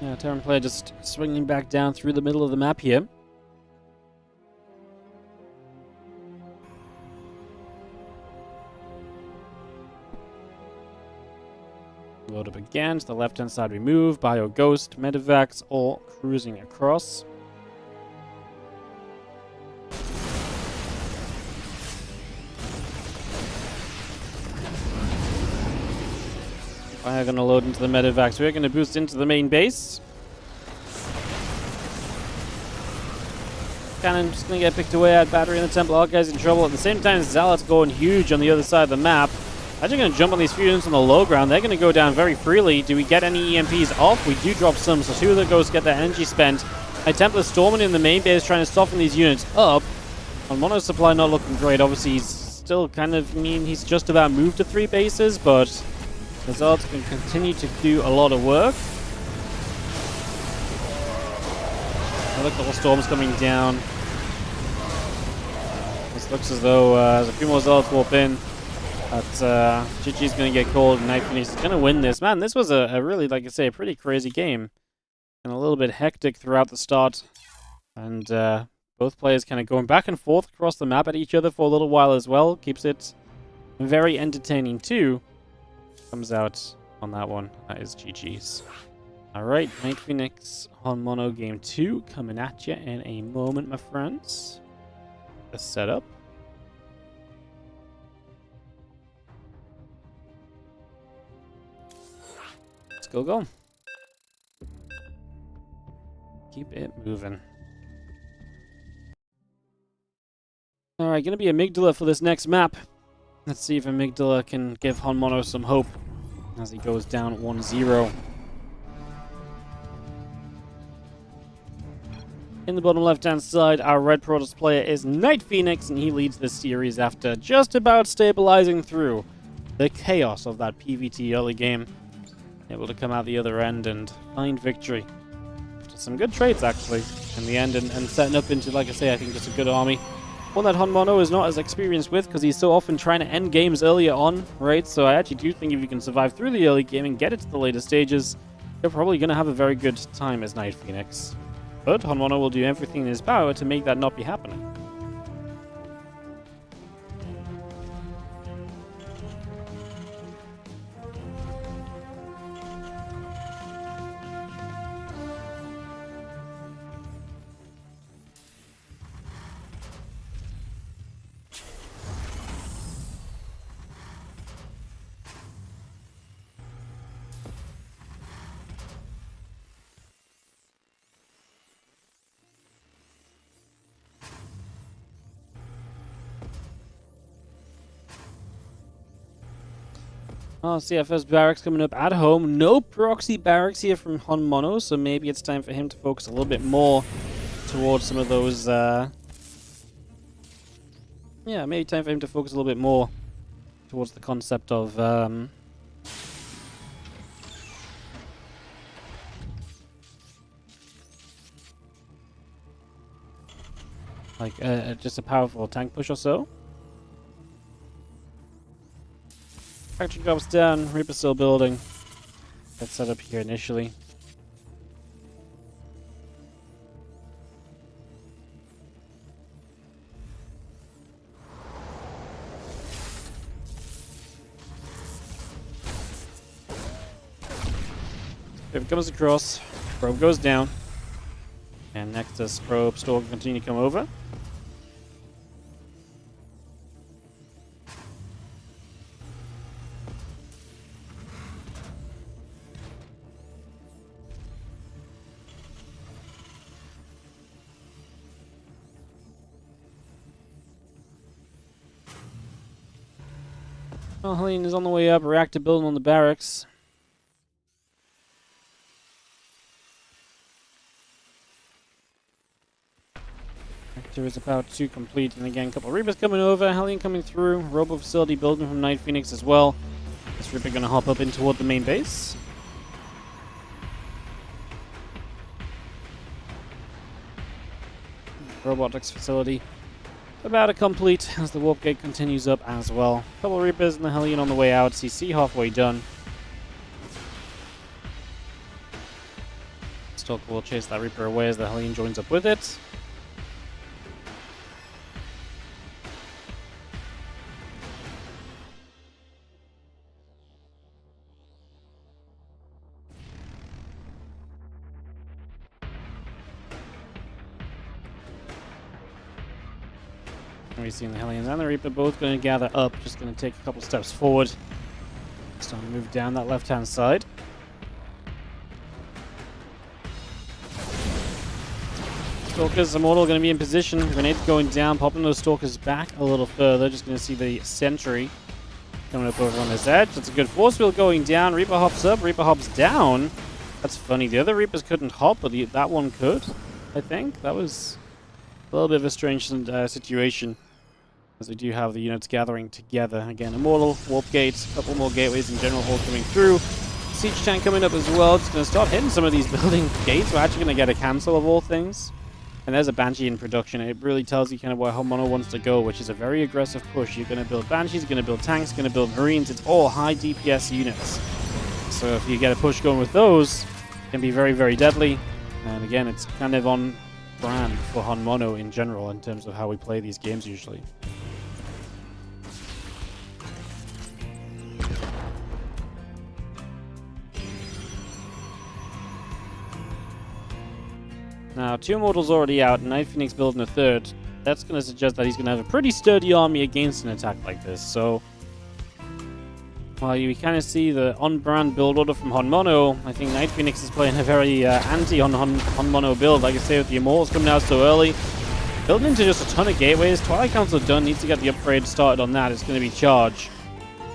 Yeah, Terran player just swinging back down through the middle of the map here. Load up again. To the left-hand side we move. Bio Ghost, Medevacs, all cruising across. Bio going to load into the Medevacs. We're going to boost into the main base. cannon just going to get picked away at. Battery and the Templar guys in trouble. At the same time, Zealot's going huge on the other side of the map. Actually going to jump on these few units on the low ground. They're going to go down very freely. Do we get any EMPs off? We do drop some, so 2 of the ghosts get their energy spent. Templar storming in the main base, trying to soften these units up. On Mono Supply not looking great. Obviously, he's still kind of, he's just about moved to 3 bases, but the Zealots can continue to do a lot of work. Look at the storms coming down. This looks as though there's a few more Zealots warp in. But GG's going to get called, and Night Phoenix is going to win this. Man, this was a really, like I say, a pretty crazy game. And a little bit hectic throughout the start. And both players kind of going back and forth across the map at each other for a little while as well. Keeps it very entertaining too. Comes out on that one. That is GG's. Alright, Night Phoenix on Mono Game 2 coming at you in a moment, my friends. The setup. Let's go. Keep it moving. Alright, gonna be Amygdala for this next map. Let's see if Amygdala can give Honmono some hope as he goes down 1-0. In the bottom left-hand side, our Red Protoss player is Night Phoenix, and he leads this series after just about stabilizing through the chaos of that PvT early game. Able to come out the other end and find victory. Some good traits, actually, in the end, and setting up into, like I say, I think just a good army. One that Honmono is not as experienced with, because he's so often trying to end games earlier on, right? So I actually do think if you can survive through the early game and get it to the later stages, you're probably going to have a very good time as Night Phoenix. But Honmono will do everything in his power to make that not be happening. Oh, CFS barracks coming up at home. No proxy barracks here from Honmono, so maybe it's time for him to focus a little bit more towards some of those, yeah, maybe time for him to focus a little bit more towards the concept of, like, just a powerful tank push or so. Factory drops down, Reaper still building. Let's set up here initially. If it comes across, probe goes down. And Nexus probe still can continue to come over. Oh, Helene is on the way up. Reactor building on the barracks. Reactor is about to complete. And again, a couple of Reapers coming over. Helene coming through. Robo facility building from Night Phoenix as well. This Reaper going to hop up in toward the main base. Robotics facility about to complete as the warp gate continues up as well. Couple Reapers and the Hellion on the way out. CC halfway done. Stalker will chase that Reaper away as the Hellion joins up with it. We've seen the Hellions and the Reaper both going to gather up, just going to take a couple steps forward. Starting to move down that left-hand side. Stalkers Immortal going to be in position. Grenades going down, popping those Stalkers back a little further. Just going to see the Sentry coming up over on this edge. That's a good force field going down. Reaper hops up, Reaper hops down. That's funny. The other Reapers couldn't hop, but that one could, I think. That was a little bit of a strange situation, as we do have the units gathering together. Again, Immortal, Warp Gates, a couple more gateways in general all coming through. Siege tank coming up as well. Just going to start hitting some of these building gates. We're actually going to get a cancel of all things. And there's a Banshee in production. It really tells you kind of where Mono wants to go, which is a very aggressive push. You're going to build Banshees, you're going to build tanks, you're going to build Marines. It's all high DPS units. So if you get a push going with those, it can be very, very deadly. And again, it's kind of on brand for Mono in general in terms of how we play these games usually. Now, 2 Immortals already out, and Night Phoenix building a 3rd. That's going to suggest that he's going to have a pretty sturdy army against an attack like this. So, while you kind of see the on-brand build order from Mono, I think Night Phoenix is playing a very anti-Mono build. Like I say, with the Immortals coming out so early, building into just a ton of gateways. Twilight Council done, needs to get the upgrade started on that. It's going to be Charge.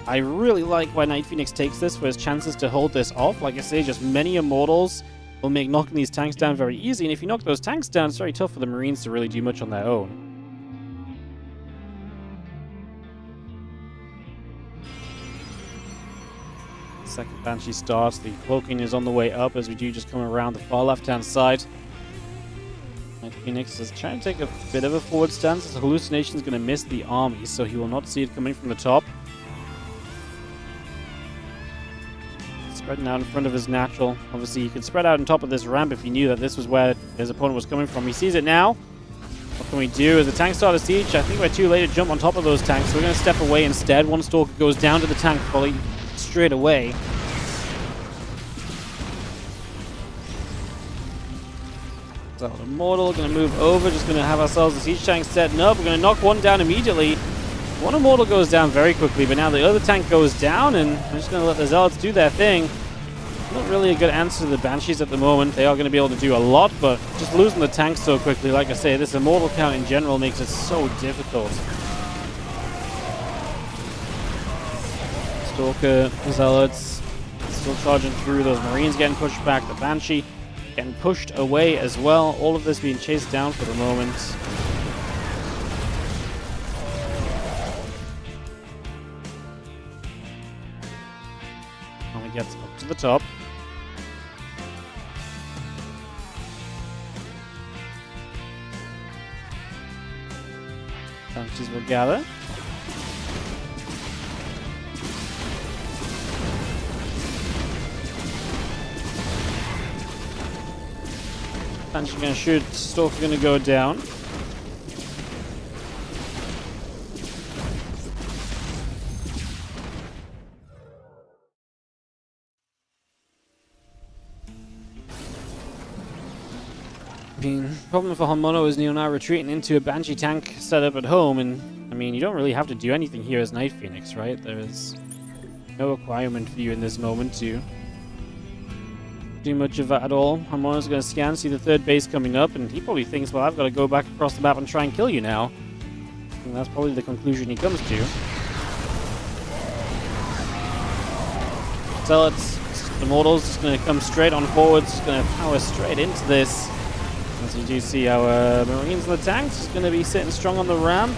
I really like why Night Phoenix takes this for his chances to hold this off. Like I say, just many Immortals will make knocking these tanks down very easy, and if you knock those tanks down, it's very tough for the Marines to really do much on their own. Second Banshee starts, the cloaking is on the way up as we do just come around the far left-hand side. Night Phoenix is trying to take a bit of a forward stance, as Hallucination is going to miss the army, so he will not see it coming from the top. Spreading out in front of his natural. Obviously, he could spread out on top of this ramp if he knew that this was where his opponent was coming from. He sees it now. What can we do? As the tank start a siege, I think we're too late to jump on top of those tanks, so we're going to step away instead. One Stalker goes down to the tank fully straight away. So, Immortal going to move over, just going to have ourselves a siege tank setting up. We're going to knock one down immediately. One Immortal goes down very quickly, but now the other tank goes down, and I'm just going to let the Zealots do their thing. Not really a good answer to the Banshees at the moment. They are going to be able to do a lot, but just losing the tanks so quickly, like I say, this Immortal count in general makes it so difficult. Stalker, Zealots, still charging through. Those Marines getting pushed back. The Banshee getting pushed away as well. All of this being chased down for the moment. Gets up to the top. Banshees will gather. Banshee going to shoot. Stalker going to go down. I mean, problem for Mono is you're now retreating into a Banshee tank set up at home, and I mean, you don't really have to do anything here as Night Phoenix, right? There is no requirement for you in this moment to do much of that at all. Mono's going to scan, see the 3rd base coming up, and he probably thinks, well, I've got to go back across the map and try and kill you now. And that's probably the conclusion he comes to. Zealots, Immortals, just going to come straight on forwards, just going to power straight into this. As you do see our Marines and the tanks is going to be sitting strong on the ramp.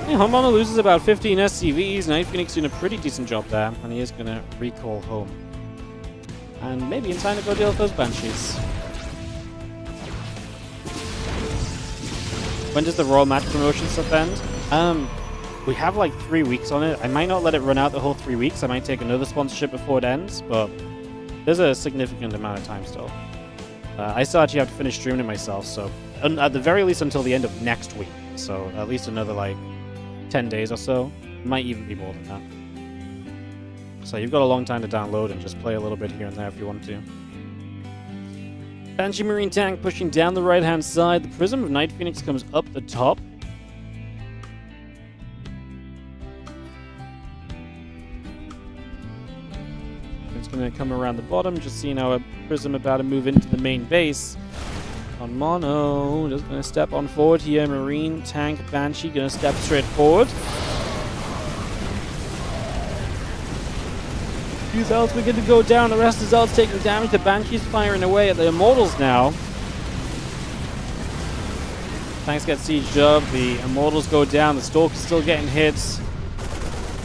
Yeah, Mono loses about 15 SCVs. Night Phoenix doing a pretty decent job there, and he is going to recall home. And maybe in time to go deal with those Banshees. When does the Royal Match promotion stuff end? We have like 3 weeks on it. I might not let it run out the whole 3 weeks. I might take another sponsorship before it ends, but there's a significant amount of time still. I still actually have to finish streaming it myself, so at the very least until the end of next week. So at least another like 10 days or so. Might even be more than that. So you've got a long time to download and just play a little bit here and there if you want to. Banshee Marine tank pushing down the right-hand side. The Prism of Night Phoenix comes up the top. It's going to come around the bottom, just seeing our Prism about to move into the main base. On mono, just gonna step on forward here. Marine, tank, Banshee, gonna step straight forward. Few Zealots begin to go down. The rest of the Zealots taking damage. The Banshee's firing away at the Immortals now. Tanks get sieged up. The Immortals go down. The Stalker's still getting hits.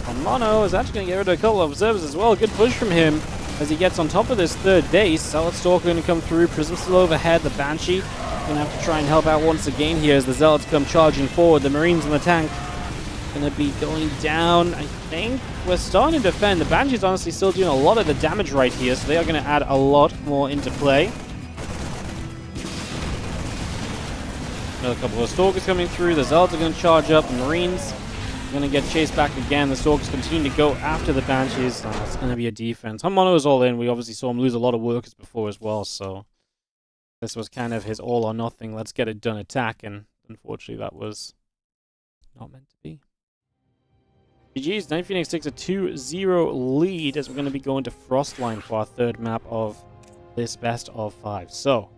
On mono is actually going to get rid of a couple of observers as well. Good push from him as he gets on top of this third base. Zealot Stalker going to come through. Prism still overhead. The Banshee going to have to try and help out once again here as the Zealots come charging forward. The Marines and the tank going to be going down. I think we're starting to defend. The Banshee's honestly still doing a lot of the damage right here, so they are going to add a lot more into play. Another couple of Stalkers coming through. The Zealots are going to charge up. The Marines are going to get chased back again. The Stalkers continue to go after the Banshees. It's going to be a defense. Mono is all in. We obviously saw him lose a lot of workers before as well, so this was kind of his all or nothing. Let's get it done attack, and unfortunately that was not meant to be. GG's, Night Phoenix takes a 2-0 lead as we're going to be going to Frostline for our third map of this best of 5. So,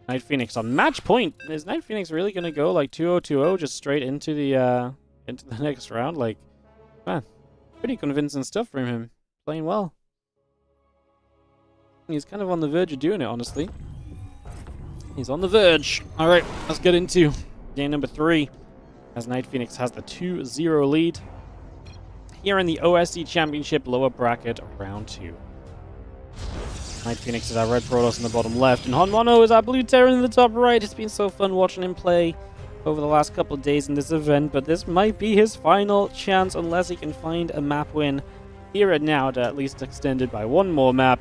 Night Phoenix on match point. Is Night Phoenix really going to go like 2-0-2-0 just straight into the next round? Like, man, pretty convincing stuff from him. Playing well. He's kind of on the verge of doing it, honestly. He's on the verge. All right, let's get into game number 3 as Night Phoenix has the 2-0 lead here in the OSC Championship lower bracket round 2. Night Phoenix is our red Protoss in the bottom left, and Honmono is our blue Terran in the top right. It's been so fun watching him play over the last couple of days in this event, but this might be his final chance unless he can find a map win here and now to at least extend it by one more map.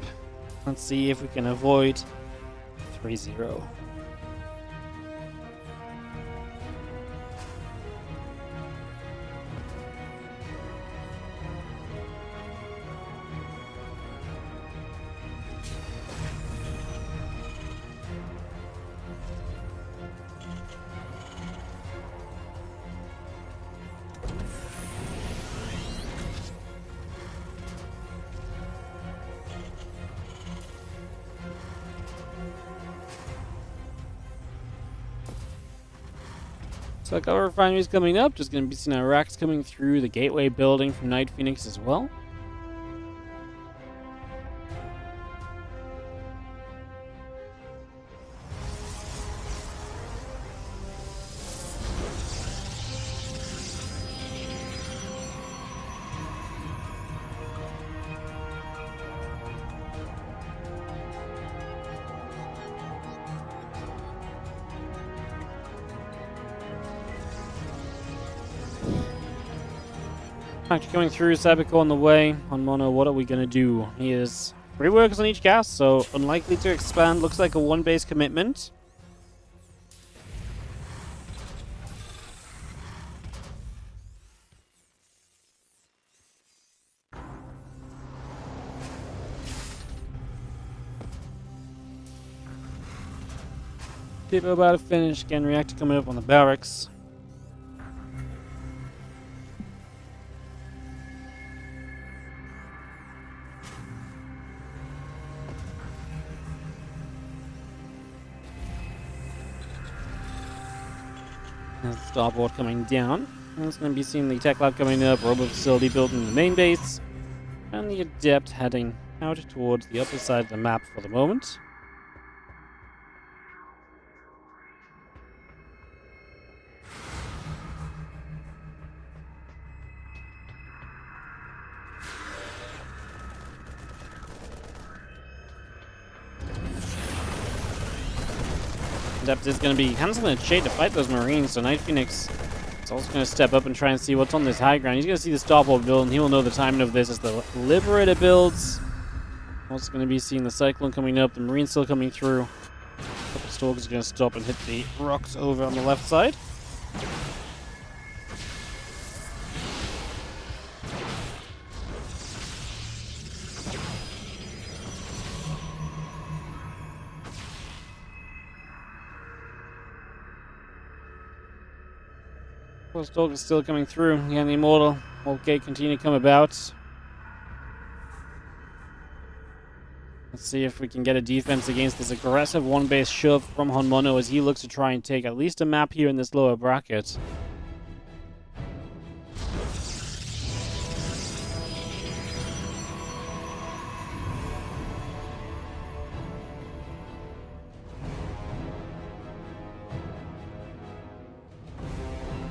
Let's see if we can avoid 3-0. So a couple of refineries coming up. Just going to be seeing our racks coming through the gateway building from Night Phoenix as well. Actually coming through, Cybercore on the way. On Mono, what are we going to do? He is 3 workers on each cast, so unlikely to expand. Looks like a 1 base commitment. People about to finish. Again, reactor coming up on the barracks. There's the starboard coming down. And it's going to be seeing the tech lab coming up, robot facility built in the main base, and the adept heading out towards the upper side of the map for the moment. Adept is going to be handling a shade to fight those Marines, so Night Phoenix is also going to step up and try and see what's on this high ground. He's going to see the starboard build, and he will know the timing of this as the Liberator builds. Also going to be seeing the Cyclone coming up, the Marine still coming through. A couple Stalkers are going to stop and hit the rocks over on the left side. Stalker's still coming through. Again, the Immortal Gate continue to come about. Let's see if we can get a defense against this aggressive one-base shove from Honmono as he looks to try and take at least a map here in this lower bracket.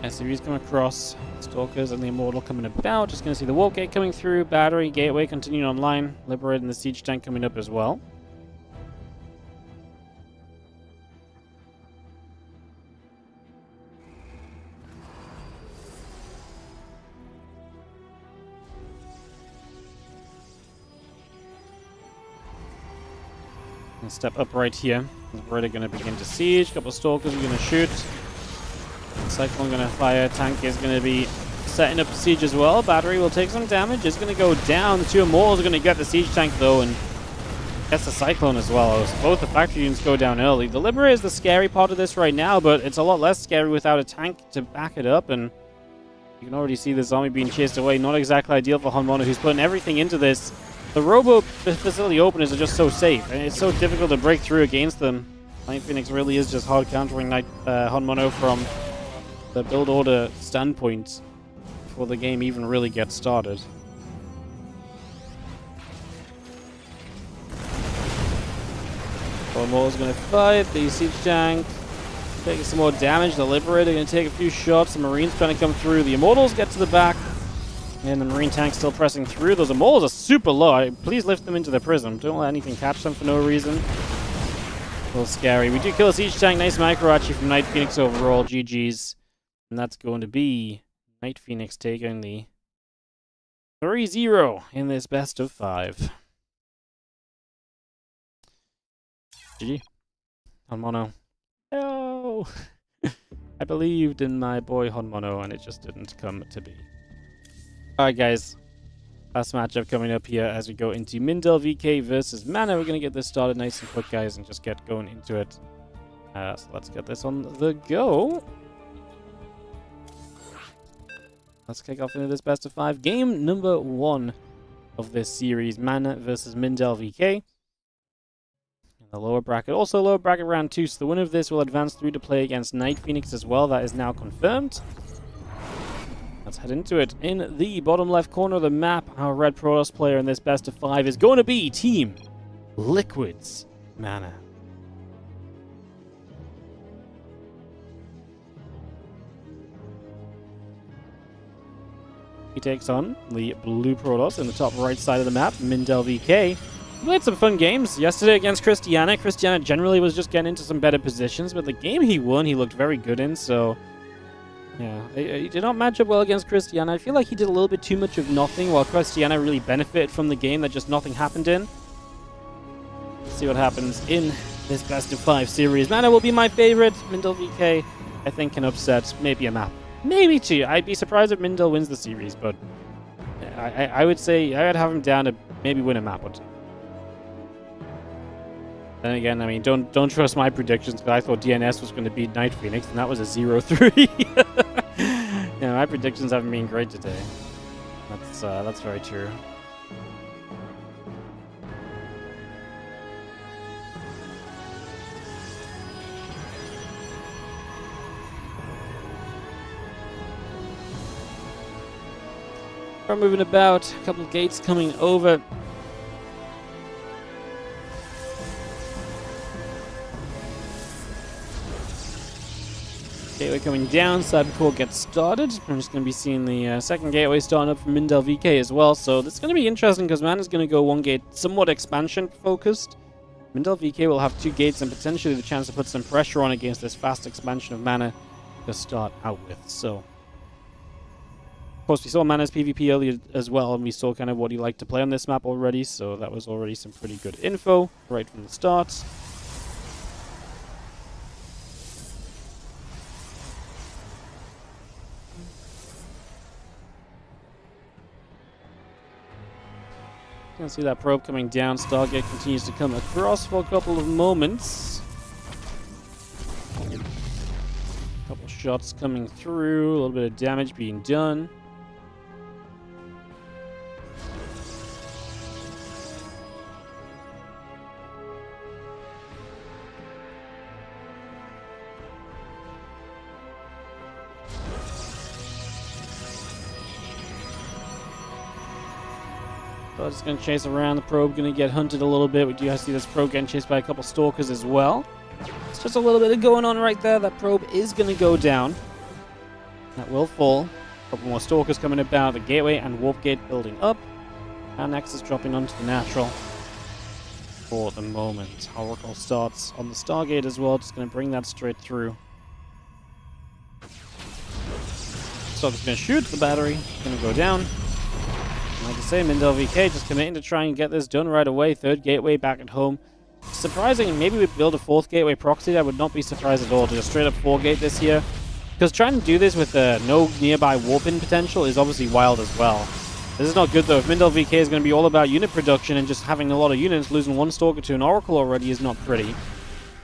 SCV's come across, Stalkers and the Immortal coming about. Just going to see the Warp Gate coming through, Battery, Gateway continuing online, Liberating the Siege Tank coming up as well. And step up right here. Liberator going to begin to siege, couple of Stalkers are going to shoot. Cyclone going to fire, tank is going to be setting up the siege as well. Battery will take some damage, it's going to go down. The two Immortals are going to get the siege tank though, and gets the Cyclone as well. So both the factory units go down early. The Liberator is the scary part of this right now, but it's a lot less scary without a tank to back it up, and you can already see the zombie being chased away. Not exactly ideal for Honmono, who's putting everything into this. The Robo Facility openers are just so safe, and it's so difficult to break through against them. Night Phoenix really is just hard countering Honmono from the build order standpoint before the game even really gets started. Immortal's going to fight the siege tank, taking some more damage. The Liberator going to take a few shots. The Marine's trying to come through. The Immortals get to the back, and the Marine tank's still pressing through. Those Immortals are super low. Please lift them into the prism. Don't let anything catch them for no reason. A little scary. We do kill a siege tank. Nice micro actually from Night Phoenix overall. GG's. And that's going to be Night Phoenix taking the 3-0 in this best of 5. GG. Honmono. No! I believed in my boy Honmono, and it just didn't come to be. Alright, guys. Last matchup coming up here as we go into Mindel VK versus Mana. We're going to get this started nice and quick, guys, and just get going into it. So let's get this on the go. Let's kick off into this best of 5. Game number 1 of this series. Mana versus Mindel VK. In the lower bracket. Also lower bracket round 2. So the winner of this will advance through to play against Night Phoenix as well. That is now confirmed. Let's head into it. In the bottom left corner of the map, our red Protoss player in this best of 5 is going to be Team Liquid's Mana. He takes on the blue Protoss in the top right side of the map, Mindel VK. We played some fun games yesterday against Christiana. Christiana generally was just getting into some better positions, but the game he won, he looked very good in, so yeah. He did not match up well against Christiana. I feel like he did a little bit too much of nothing, while Christiana really benefited from the game that just nothing happened in. Let's see what happens in this best of 5 series. Mana will be my favorite. Mindel VK, I think, can upset maybe a map. Maybe 2. I'd be surprised if Mindel wins the series, but I would say I would have him down to maybe win a map or 2. Then again, I mean, don't trust my predictions, because I thought DNS was going to beat Night Phoenix, and that was a 0-3. Yeah, my predictions haven't been great today. That's very true. We're moving about, a couple of gates coming over. Gateway coming down, Cybercore gets started. I'm just going to be seeing the second gateway starting up from Mindel VK as well. So this is going to be interesting because Mana's going to go one gate somewhat expansion focused. Mindel VK will have 2 gates and potentially the chance to put some pressure on against this fast expansion of Mana to start out with. So, of course, we saw Mana's PvP earlier as well, and we saw kind of what he liked to play on this map already. So that was already some pretty good info right from the start. You can see that probe coming down. Stargate continues to come across for a couple of moments. A couple shots coming through. A little bit of damage being done. So just going to chase around. The probe going to get hunted a little bit. We do see this probe getting chased by a couple stalkers as well. It's just a little bit of going on right there. That probe is going to go down. That will fall. A couple more stalkers coming about. The gateway and warp gate building up. Our Nexus dropping onto the natural for the moment. Oracle starts on the Stargate as well. Just going to bring that straight through. Stalker's going to shoot the battery. Going to go down. Like I say, Mindel VK just committing to try and get this done right away. Third gateway back at home. Surprising, maybe we build a fourth gateway proxy. I would not be surprised at all to just straight up 4-gate this here. Because trying to do this with no nearby warp-in potential is obviously wild as well. This is not good though. If Mindel VK is going to be all about unit production and just having a lot of units, losing one Stalker to an Oracle already is not pretty.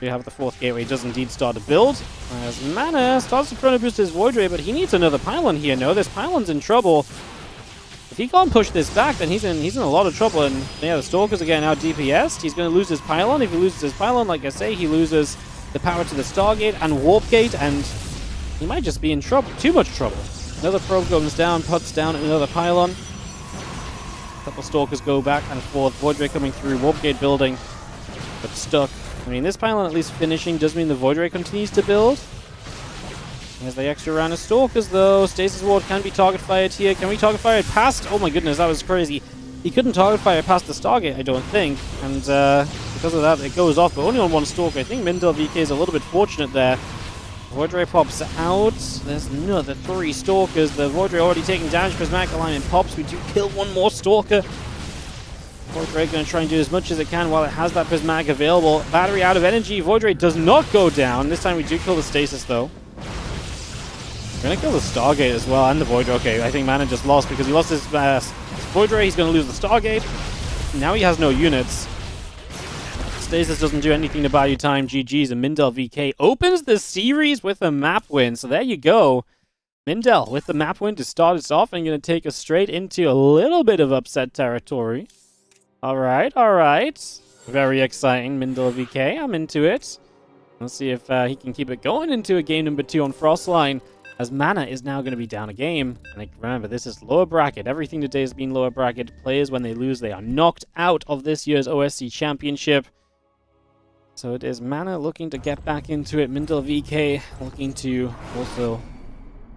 We have the fourth gateway does indeed start to build. As Mana starts to chrono boost his Void Ray, but he needs another pylon here. No, this pylon's in trouble. If he can't push this back, then he's in a lot of trouble. And yeah, the Stalkers are getting out DPS'd. He's going to lose his pylon. If he loses his pylon, like I say, he loses the power to the Stargate and Warp Gate, and he might just be in trouble. Too much trouble. Another probe goes down, puts down another pylon. A couple Stalkers go back and forth. Void Ray coming through, Warp Gate building, but stuck. I mean, this pylon at least finishing does mean the Void Ray continues to build. There's the extra round of Stalkers, though. Stasis Ward can be target fired here. Can we target fire it past? Oh my goodness, that was crazy. He couldn't target fire past the Stargate, I don't think. And because of that, it goes off, but only on one Stalker. I think Mindel VK is a little bit fortunate there. Void Ray pops out. There's another 3 Stalkers. The Void Ray already taking damage. Prismatic alignment pops. We do kill one more Stalker. Void Ray going to try and do as much as it can while it has that Prismatic available. Battery out of energy. Void Ray does not go down. This time we do kill the Stasis, though. We're going to kill the Stargate as well, and the Void Ray. Okay, I think Mana just lost because he lost his Void Ray. He's going to lose the Stargate. Now he has no units. Stasis doesn't do anything to buy you time. GG's, and Mindel VK opens the series with a map win. So there you go. Mindel with the map win to start us off, and going to take us straight into a little bit of upset territory. All right, all right. Very exciting, Mindel VK. I'm into it. Let's see if he can keep it going into a game number 2 on Frostline, as Mana is now going to be down a game. And remember, this is lower bracket. Everything today has been lower bracket. Players, when they lose, they are knocked out of this year's OSC Championship. So it is Mana looking to get back into it. Mindel VK looking to also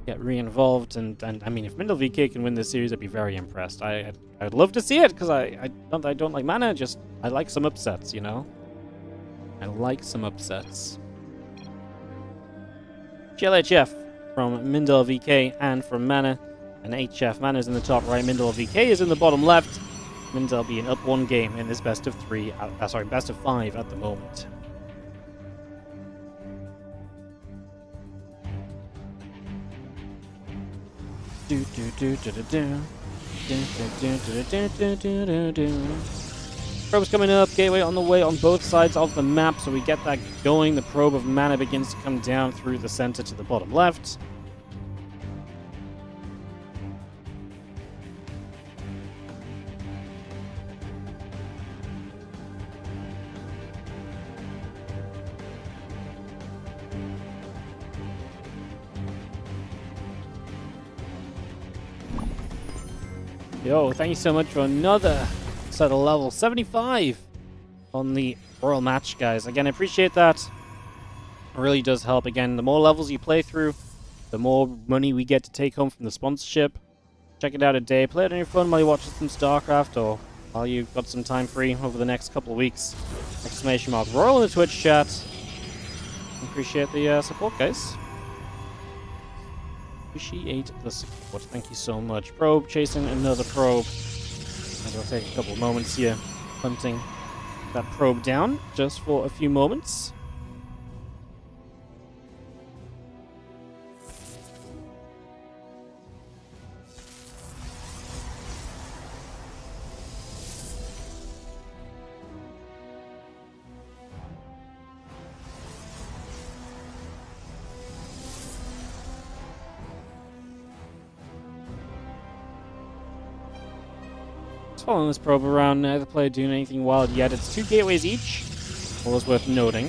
get re-involved. And I mean, if Mindel VK can win this series, I'd be very impressed. I'd love to see it, because I don't like Mana. Just I like some upsets, you know. I like some upsets. GLHF from Mindel VK and from Mana. And HF, Mana's in the top right, Mindel VK is in the bottom left. Mindel being up 1 game in this best of 5 at the moment. Probe's coming up, gateway on the way on both sides of the map, so we get that going. The probe of Mana begins to come down through the center to the bottom left. Yo, thank you so much for another set of level 75 on the Royal Match, guys. Again, I appreciate that. It really does help. Again, the more levels you play through, the more money we get to take home from the sponsorship. Check it out a day. Play it on your phone while you watch some StarCraft, or while you've got some time free over the next couple of weeks. Exclamation mark Royal in the Twitch chat. Appreciate the support, guys. Appreciate the support. Thank you so much. Probe chasing another probe. And we'll take a couple of moments here, hunting that probe down just for a few moments. Following this probe around, neither player doing anything wild yet. It's 2 gateways each, always worth noting.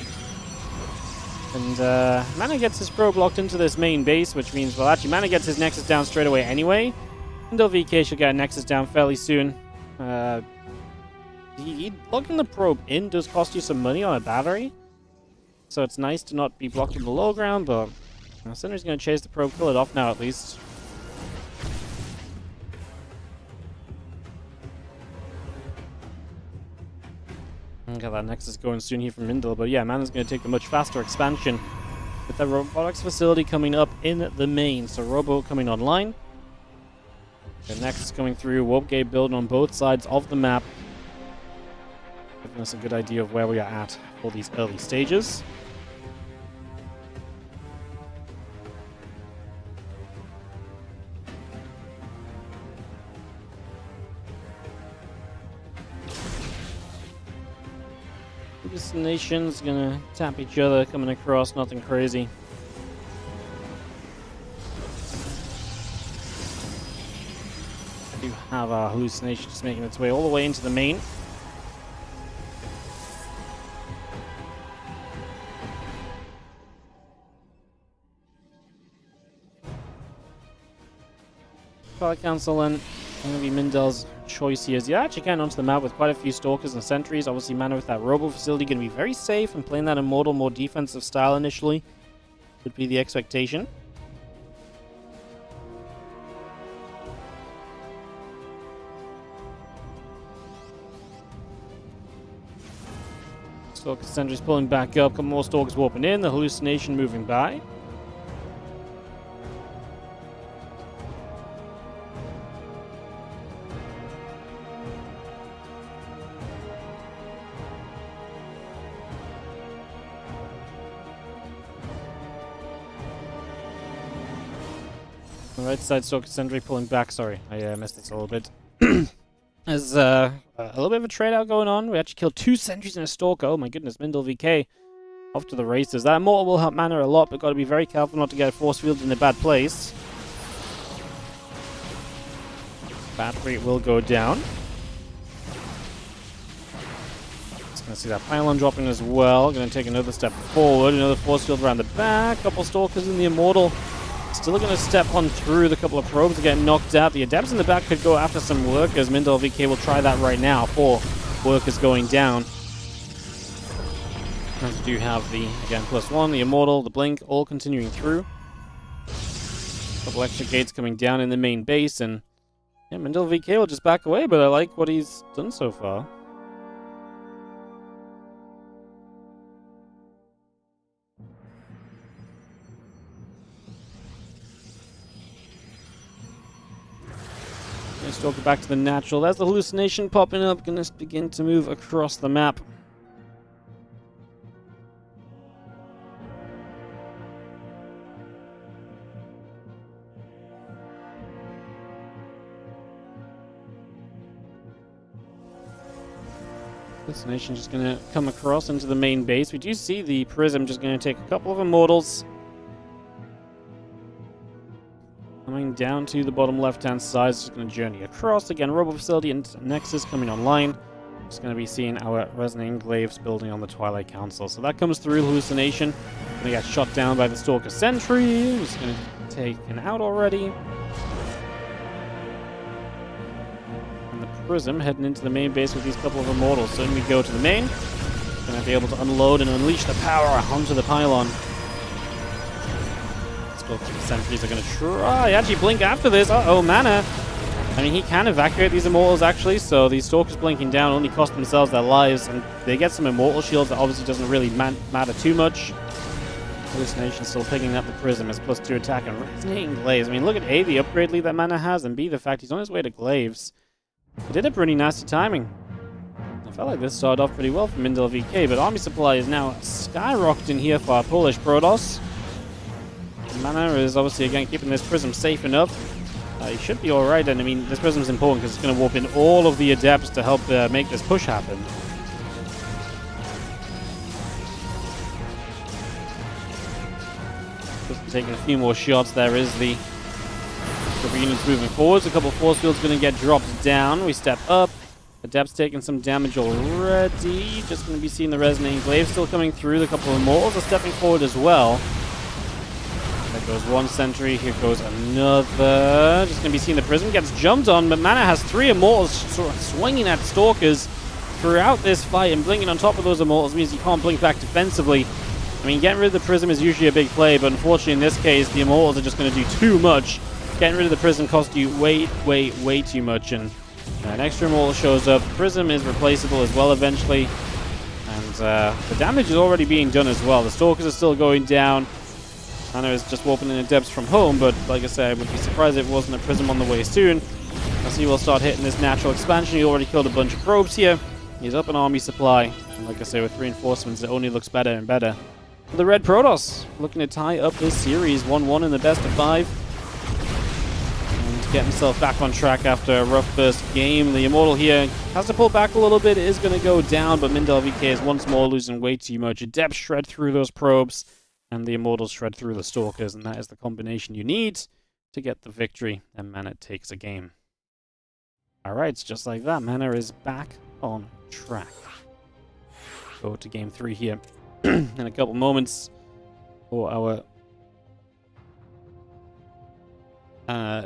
And Mana gets his probe locked into this main base, which means, well, actually, Mana gets his Nexus down straight away anyway. Mindel VK should get a Nexus down fairly soon. Plugging the probe in does cost you some money on a battery. So it's nice to not be blocked in the low ground, but Cinder's going to chase the probe, kill it off now at least. Got that Nexus going soon here from Mindel, but yeah, Mana's going to take a much faster expansion with the robotics facility coming up in the main. So Robo coming online. The Nexus coming through, Warp Gate building on both sides of the map. Giving us a good idea of where we are at for these early stages. This nation's gonna tap each other, coming across, nothing crazy. We do have our hallucination just making its way all the way into the main. Power Council then going to be Mindel's choice here. Yeah, actually getting onto the map with quite a few Stalkers and Sentries. Obviously, Mana with that Robo facility going to be very safe and playing that Immortal, more defensive style initially would be the expectation. Stalker Sentries pulling back up, couple more Stalkers warping in, the hallucination moving by. Right side Stalker Sentry pulling back. Sorry, I missed this a little bit. There's a little bit of a trade out going on. We actually killed 2 Sentries and a Stalker. Oh my goodness, Mindel VK off to the races. That Immortal will help Mana a lot, but got to be very careful not to get a force field in a bad place. Battery will go down. Just gonna see that pylon dropping as well. Gonna take another step forward. Another force field around the back. Couple Stalkers in the Immortal. Still going to step on through the couple of probes to get knocked out. The Adepts in the back could go after some workers. Mindel VK will try that right now. 4 workers going down. As we do have the, again, +1, the Immortal, the Blink, all continuing through. Couple extra gates coming down in the main base, and yeah, Mindel VK will just back away, but I like what he's done so far. Stalker back to the natural. There's the hallucination popping up. Gonna begin to move across the map. Hallucination just gonna come across into the main base. We do see the Prism just gonna take a couple of Immortals. Coming down to the bottom left-hand side, just going to journey across. Again, Robo Facility and Nexus coming online. Just going to be seeing our Resonating Glaives building on the Twilight Council. So that comes through, hallucination. Going to get shot down by the Stalker Sentry. Just going to take an out already. And the Prism heading into the main base with these couple of Immortals. So when we go to the main, going to be able to unload and unleash the power onto the pylon. The Sentries are going to try actually blink after this. Uh-oh, Mana. I mean, he can evacuate these Immortals, actually, so these Stalkers blinking down only cost themselves their lives, and they get some Immortal shields that obviously doesn't really matter too much. Hallucination still picking up the Prism as +2 attack and Resonating Glaives. I mean, look at A, the upgrade lead that Mana has, and B, the fact he's on his way to Glaives. He did a pretty nasty timing. I felt like this started off pretty well for Mindel VK, but army supply is now skyrocketing here for our Polish Protoss. Mana is obviously, again, keeping this Prism safe enough. He should be alright, and I mean, this Prism is important because it's going to warp in all of the Adepts to help make this push happen. Just taking a few more shots. There is the units moving forwards. A couple of force fields going to get dropped down. We step up. Adepts taking some damage already. Just going to be seeing the Resonating Glaive still coming through. The couple of Immortals are stepping forward as well. Goes one sentry, here goes another. Just going to be seeing the Prism gets jumped on, but Mana has 3 Immortals sort of swinging at Stalkers throughout this fight, and blinking on top of those Immortals means you can't blink back defensively. I mean, getting rid of the Prism is usually a big play, but unfortunately in this case, the Immortals are just going to do too much. Getting rid of the Prism costs you way too much, and an extra Immortal shows up. Prism is replaceable as well eventually, and the damage is already being done as well. The Stalkers are still going down. Mana is just warping in the depths from home, but like I said, I would be surprised if it wasn't a Prism on the way soon. SC will start hitting this natural expansion. He already killed a bunch of probes here. He's up an army supply, and like I say, with reinforcements, it only looks better and better. The Red Protoss looking to tie up this series 1-1 in the best of 5. And to get himself back on track after a rough first game. The Immortal here has to pull back a little bit. It is going to go down, but Mindel VK is once more losing way too much. A depth shred through those probes, and the Immortals shred through the Stalkers, and that is the combination you need to get the victory, and Mana takes a game. Alright, just like that, Mana is back on track. Go to game 3 here in a couple moments for our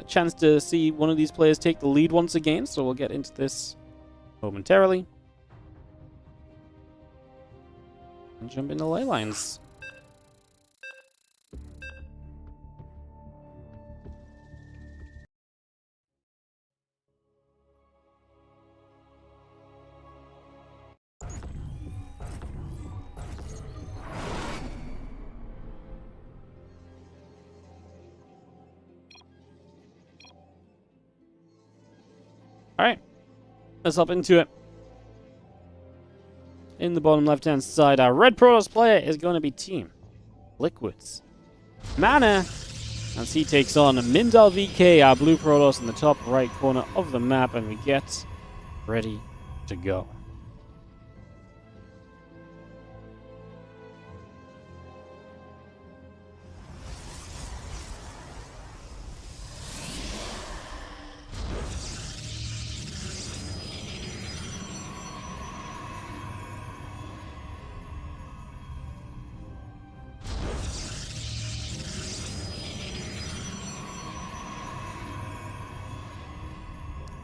chance to see one of these players take the lead once again, so we'll get into this momentarily. And jump into ley lines. Alright, let's hop into it. In the bottom left-hand side, our Red Protoss player is going to be Team Liquids. Mana, as he takes on Mindel VK, our Blue Protoss in the top right corner of the map, and we get ready to go.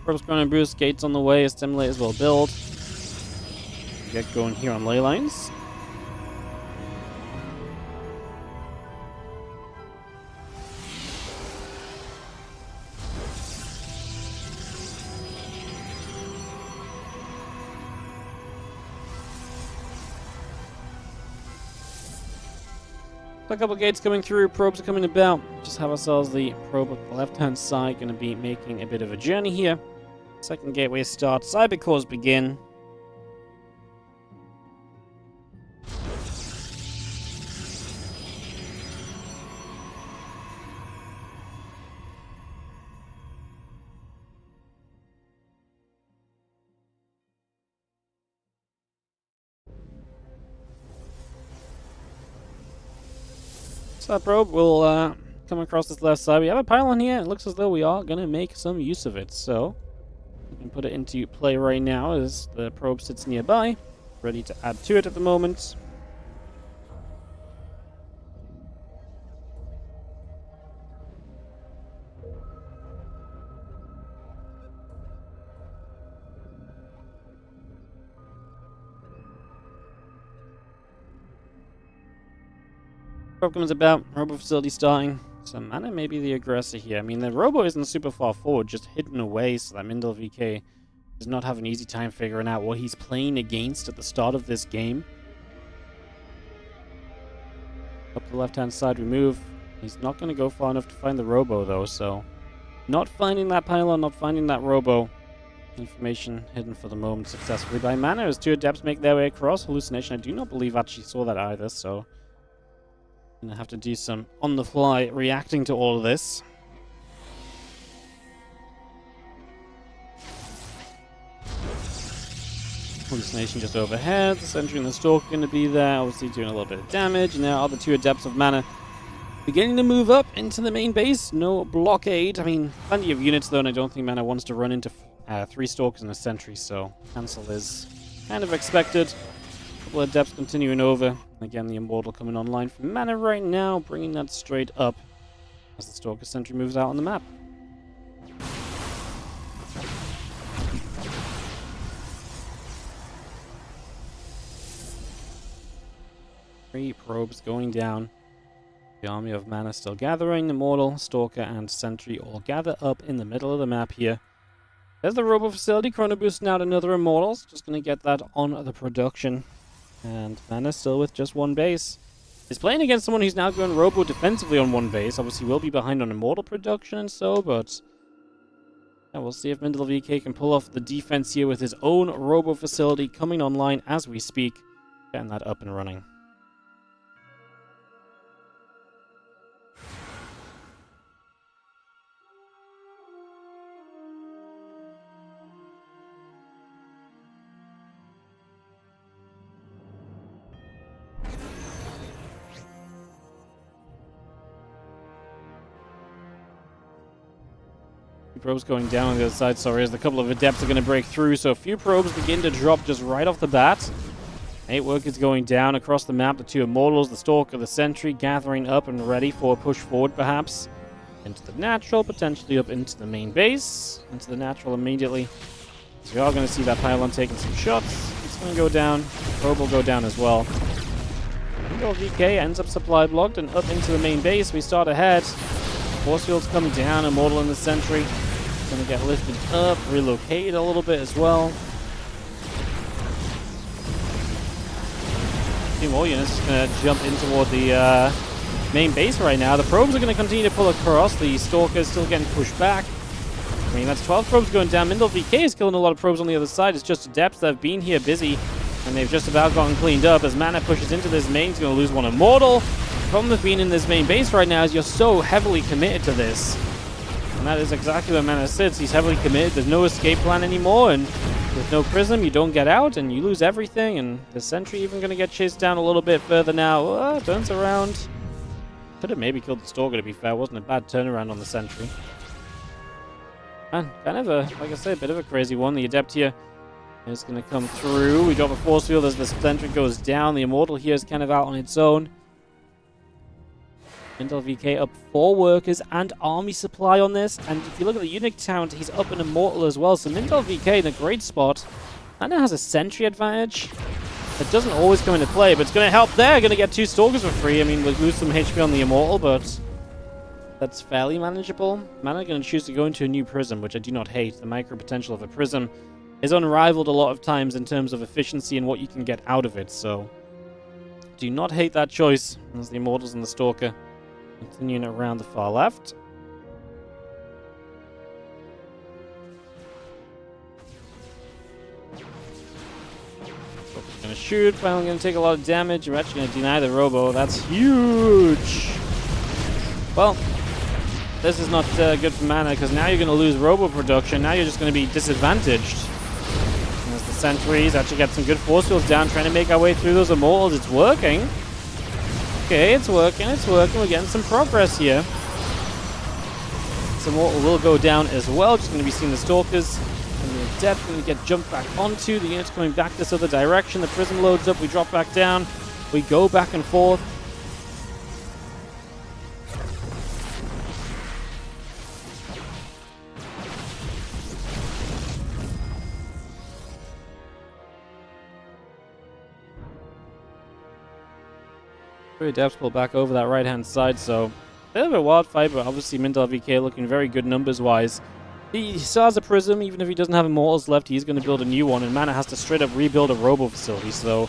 Probes going to boost, gates on the way, stimulators will build. Get going here on ley lines. A couple gates coming through, probes are coming about. Just have ourselves the probe at the left-hand side, going to be making a bit of a journey here. Second gateway starts, cyber cores begin. So that probe will come across this left side. We have a pylon here. It looks as though we are going to make some use of it. So we can put it into play right now as the probe sits nearby, ready to add to it at the moment. Probe comes about, Robo facility starting. So Mana may be the aggressor here. I mean, the Robo isn't super far forward, just hidden away, so that Mindel VK does not have an easy time figuring out what he's playing against at the start of this game. Up the left-hand side we move. He's not going to go far enough to find the Robo, though, so not finding that pylon, not finding that Robo. Information hidden for the moment successfully by Mana as 2 Adepts make their way across. Hallucination, I do not believe actually saw that either, so I'm gonna have to do some on-the-fly reacting to all of this. Hallucination just overhead. The Sentry and the Stalker going to be there, obviously doing a little bit of damage. And there are the 2 Adepts of Mana beginning to move up into the main base. No blockade. I mean, plenty of units though, and I don't think Mana wants to run into 3 Stalkers and a Sentry, so cancel is kind of expected. Couple of Adepts continuing over. Again, the Immortal coming online from Mana right now, bringing that straight up as the Stalker Sentry moves out on the map. Three probes going down. The army of mana still gathering. Immortal, Stalker, and Sentry all gather up in the middle of the map here. There's the Robo Facility. Chrono boosting out another Immortals. Just going to get that on the production. And mana still with just one base. He's playing against someone who's now going Robo defensively on one base. Obviously, will be behind on Immortal production and so, but yeah, we'll see if Mindel VK can pull off the defense here with his own Robo Facility coming online as we speak. Getting that up and running. Probes going down on the other side. Sorry, as a couple of Adepts are going to break through. So a few probes begin to drop just right off the bat. 8 workers going down across the map. The 2 Immortals, the Stalker, the Sentry gathering up and ready for a push forward perhaps. Into the natural, potentially up into the main base. Into the natural immediately. So we are going to see that pylon taking some shots. It's going to go down. Probe will go down as well. VK ends up supply blocked and up into the main base. We start ahead. Force field's coming down. Immortal and the Sentry. Going to get lifted up, relocated a little bit as well. A few more units going to jump in toward the main base right now. The probes are going to continue to pull across. The Stalker is still getting pushed back. I mean, that's 12 probes going down. Mindel VK is killing a lot of probes on the other side. It's just Adepts that have been here busy, and they've just about gotten cleaned up. As mana pushes into this main, he's going to lose one Immortal. The problem with being in this main base right now is you're so heavily committed to this. And that is exactly where mana sits. He's heavily committed. There's no escape plan anymore, and with no prism, you don't get out, and you lose everything. And the Sentry even going to get chased down a little bit further now. Turns around. Could have maybe killed the Stalker, to be fair. Wasn't a bad turnaround on the Sentry. And kind of a, like I said, a bit of a crazy one. The Adept here is going to come through. We drop a force field as the Sentry goes down. The Immortal here is kind of out on its own. Mindel VK up 4 workers and army supply on this. And if you look at the unit count, he's up an Immortal as well. So Mindel VK in a great spot. And now has a Sentry advantage. It doesn't always come into play, but it's going to help there. Going to get 2 Stalkers for free. I mean, we'll lose some HP on the Immortal, but that's fairly manageable. Mana going to choose to go into a new Prism, which I do not hate. The micro potential of a Prism is unrivaled a lot of times in terms of efficiency and what you can get out of it. So do not hate that choice. As the Immortals and the Stalker continuing around the far left. Going to shoot, finally going to take a lot of damage. We're actually going to deny the Robo. That's huge. Well, this is not good for mana, because now you're going to lose Robo production. Now you're just going to be disadvantaged. And as the Sentries actually get some good force fields down, trying to make our way through those Immortals. It's working. Okay, it's working, it's working. We're getting some progress here. Some Immortal will go down as well. Just going to be seeing the Stalkers. And the Adept going to get jumped back onto. The unit's coming back this other direction. The Prism loads up. We drop back down. We go back and forth. Adepts pull back over that right-hand side, so a bit of a wild fight, but obviously Mindel VK looking very good numbers-wise. He still has a Prism. Even if he doesn't have Immortals left, he's going to build a new one, and Mana has to straight up rebuild a Robo Facility, so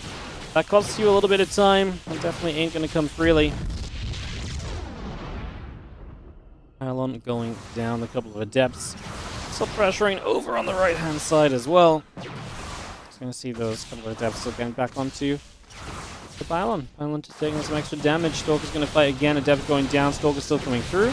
that costs you a little bit of time, and definitely ain't going to come freely. Pylon going down, a couple of Adepts. Still pressuring over on the right-hand side as well. Just going to see those couple of Adepts still getting back onto the Pylon. Pylon just taking some extra damage. Stalker's going to fight again. Adept going down. Stalker's still coming through.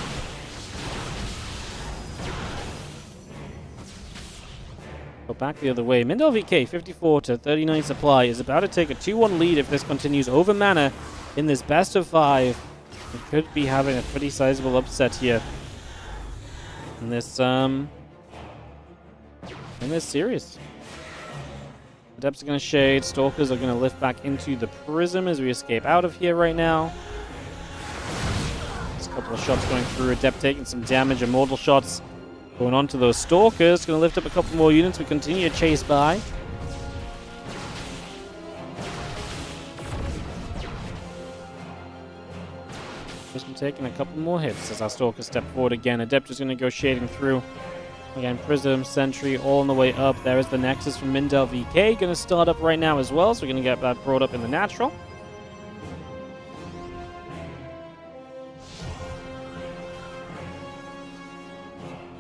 Go back the other way. Mindel VK, 54 to 39 supply, is about to take a 2-1 lead if this continues over Mana in this best of 5. It could be having a pretty sizable upset here in this series. Adepts are going to shade. Stalkers are going to lift back into the Prism as we escape out of here right now. Just a couple of shots going through. Adept taking some damage. Immortal shots going on to those Stalkers. Going to lift up a couple more units. We continue to chase by. Prism taking a couple more hits as our Stalkers step forward again. Adept is going to go shading through. Again, Prism, Sentry, all on the way up. There is the Nexus from Mindel VK. Going to start up right now as well, so we're going to get that brought up in the natural.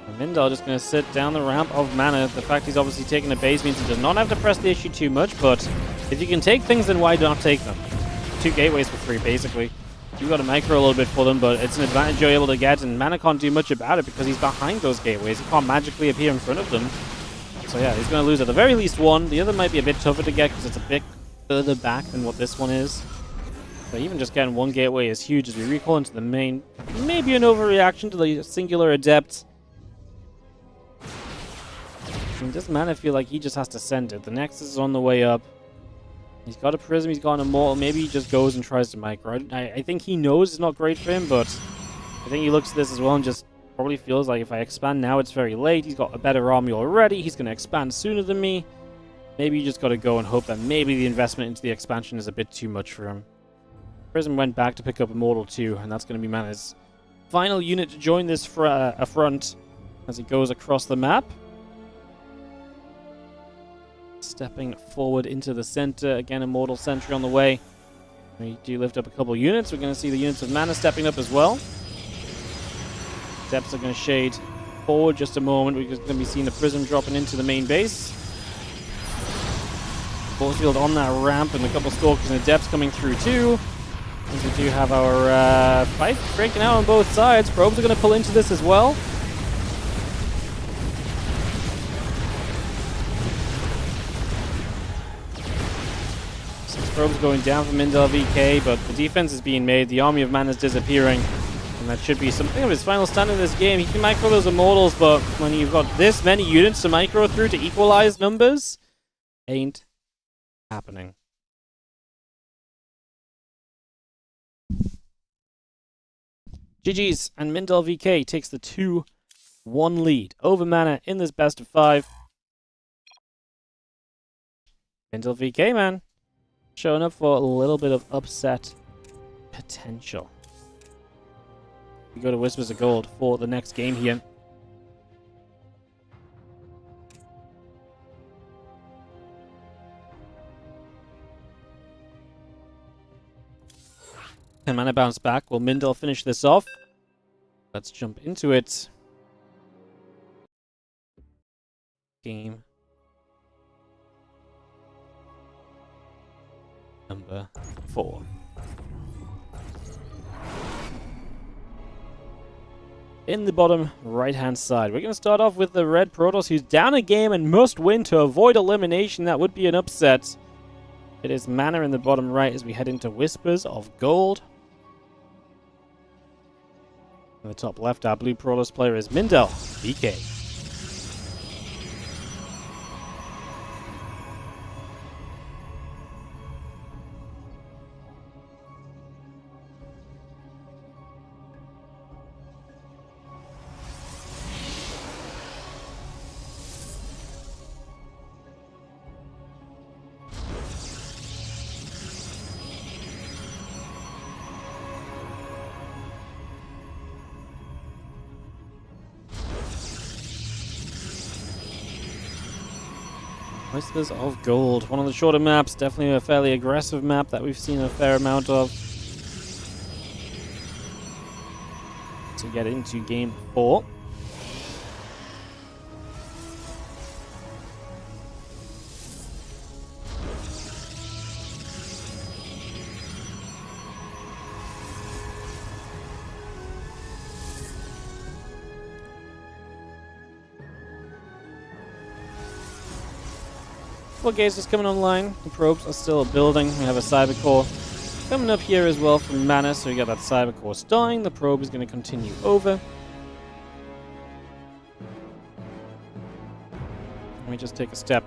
And Mindel just going to sit down the ramp of mana. The fact he's obviously taking a base means he does not have to press the issue too much, but if you can take things, then why not take them? 2 gateways for free, basically. You've got to micro a little bit for them, but it's an advantage you're able to get, and Mana can't do much about it because he's behind those gateways. He can't magically appear in front of them. So yeah, he's going to lose at the very least one. The other might be a bit tougher to get because it's a bit further back than what this one is. So even just getting 1 gateway is huge as we recall into the main. Maybe an overreaction to the singular Adept. And does Mana feel like he just has to send it? The Nexus is on the way up. He's got a Prism, he's got an Immortal. Maybe he just goes and tries to micro. I think he knows it's not great for him, but I think he looks at this as well and just probably feels like if I expand now, it's very late. He's got a better army already. He's going to expand sooner than me. Maybe you just got to go and hope that maybe the investment into the expansion is a bit too much for him. Prism went back to pick up Immortal too, and that's going to be Mana's final unit to join this front as he goes across the map. Stepping forward into the center. Again, Immortal Sentry on the way. We do lift up a couple units. We're going to see the units of Mana stepping up as well. Depths are going to shade forward just a moment. We're going to be seeing the Prism dropping into the main base. Force field on that ramp, and a couple Stalkers and Adepts coming through too. And we do have our fight breaking out on both sides. Probes are going to pull into this as well. Probes going down from Mindel VK, but the defense is being made. The army of mana is disappearing, and that should be something of his final stand in this game. He can micro those Immortals, but when you've got this many units to micro through to equalize numbers, ain't happening. GG's, and Mindel VK takes the 2-1 lead over Mana in this best of 5. Mindel VK, man. Showing up for a little bit of upset potential. We go to Whispers of Gold for the next game here. And Mana bounce back. Will Mindel finish this off? Let's jump into it. Game number 4. In the bottom right-hand side, we're going to start off with the Red Protoss, who's down a game and must win to avoid elimination. That would be an upset. It is Mana in the bottom right as we head into Whispers of Gold. In the top left, our blue Protoss player is Mindel VK. Whispers of Gold, one of the shorter maps, definitely a fairly aggressive map that we've seen a fair amount of. To get into game 4. Gates is coming online. The probes are still building. We have a Cyber Core coming up here as well from Mana, so we got that Cyber Core starting. The probe is going to continue over. Let me just take a step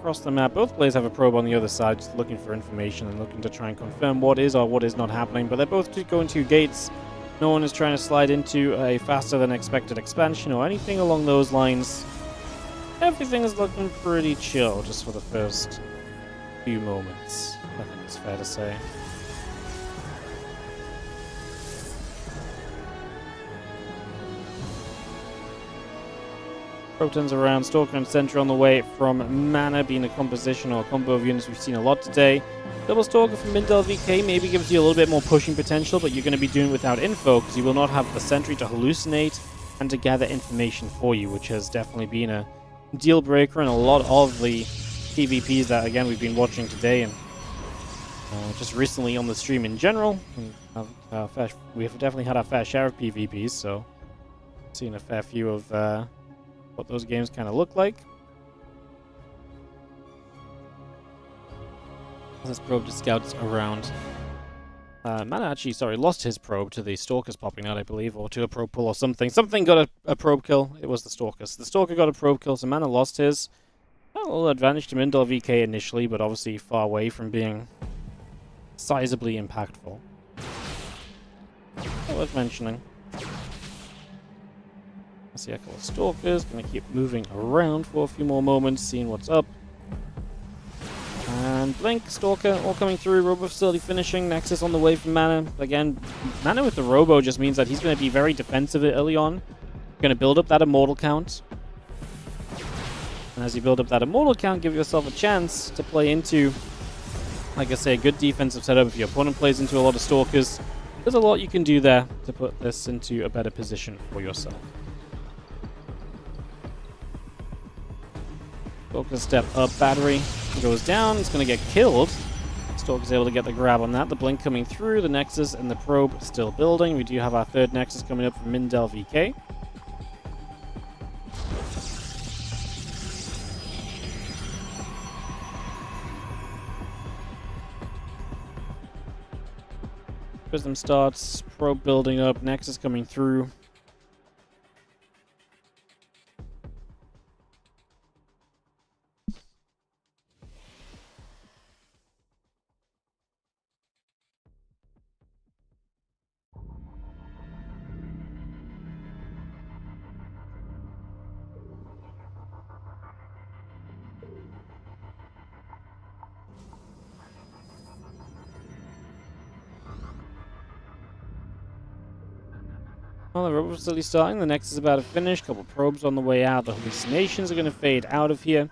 across the map. Both players have a probe on the other side, just looking for information and looking to try and confirm what is or what is not happening. But they're both going to gates. No one is trying to slide into a faster than expected expansion or anything along those lines. Everything is looking pretty chill just for the first few moments, I think it's fair to say. Probe turns around, Stalker and Sentry on the way from Mana being a composition or a combo of units we've seen a lot today. Double Stalker from Mindel VK maybe gives you a little bit more pushing potential, but you're going to be doing it without info because you will not have the Sentry to hallucinate and to gather information for you, which has definitely been a deal breaker in a lot of the PvPs that, again, we've been watching today and just recently on the stream in general. We've definitely had our fair share of PvPs, so seen a fair few of what those games kind of look like. This probe just scouts around. Mana actually, lost his probe to the Stalkers popping out, I believe, or to a probe pull or something. Something got a probe kill. It was the Stalkers. The Stalker got a probe kill, so Mana lost his. A little advantage to Mindel VK initially, but obviously far away from being sizably impactful. Not worth mentioning. I see a couple of Stalkers. Gonna keep moving around for a few more moments, seeing what's up. And Blink, Stalker, all coming through. Robo facility finishing. Nexus on the way from Mana. Again, Mana with the Robo just means that he's going to be very defensive early on. Going to build up that Immortal count. And as you build up that Immortal count, give yourself a chance to play into, like I say, a good defensive setup. If your opponent plays into a lot of Stalkers, there's a lot you can do there to put this into a better position for yourself. Stalker step up, battery goes down, it's going to get killed. Stalker's able to get the grab on that. The Blink coming through, the Nexus and the Probe still building. We do have our third Nexus coming up from Mindel VK. Prism starts, Probe building up, Nexus coming through. Well, the Robo facility starting. The Nexus is about to finish. Couple probes on the way out. The hallucinations are going to fade out of here.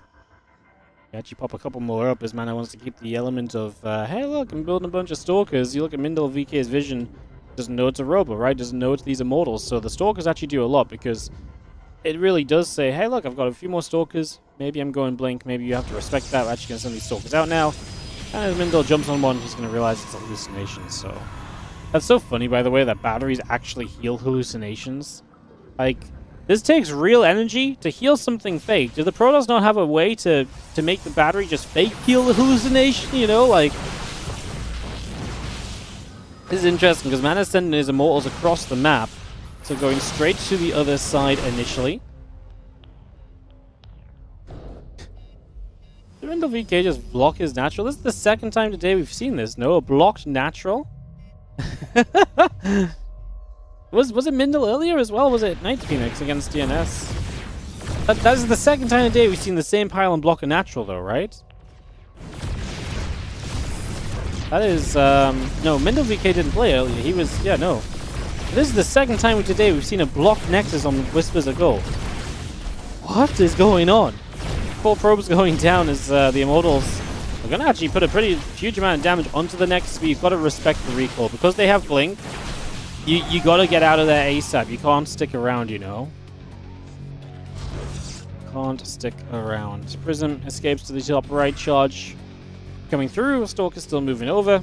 You actually pop a couple more up as Mana wants to keep the element of, hey, look, I'm building a bunch of Stalkers. You look at Mindel VK's vision. Doesn't know it's a Robo, right? Doesn't know it's these Immortals. So the Stalkers actually do a lot because it really does say, hey, look, I've got a few more Stalkers. Maybe I'm going Blink. Maybe you have to respect that. We're actually going to send these Stalkers out now. And as Mindel jumps on one, he's going to realize it's a hallucination, so... That's so funny, by the way, that batteries actually heal hallucinations. Like, this takes real energy to heal something fake. Do the Protoss not have a way to make the battery just fake heal the hallucination, you know? Like, this is interesting, because Mana's sending his Immortals across the map, so going straight to the other side initially. Did Mindel VK just block his natural? This is the second time today we've seen this, no? A blocked natural? Was it Mindel earlier as well? Was it Night Phoenix against DNS? That is the second time today we've seen the same pylon block a natural though, right? That is, no, Mindel VK didn't play earlier. He was, yeah, no. This is the second time today we've seen a blocked Nexus on Whispers of Gold. What is going on? 4 probes going down as the Immortals are going to actually put a pretty huge amount of damage onto the Nexus, but you've got to respect the recall. Because they have Blink, you got to get out of there ASAP. You can't stick around, you know. Can't stick around. Prism escapes to the top right, charge coming through. Stalker's still moving over.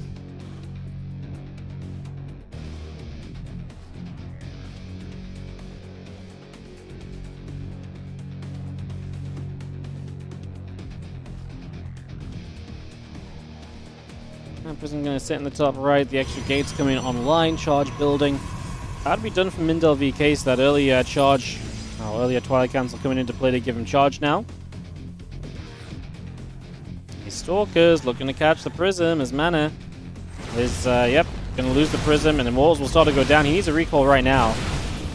Prism going to sit in the top right. The extra gates coming online. Charge building. That'd be done from Mindel VK, so that earlier charge, earlier Twilight Cancel coming into play to give him charge now. Stalkers looking to catch the Prism as Mana is, yep, going to lose the Prism, and Immortals will start to go down. He needs a recall right now,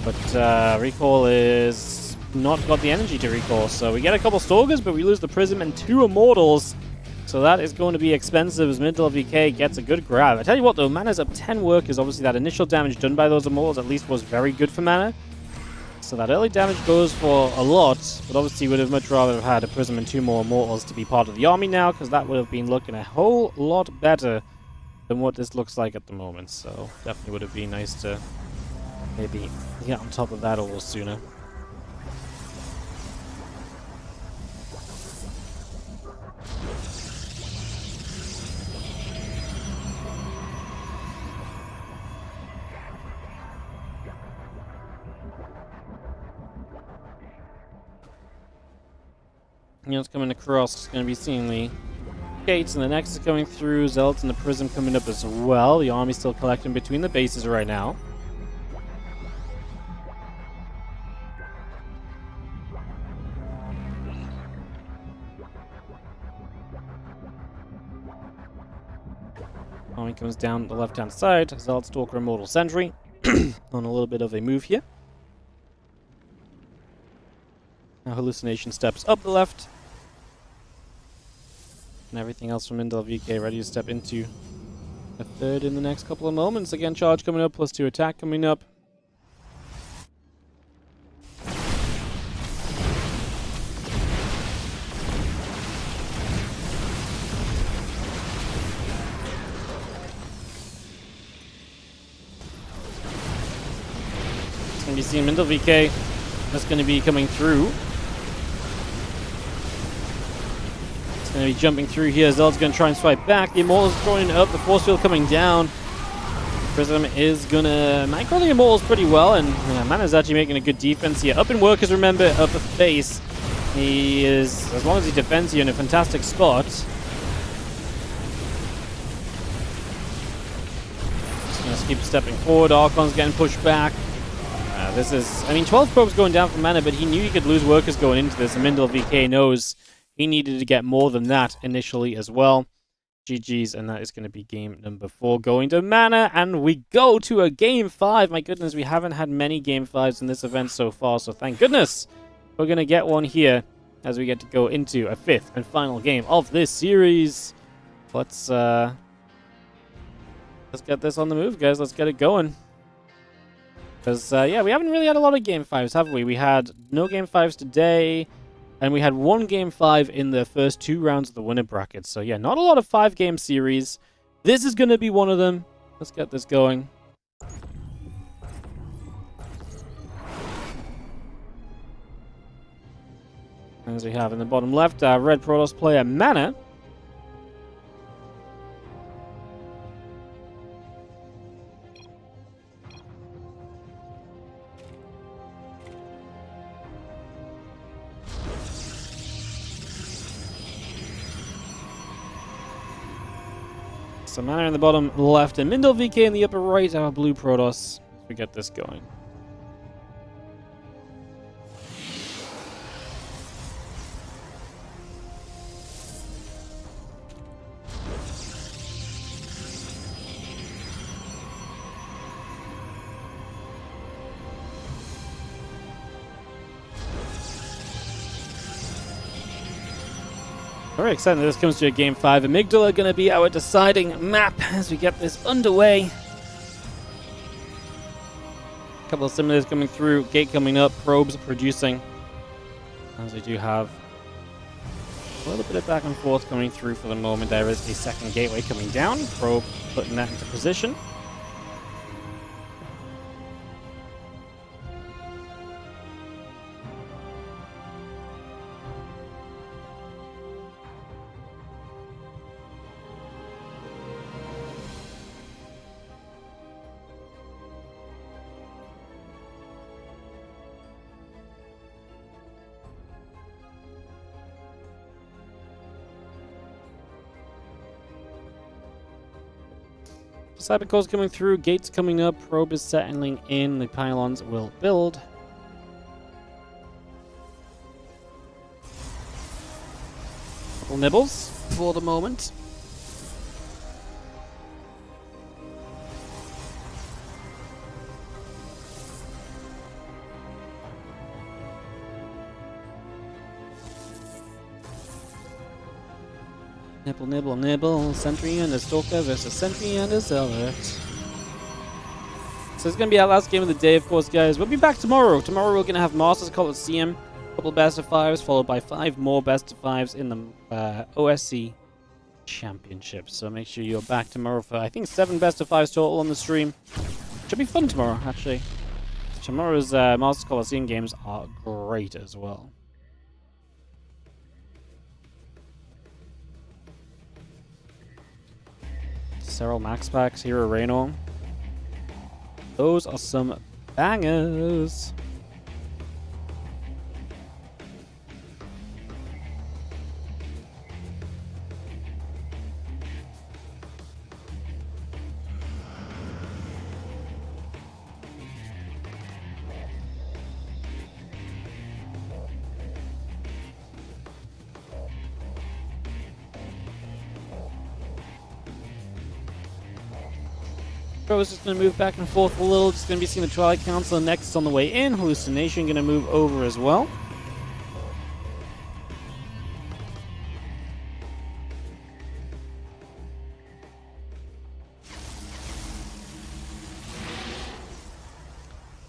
but recall is not got the energy to recall. So we get a couple Stalkers, but we lose the Prism and 2 Immortals. So that is going to be expensive as Mindel VK gets a good grab. I tell you what though, Mana's up 10 workers. Obviously that initial damage done by those Immortals at least was very good for Mana. So that early damage goes for a lot, but obviously would have much rather have had a Prism and 2 more Immortals to be part of the army now, because that would have been looking a whole lot better than what this looks like at the moment. So definitely would have been nice to maybe get on top of that a little sooner. It's coming across. It's going to be seeing the gates, and the Nexus is coming through. Zealots and the Prism coming up as well. The army's still collecting between the bases right now. Army comes down the left-hand side. Zealot, Stalker, Immortal, Sentry on a little bit of a move here. Now Hallucination steps up the left. And everything else from Mindel VK ready to step into a third in the next couple of moments. Again, charge coming up, +2 attack coming up. It's going to be seeing Mindel VK. That's going to be coming through. Going to be jumping through here. Zealot's going to try and swipe back. The Immortal's throwing it up. The force field coming down. Prism is going to micro the Immortals pretty well, and Mana's actually making a good defense here. Up in workers, remember, up the face. He is, as long as he defends here, in a fantastic spot. Just going to keep stepping forward. Archon's getting pushed back. This is, I mean, 12 probes going down from Mana, but he knew he could lose workers going into this, and Mindel VK knows he needed to get more than that initially as well. GG's, and that is going to be game number 4 going to Mana, and we go to a game 5. My goodness, we haven't had many game 5s in this event so far, so thank goodness we're going to get one here as we get to go into a 5th and final game of this series. Let's get this on the move, guys. Let's get it going. Because, yeah, we haven't really had a lot of game 5s, have we? We had no game 5s today. And we had 1 game 5 in the first 2 rounds of the winner bracket. So yeah, not a lot of 5-game series. This is going to be one of them. Let's get this going. As we have in the bottom left, our red Protoss player Mana. So Mana in the bottom left, and Mindel VK in the upper right, our blue Protoss. We get this going. Very excited that this comes to a game 5. Amygdala going to be our deciding map as we get this underway. A couple of simulators coming through, gate coming up, probes producing. As we do have a little bit of back and forth coming through for the moment. There is the second gateway coming down. Probe putting that into position. Cybercore's coming through, gates coming up, probe is settling in, the pylons will build. couple nibbles for the moment. Nibble, nibble, nibble. Sentry and a Stalker versus Sentry and a Zealot. So it's going to be our last game of the day, of course, guys. We'll be back tomorrow. Tomorrow we're going to have Masters Coliseum, a couple best of fives, followed by 5 more best of fives in the OSC Championship. So make sure you're back tomorrow for, I think, 7 best of fives total on the stream. Should be fun tomorrow, actually. Tomorrow's Masters Coliseum games are great as well. Serral Max Packs, Hero Raynor. Those are some bangers. Is just going to move back and forth a little. Just going to be seeing the Twilight Council next on the way in. Hallucination going to move over as well.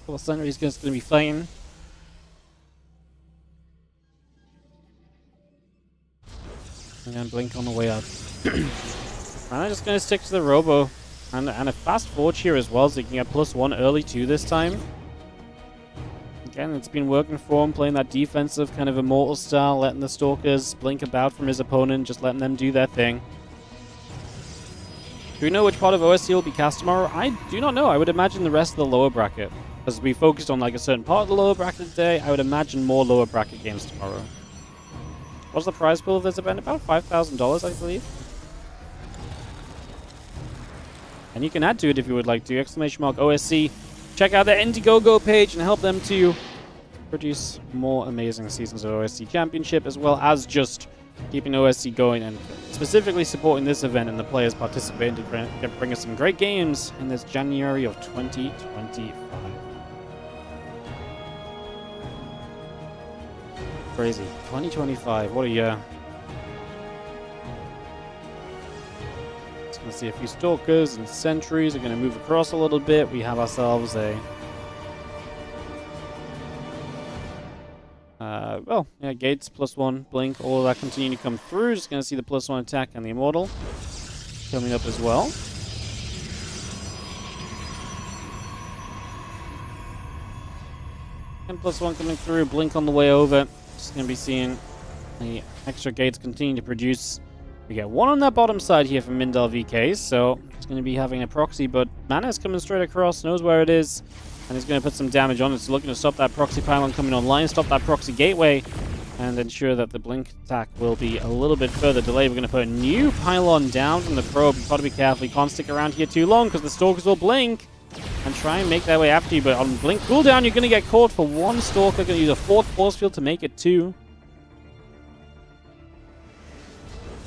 Well, Sentry's just going to be fighting. And then Blink on the way up. And I'm just going to stick to the Robo. And a fast forge here as well, so you can get +1 early too this time. Again, it's been working for him, playing that defensive kind of Immortal style, letting the Stalkers blink about from his opponent, just letting them do their thing. Do we know which part of OSC will be cast tomorrow? I do not know. I would imagine the rest of the lower bracket. Because we focused on like a certain part of the lower bracket today, I would imagine more lower bracket games tomorrow. What's the prize pool of this event? About $5,000, I believe. And you can add to it if you would like to. !OSC. Check out their Indiegogo page and help them to produce more amazing seasons of OSC Championship, as well as just keeping OSC going and specifically supporting this event and the players participating to bring us some great games in this January of 2025. Crazy. 2025. What a year. Let's see, a few Stalkers and Sentries are going to move across a little bit. We have ourselves a... Gates, +1, Blink, all of that continue to come through. Just going to see the +1 attack and the Immortal coming up as well. And +1 coming through, Blink on the way over. Just going to be seeing the extra Gates continue to produce. We get 1 on that bottom side here from Mindel VK, so it's going to be having a proxy, but Mana's coming straight across, knows where it is, and he's going to put some damage on it. So looking to stop that proxy pylon coming online, stop that proxy gateway, and ensure that the Blink attack will be a little bit further delayed. We're going to put a new pylon down from the probe. You've got to be careful. You can't stick around here too long because the Stalkers will blink and try and make their way after you, but on Blink cooldown, you're going to get caught for 1 Stalker. Going to use a 4th force field to make it 2.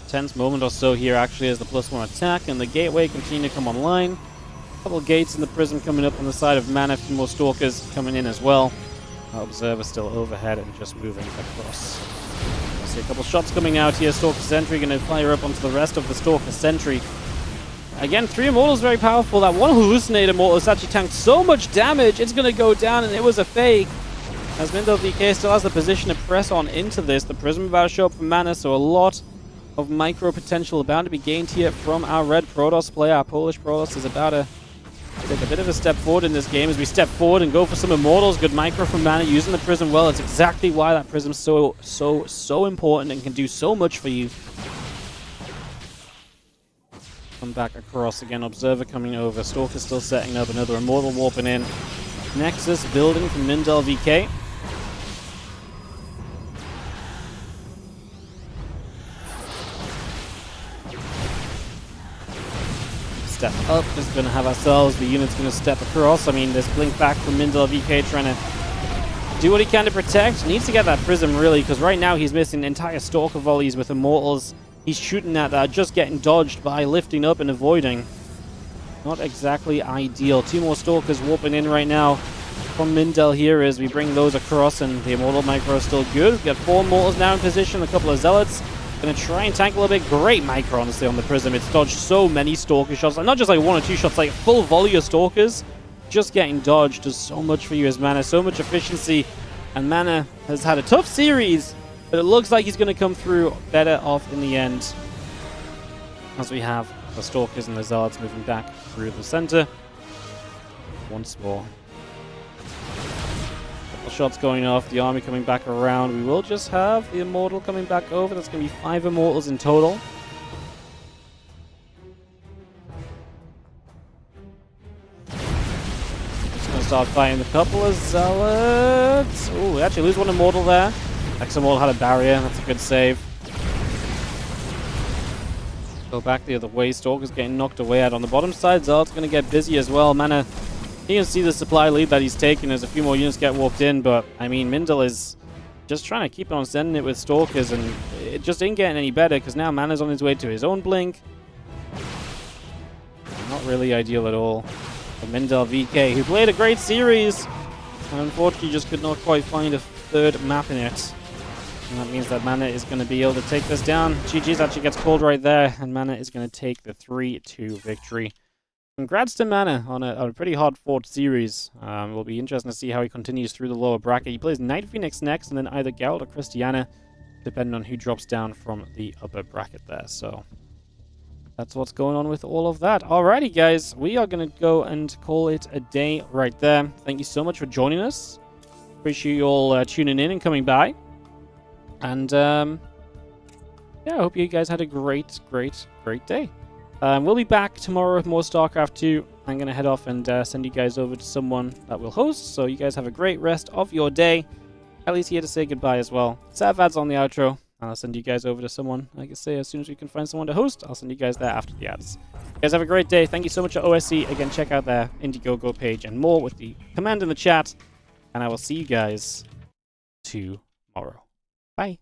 Tense moment or so here actually as the +1 attack and the gateway continue to come online. A couple of gates in the prism coming up on the side of Mana, a few more Stalkers coming in as well. Observer still overhead and just moving across. I see a couple shots coming out here. Stalker Sentry going to fire up onto the rest of the Stalker Sentry. Again, 3 Immortals very powerful. That one Hallucinate Immortal has actually tanked so much damage, it's going to go down, and it was a fake. As Mindel VK still has the position to press on into this. The Prism about to show up for Mana, so a lot of micro potential bound to be gained here from our red Protoss player. Our Polish Protoss is about to take a bit of a step forward in this game as we step forward and go for some Immortals. Good micro from Mana, using the Prism well. It's exactly why that Prism's so important and can do so much for you. Come back across again. Observer coming over. Stalker still setting up. Another Immortal warping in. Nexus building from Mindel VK. Step up, just going to have ourselves, the unit's going to step across. I mean, this blink back from Mindel VK trying to do what he can to protect. Needs to get that Prism, really, because right now he's missing entire Stalker volleys with Immortals. He's shooting at that, just getting dodged by lifting up and avoiding. Not exactly ideal. 2 more Stalkers warping in right now from Mindel here as we bring those across, and the Immortal Micro is still good. We've got 4 Immortals now in position, a couple of Zealots. Gonna try and tank a little bit. Great Micro, honestly, on the Prism. It's dodged so many Stalker shots. Like, not just like 1 or 2 shots, like full volley of Stalkers. Just getting dodged does so much for you as Mana, so much efficiency. And Mana has had a tough series, but it looks like he's going to come through better off in the end. As we have the Stalkers and the Zealots moving back through the center. Once more. Couple shots going off, the army coming back around. We will just have the Immortal coming back over. That's going to be 5 Immortals in total. Start fighting a couple of Zealots. Oh, we actually lose 1 Immortal there. X-Immortal had a barrier. That's a good save. Go back the other way. Stalker's getting knocked away out on the bottom side. Zealot's going to get busy as well. Mana, you can see the supply lead that he's taking as a few more units get warped in. But, I mean, Mindel is just trying to keep on sending it with Stalkers. And it just ain't getting any better because now Mana's on his way to his own blink. Not really ideal at all. Mindel VK, who played a great series, and unfortunately just could not quite find a 3rd map in it. And that means that Mana is going to be able to take this down. GG's actually gets called right there, and Mana is going to take the 3-2 victory. Congrats to Mana on a pretty hard-fought series. It will be interesting to see how he continues through the lower bracket. He plays Night Phoenix next, and then either Geralt or Christiana, depending on who drops down from the upper bracket there. So that's what's going on with all of that. Alrighty, guys. We are going to go and call it a day right there. Thank you so much for joining us. Appreciate you all tuning in and coming by. And, yeah, I hope you guys had a great day. We'll be back tomorrow with more StarCraft 2. I'm going to head off and send you guys over to someone that will host. So you guys have a great rest of your day. Ellie's here to say goodbye as well. Savad's on the outro. I'll send you guys over to someone. Like I say, as soon as we can find someone to host, I'll send you guys there after the ads. You guys have a great day. Thank you so much to OSC. Again, check out their Indiegogo page and more with the command in the chat. And I will see you guys tomorrow. Bye.